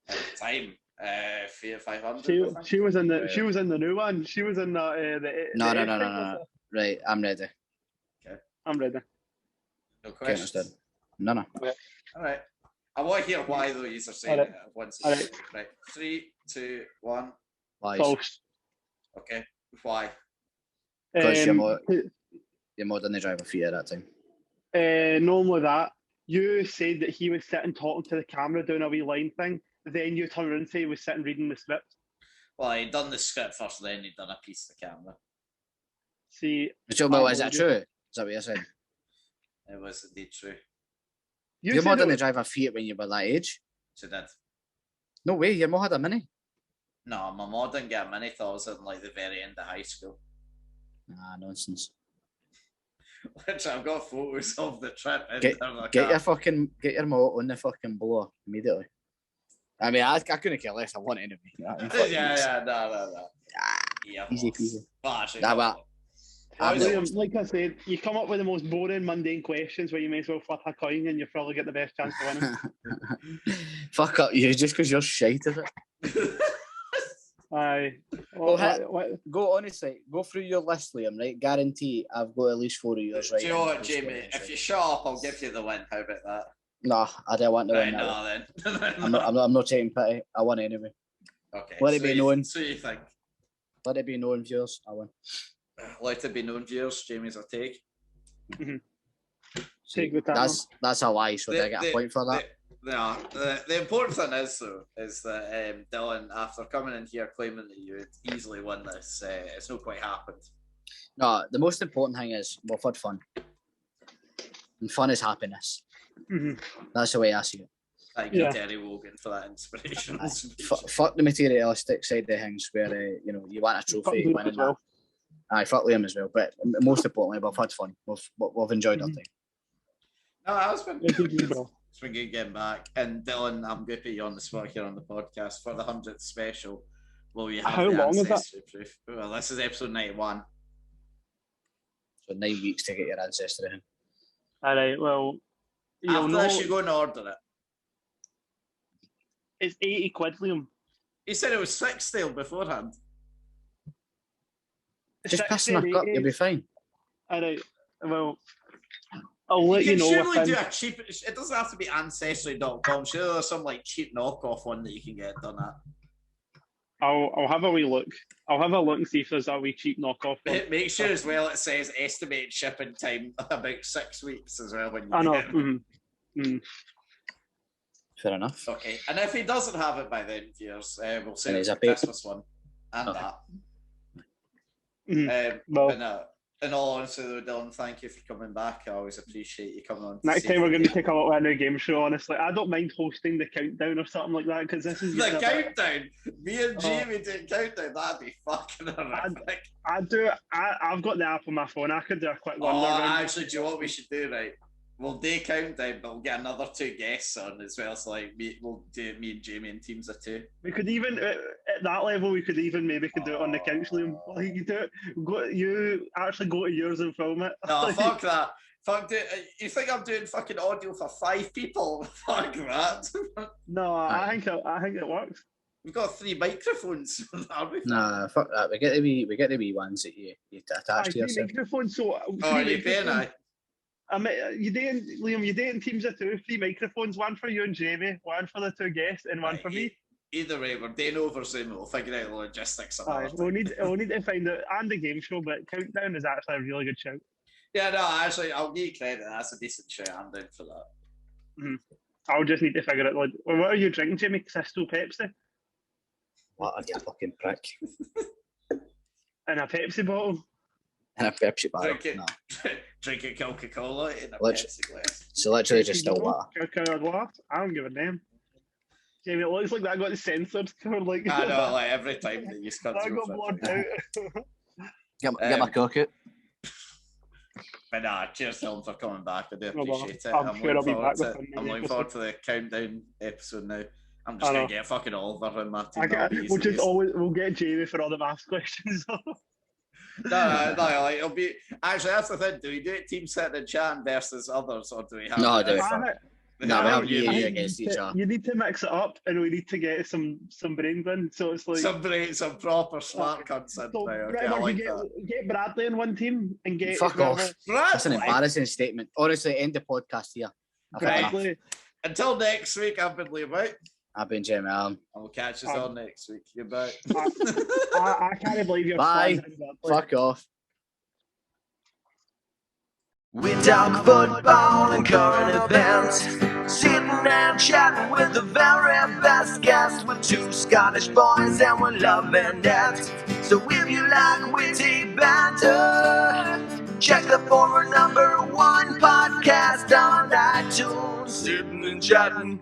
Speaker 2: At the time, Fiat 500.
Speaker 4: She was in the. She was in the new one. She was in the.
Speaker 3: No. Right, I'm ready.
Speaker 2: Okay.
Speaker 4: I'm ready.
Speaker 2: No questions.
Speaker 3: Okay, no.
Speaker 2: All right. I want to hear why though. You are saying it at once.
Speaker 4: All right.
Speaker 2: 3, 2, 1.
Speaker 3: Why?
Speaker 4: False.
Speaker 2: Okay. Why?
Speaker 3: Because your mom didn't drive a Fiat at that time.
Speaker 4: Normally that. You said that he was sitting talking to the camera doing a wee line thing. Then you turn around and say he was sitting reading the script.
Speaker 2: Well, he'd done the script first, then he'd done a piece of the camera.
Speaker 4: See.
Speaker 3: Well, is that true? Is that what you're saying?
Speaker 2: It was indeed true.
Speaker 3: Your mom didn't drive a Fiat when you were that age?
Speaker 2: She did.
Speaker 3: No way, your mom had a Mini?
Speaker 2: No, my mom didn't get a Mini till I was in the very end of high school.
Speaker 3: Nah, nonsense.
Speaker 2: Which I've got photos of the trip.
Speaker 3: Get your mom on the fucking blower immediately. I mean, I couldn't care less. I want it anyway. You know what I mean?
Speaker 2: Yeah, no.
Speaker 3: Yeah, easy peasy.
Speaker 2: Well, actually,
Speaker 4: like I said, you come up with the most boring, mundane questions where you may as well flip a coin and you probably get the best chance of winning.
Speaker 3: Fuck up you, just because you're shite at it.
Speaker 4: Aye.
Speaker 3: Go honestly, go through your list, Liam, right? Guarantee I've got at least 4 of yours right.
Speaker 2: Do you know what, Jamie? If you shut up, I'll give you the win. How about that?
Speaker 3: Nah, I don't want to win.
Speaker 2: No, then.
Speaker 3: I'm not taking pity. I won anyway.
Speaker 2: Okay.
Speaker 3: Let it be known.
Speaker 2: So you think?
Speaker 3: Let it be known, viewers. I won.
Speaker 2: Let it be known, viewers. Jamie's a take.
Speaker 4: Mm-hmm. Take the time.
Speaker 3: That's a lie. So did I get a point for that?
Speaker 2: The important thing is that Dylan, after coming in here claiming that you would easily win this, it's not quite happened.
Speaker 3: No, the most important thing is we've had fun, and fun is happiness.
Speaker 4: Mm-hmm.
Speaker 3: That's the way I see it.
Speaker 2: Thank you, Terry Wogan, for that inspiration.
Speaker 3: Fuck the materialistic side of things, where you want a trophy, winning that. Aye, fuck Liam as well. But most importantly, we've had fun. We've enjoyed our time.
Speaker 2: No, it's been good getting back. And Dylan, I'm going to put you on the spot here on the podcast for the 100th special. Will you have
Speaker 4: How
Speaker 2: the
Speaker 4: long
Speaker 2: ancestry proof? Well, this is episode 91.
Speaker 3: So 9 weeks to get your ancestry in.
Speaker 4: All right. Well,
Speaker 2: after this, you're going to order it.
Speaker 4: It's 80 quid, Liam.
Speaker 2: He said it was 60 beforehand.
Speaker 3: Just piss in a cup, you'll be fine.
Speaker 4: Alright, well, I'll let you know.
Speaker 2: You can surely do a cheap. It doesn't have to be Ancestry.com. Sure, there's some like cheap knockoff one that you can get done at.
Speaker 4: I'll have a wee look. I'll have a look and see if there's a wee cheap knockoff one.
Speaker 2: Make sure as well it says estimated shipping time about 6 weeks as well when you
Speaker 4: I know.
Speaker 2: get it.
Speaker 3: Fair enough.
Speaker 2: Okay, and if he doesn't have it by then, viewers, we'll say it's a
Speaker 3: babe.
Speaker 2: Christmas one and
Speaker 3: Okay.
Speaker 2: that.
Speaker 4: Well,
Speaker 2: In all honesty, though, Dylan, thank you for coming back. I always appreciate you coming on.
Speaker 4: next time we're going to take a look at a new game show. Honestly, I don't mind hosting the countdown or something like that because this is
Speaker 2: the countdown. Me and Jamie doing countdown. That'd be fucking horrific.
Speaker 4: I've got the app on my phone. I could do a quick one.
Speaker 2: Actually, do you know what we should do? Right, we'll do countdown, but we'll get another 2 guests on as well. So like, we'll do me and Jamie in teams of 2.
Speaker 4: We could even at that level. We could even maybe do it on the couch, Liam. Like you do it. You actually go to yours and film it.
Speaker 2: No, fuck that. Fuck it. You think I'm doing fucking audio for 5 people? Fuck that.
Speaker 4: No, I think it works.
Speaker 2: We've got 3 microphones.
Speaker 3: Nah, fuck that. We get the wee ones that you attach to yourself.
Speaker 4: Microphones. So
Speaker 2: are you paying?
Speaker 4: You dating Liam? You dating teams of 2, 3 microphones. One for you and Jamie, one for the 2 guests, and one for me.
Speaker 2: Either way, we're doing over Zoom. We'll figure out the logistics.
Speaker 4: We'll need to find out, and the game show, but countdown is actually a really good shout.
Speaker 2: Yeah, no, actually, I'll give you credit. That's a decent shout. I'm down for that.
Speaker 4: I'll just need to figure out. Like, what are you drinking, Jamie? Crystal Pepsi?
Speaker 3: What are you fucking prick?
Speaker 4: In a Pepsi bottle?
Speaker 3: In a Pepsi bottle.
Speaker 2: Drinking Coca-Cola in a Pepsi glass.
Speaker 3: So literally just still water.
Speaker 4: I don't give a damn. Jamie, it looks like that got censored. Like,
Speaker 2: I know, like every time that you cut
Speaker 4: I got blocked out.
Speaker 3: Get my cook out.
Speaker 2: But nah, cheers, Dylan, for coming back. I do appreciate it.
Speaker 4: I'm sure I'll be back.
Speaker 2: I'm looking forward to the countdown episode now. I'm just gonna get fucking Oliver in my team.
Speaker 4: We'll get Jamie for all the maths questions.
Speaker 2: No, like it'll be actually that's the thing. Do we do it team set and chat versus others, or do we have?
Speaker 3: No, do it. No, we have you
Speaker 4: against each other. You need to mix it up, and we need to get some brains in. So it's like
Speaker 2: some proper smart content.
Speaker 4: So,
Speaker 2: okay, I like that.
Speaker 4: Get Bradley in one team and get.
Speaker 3: Fuck off! That's an embarrassing statement. Honestly, end the podcast here.
Speaker 4: Bradley.
Speaker 2: Until next week, I've been Liam Whyte.
Speaker 3: I've been Jamie Allan.
Speaker 2: And we'll catch us all next week. Goodbye.
Speaker 4: I can't believe you're.
Speaker 3: Bye. Fuck off.
Speaker 1: We talk football and current events, sitting and chatting with the very best guests, with 2 Scottish boys and we're loving it. So if you like witty banter, check the former #1 podcast on iTunes. Sitting and chatting.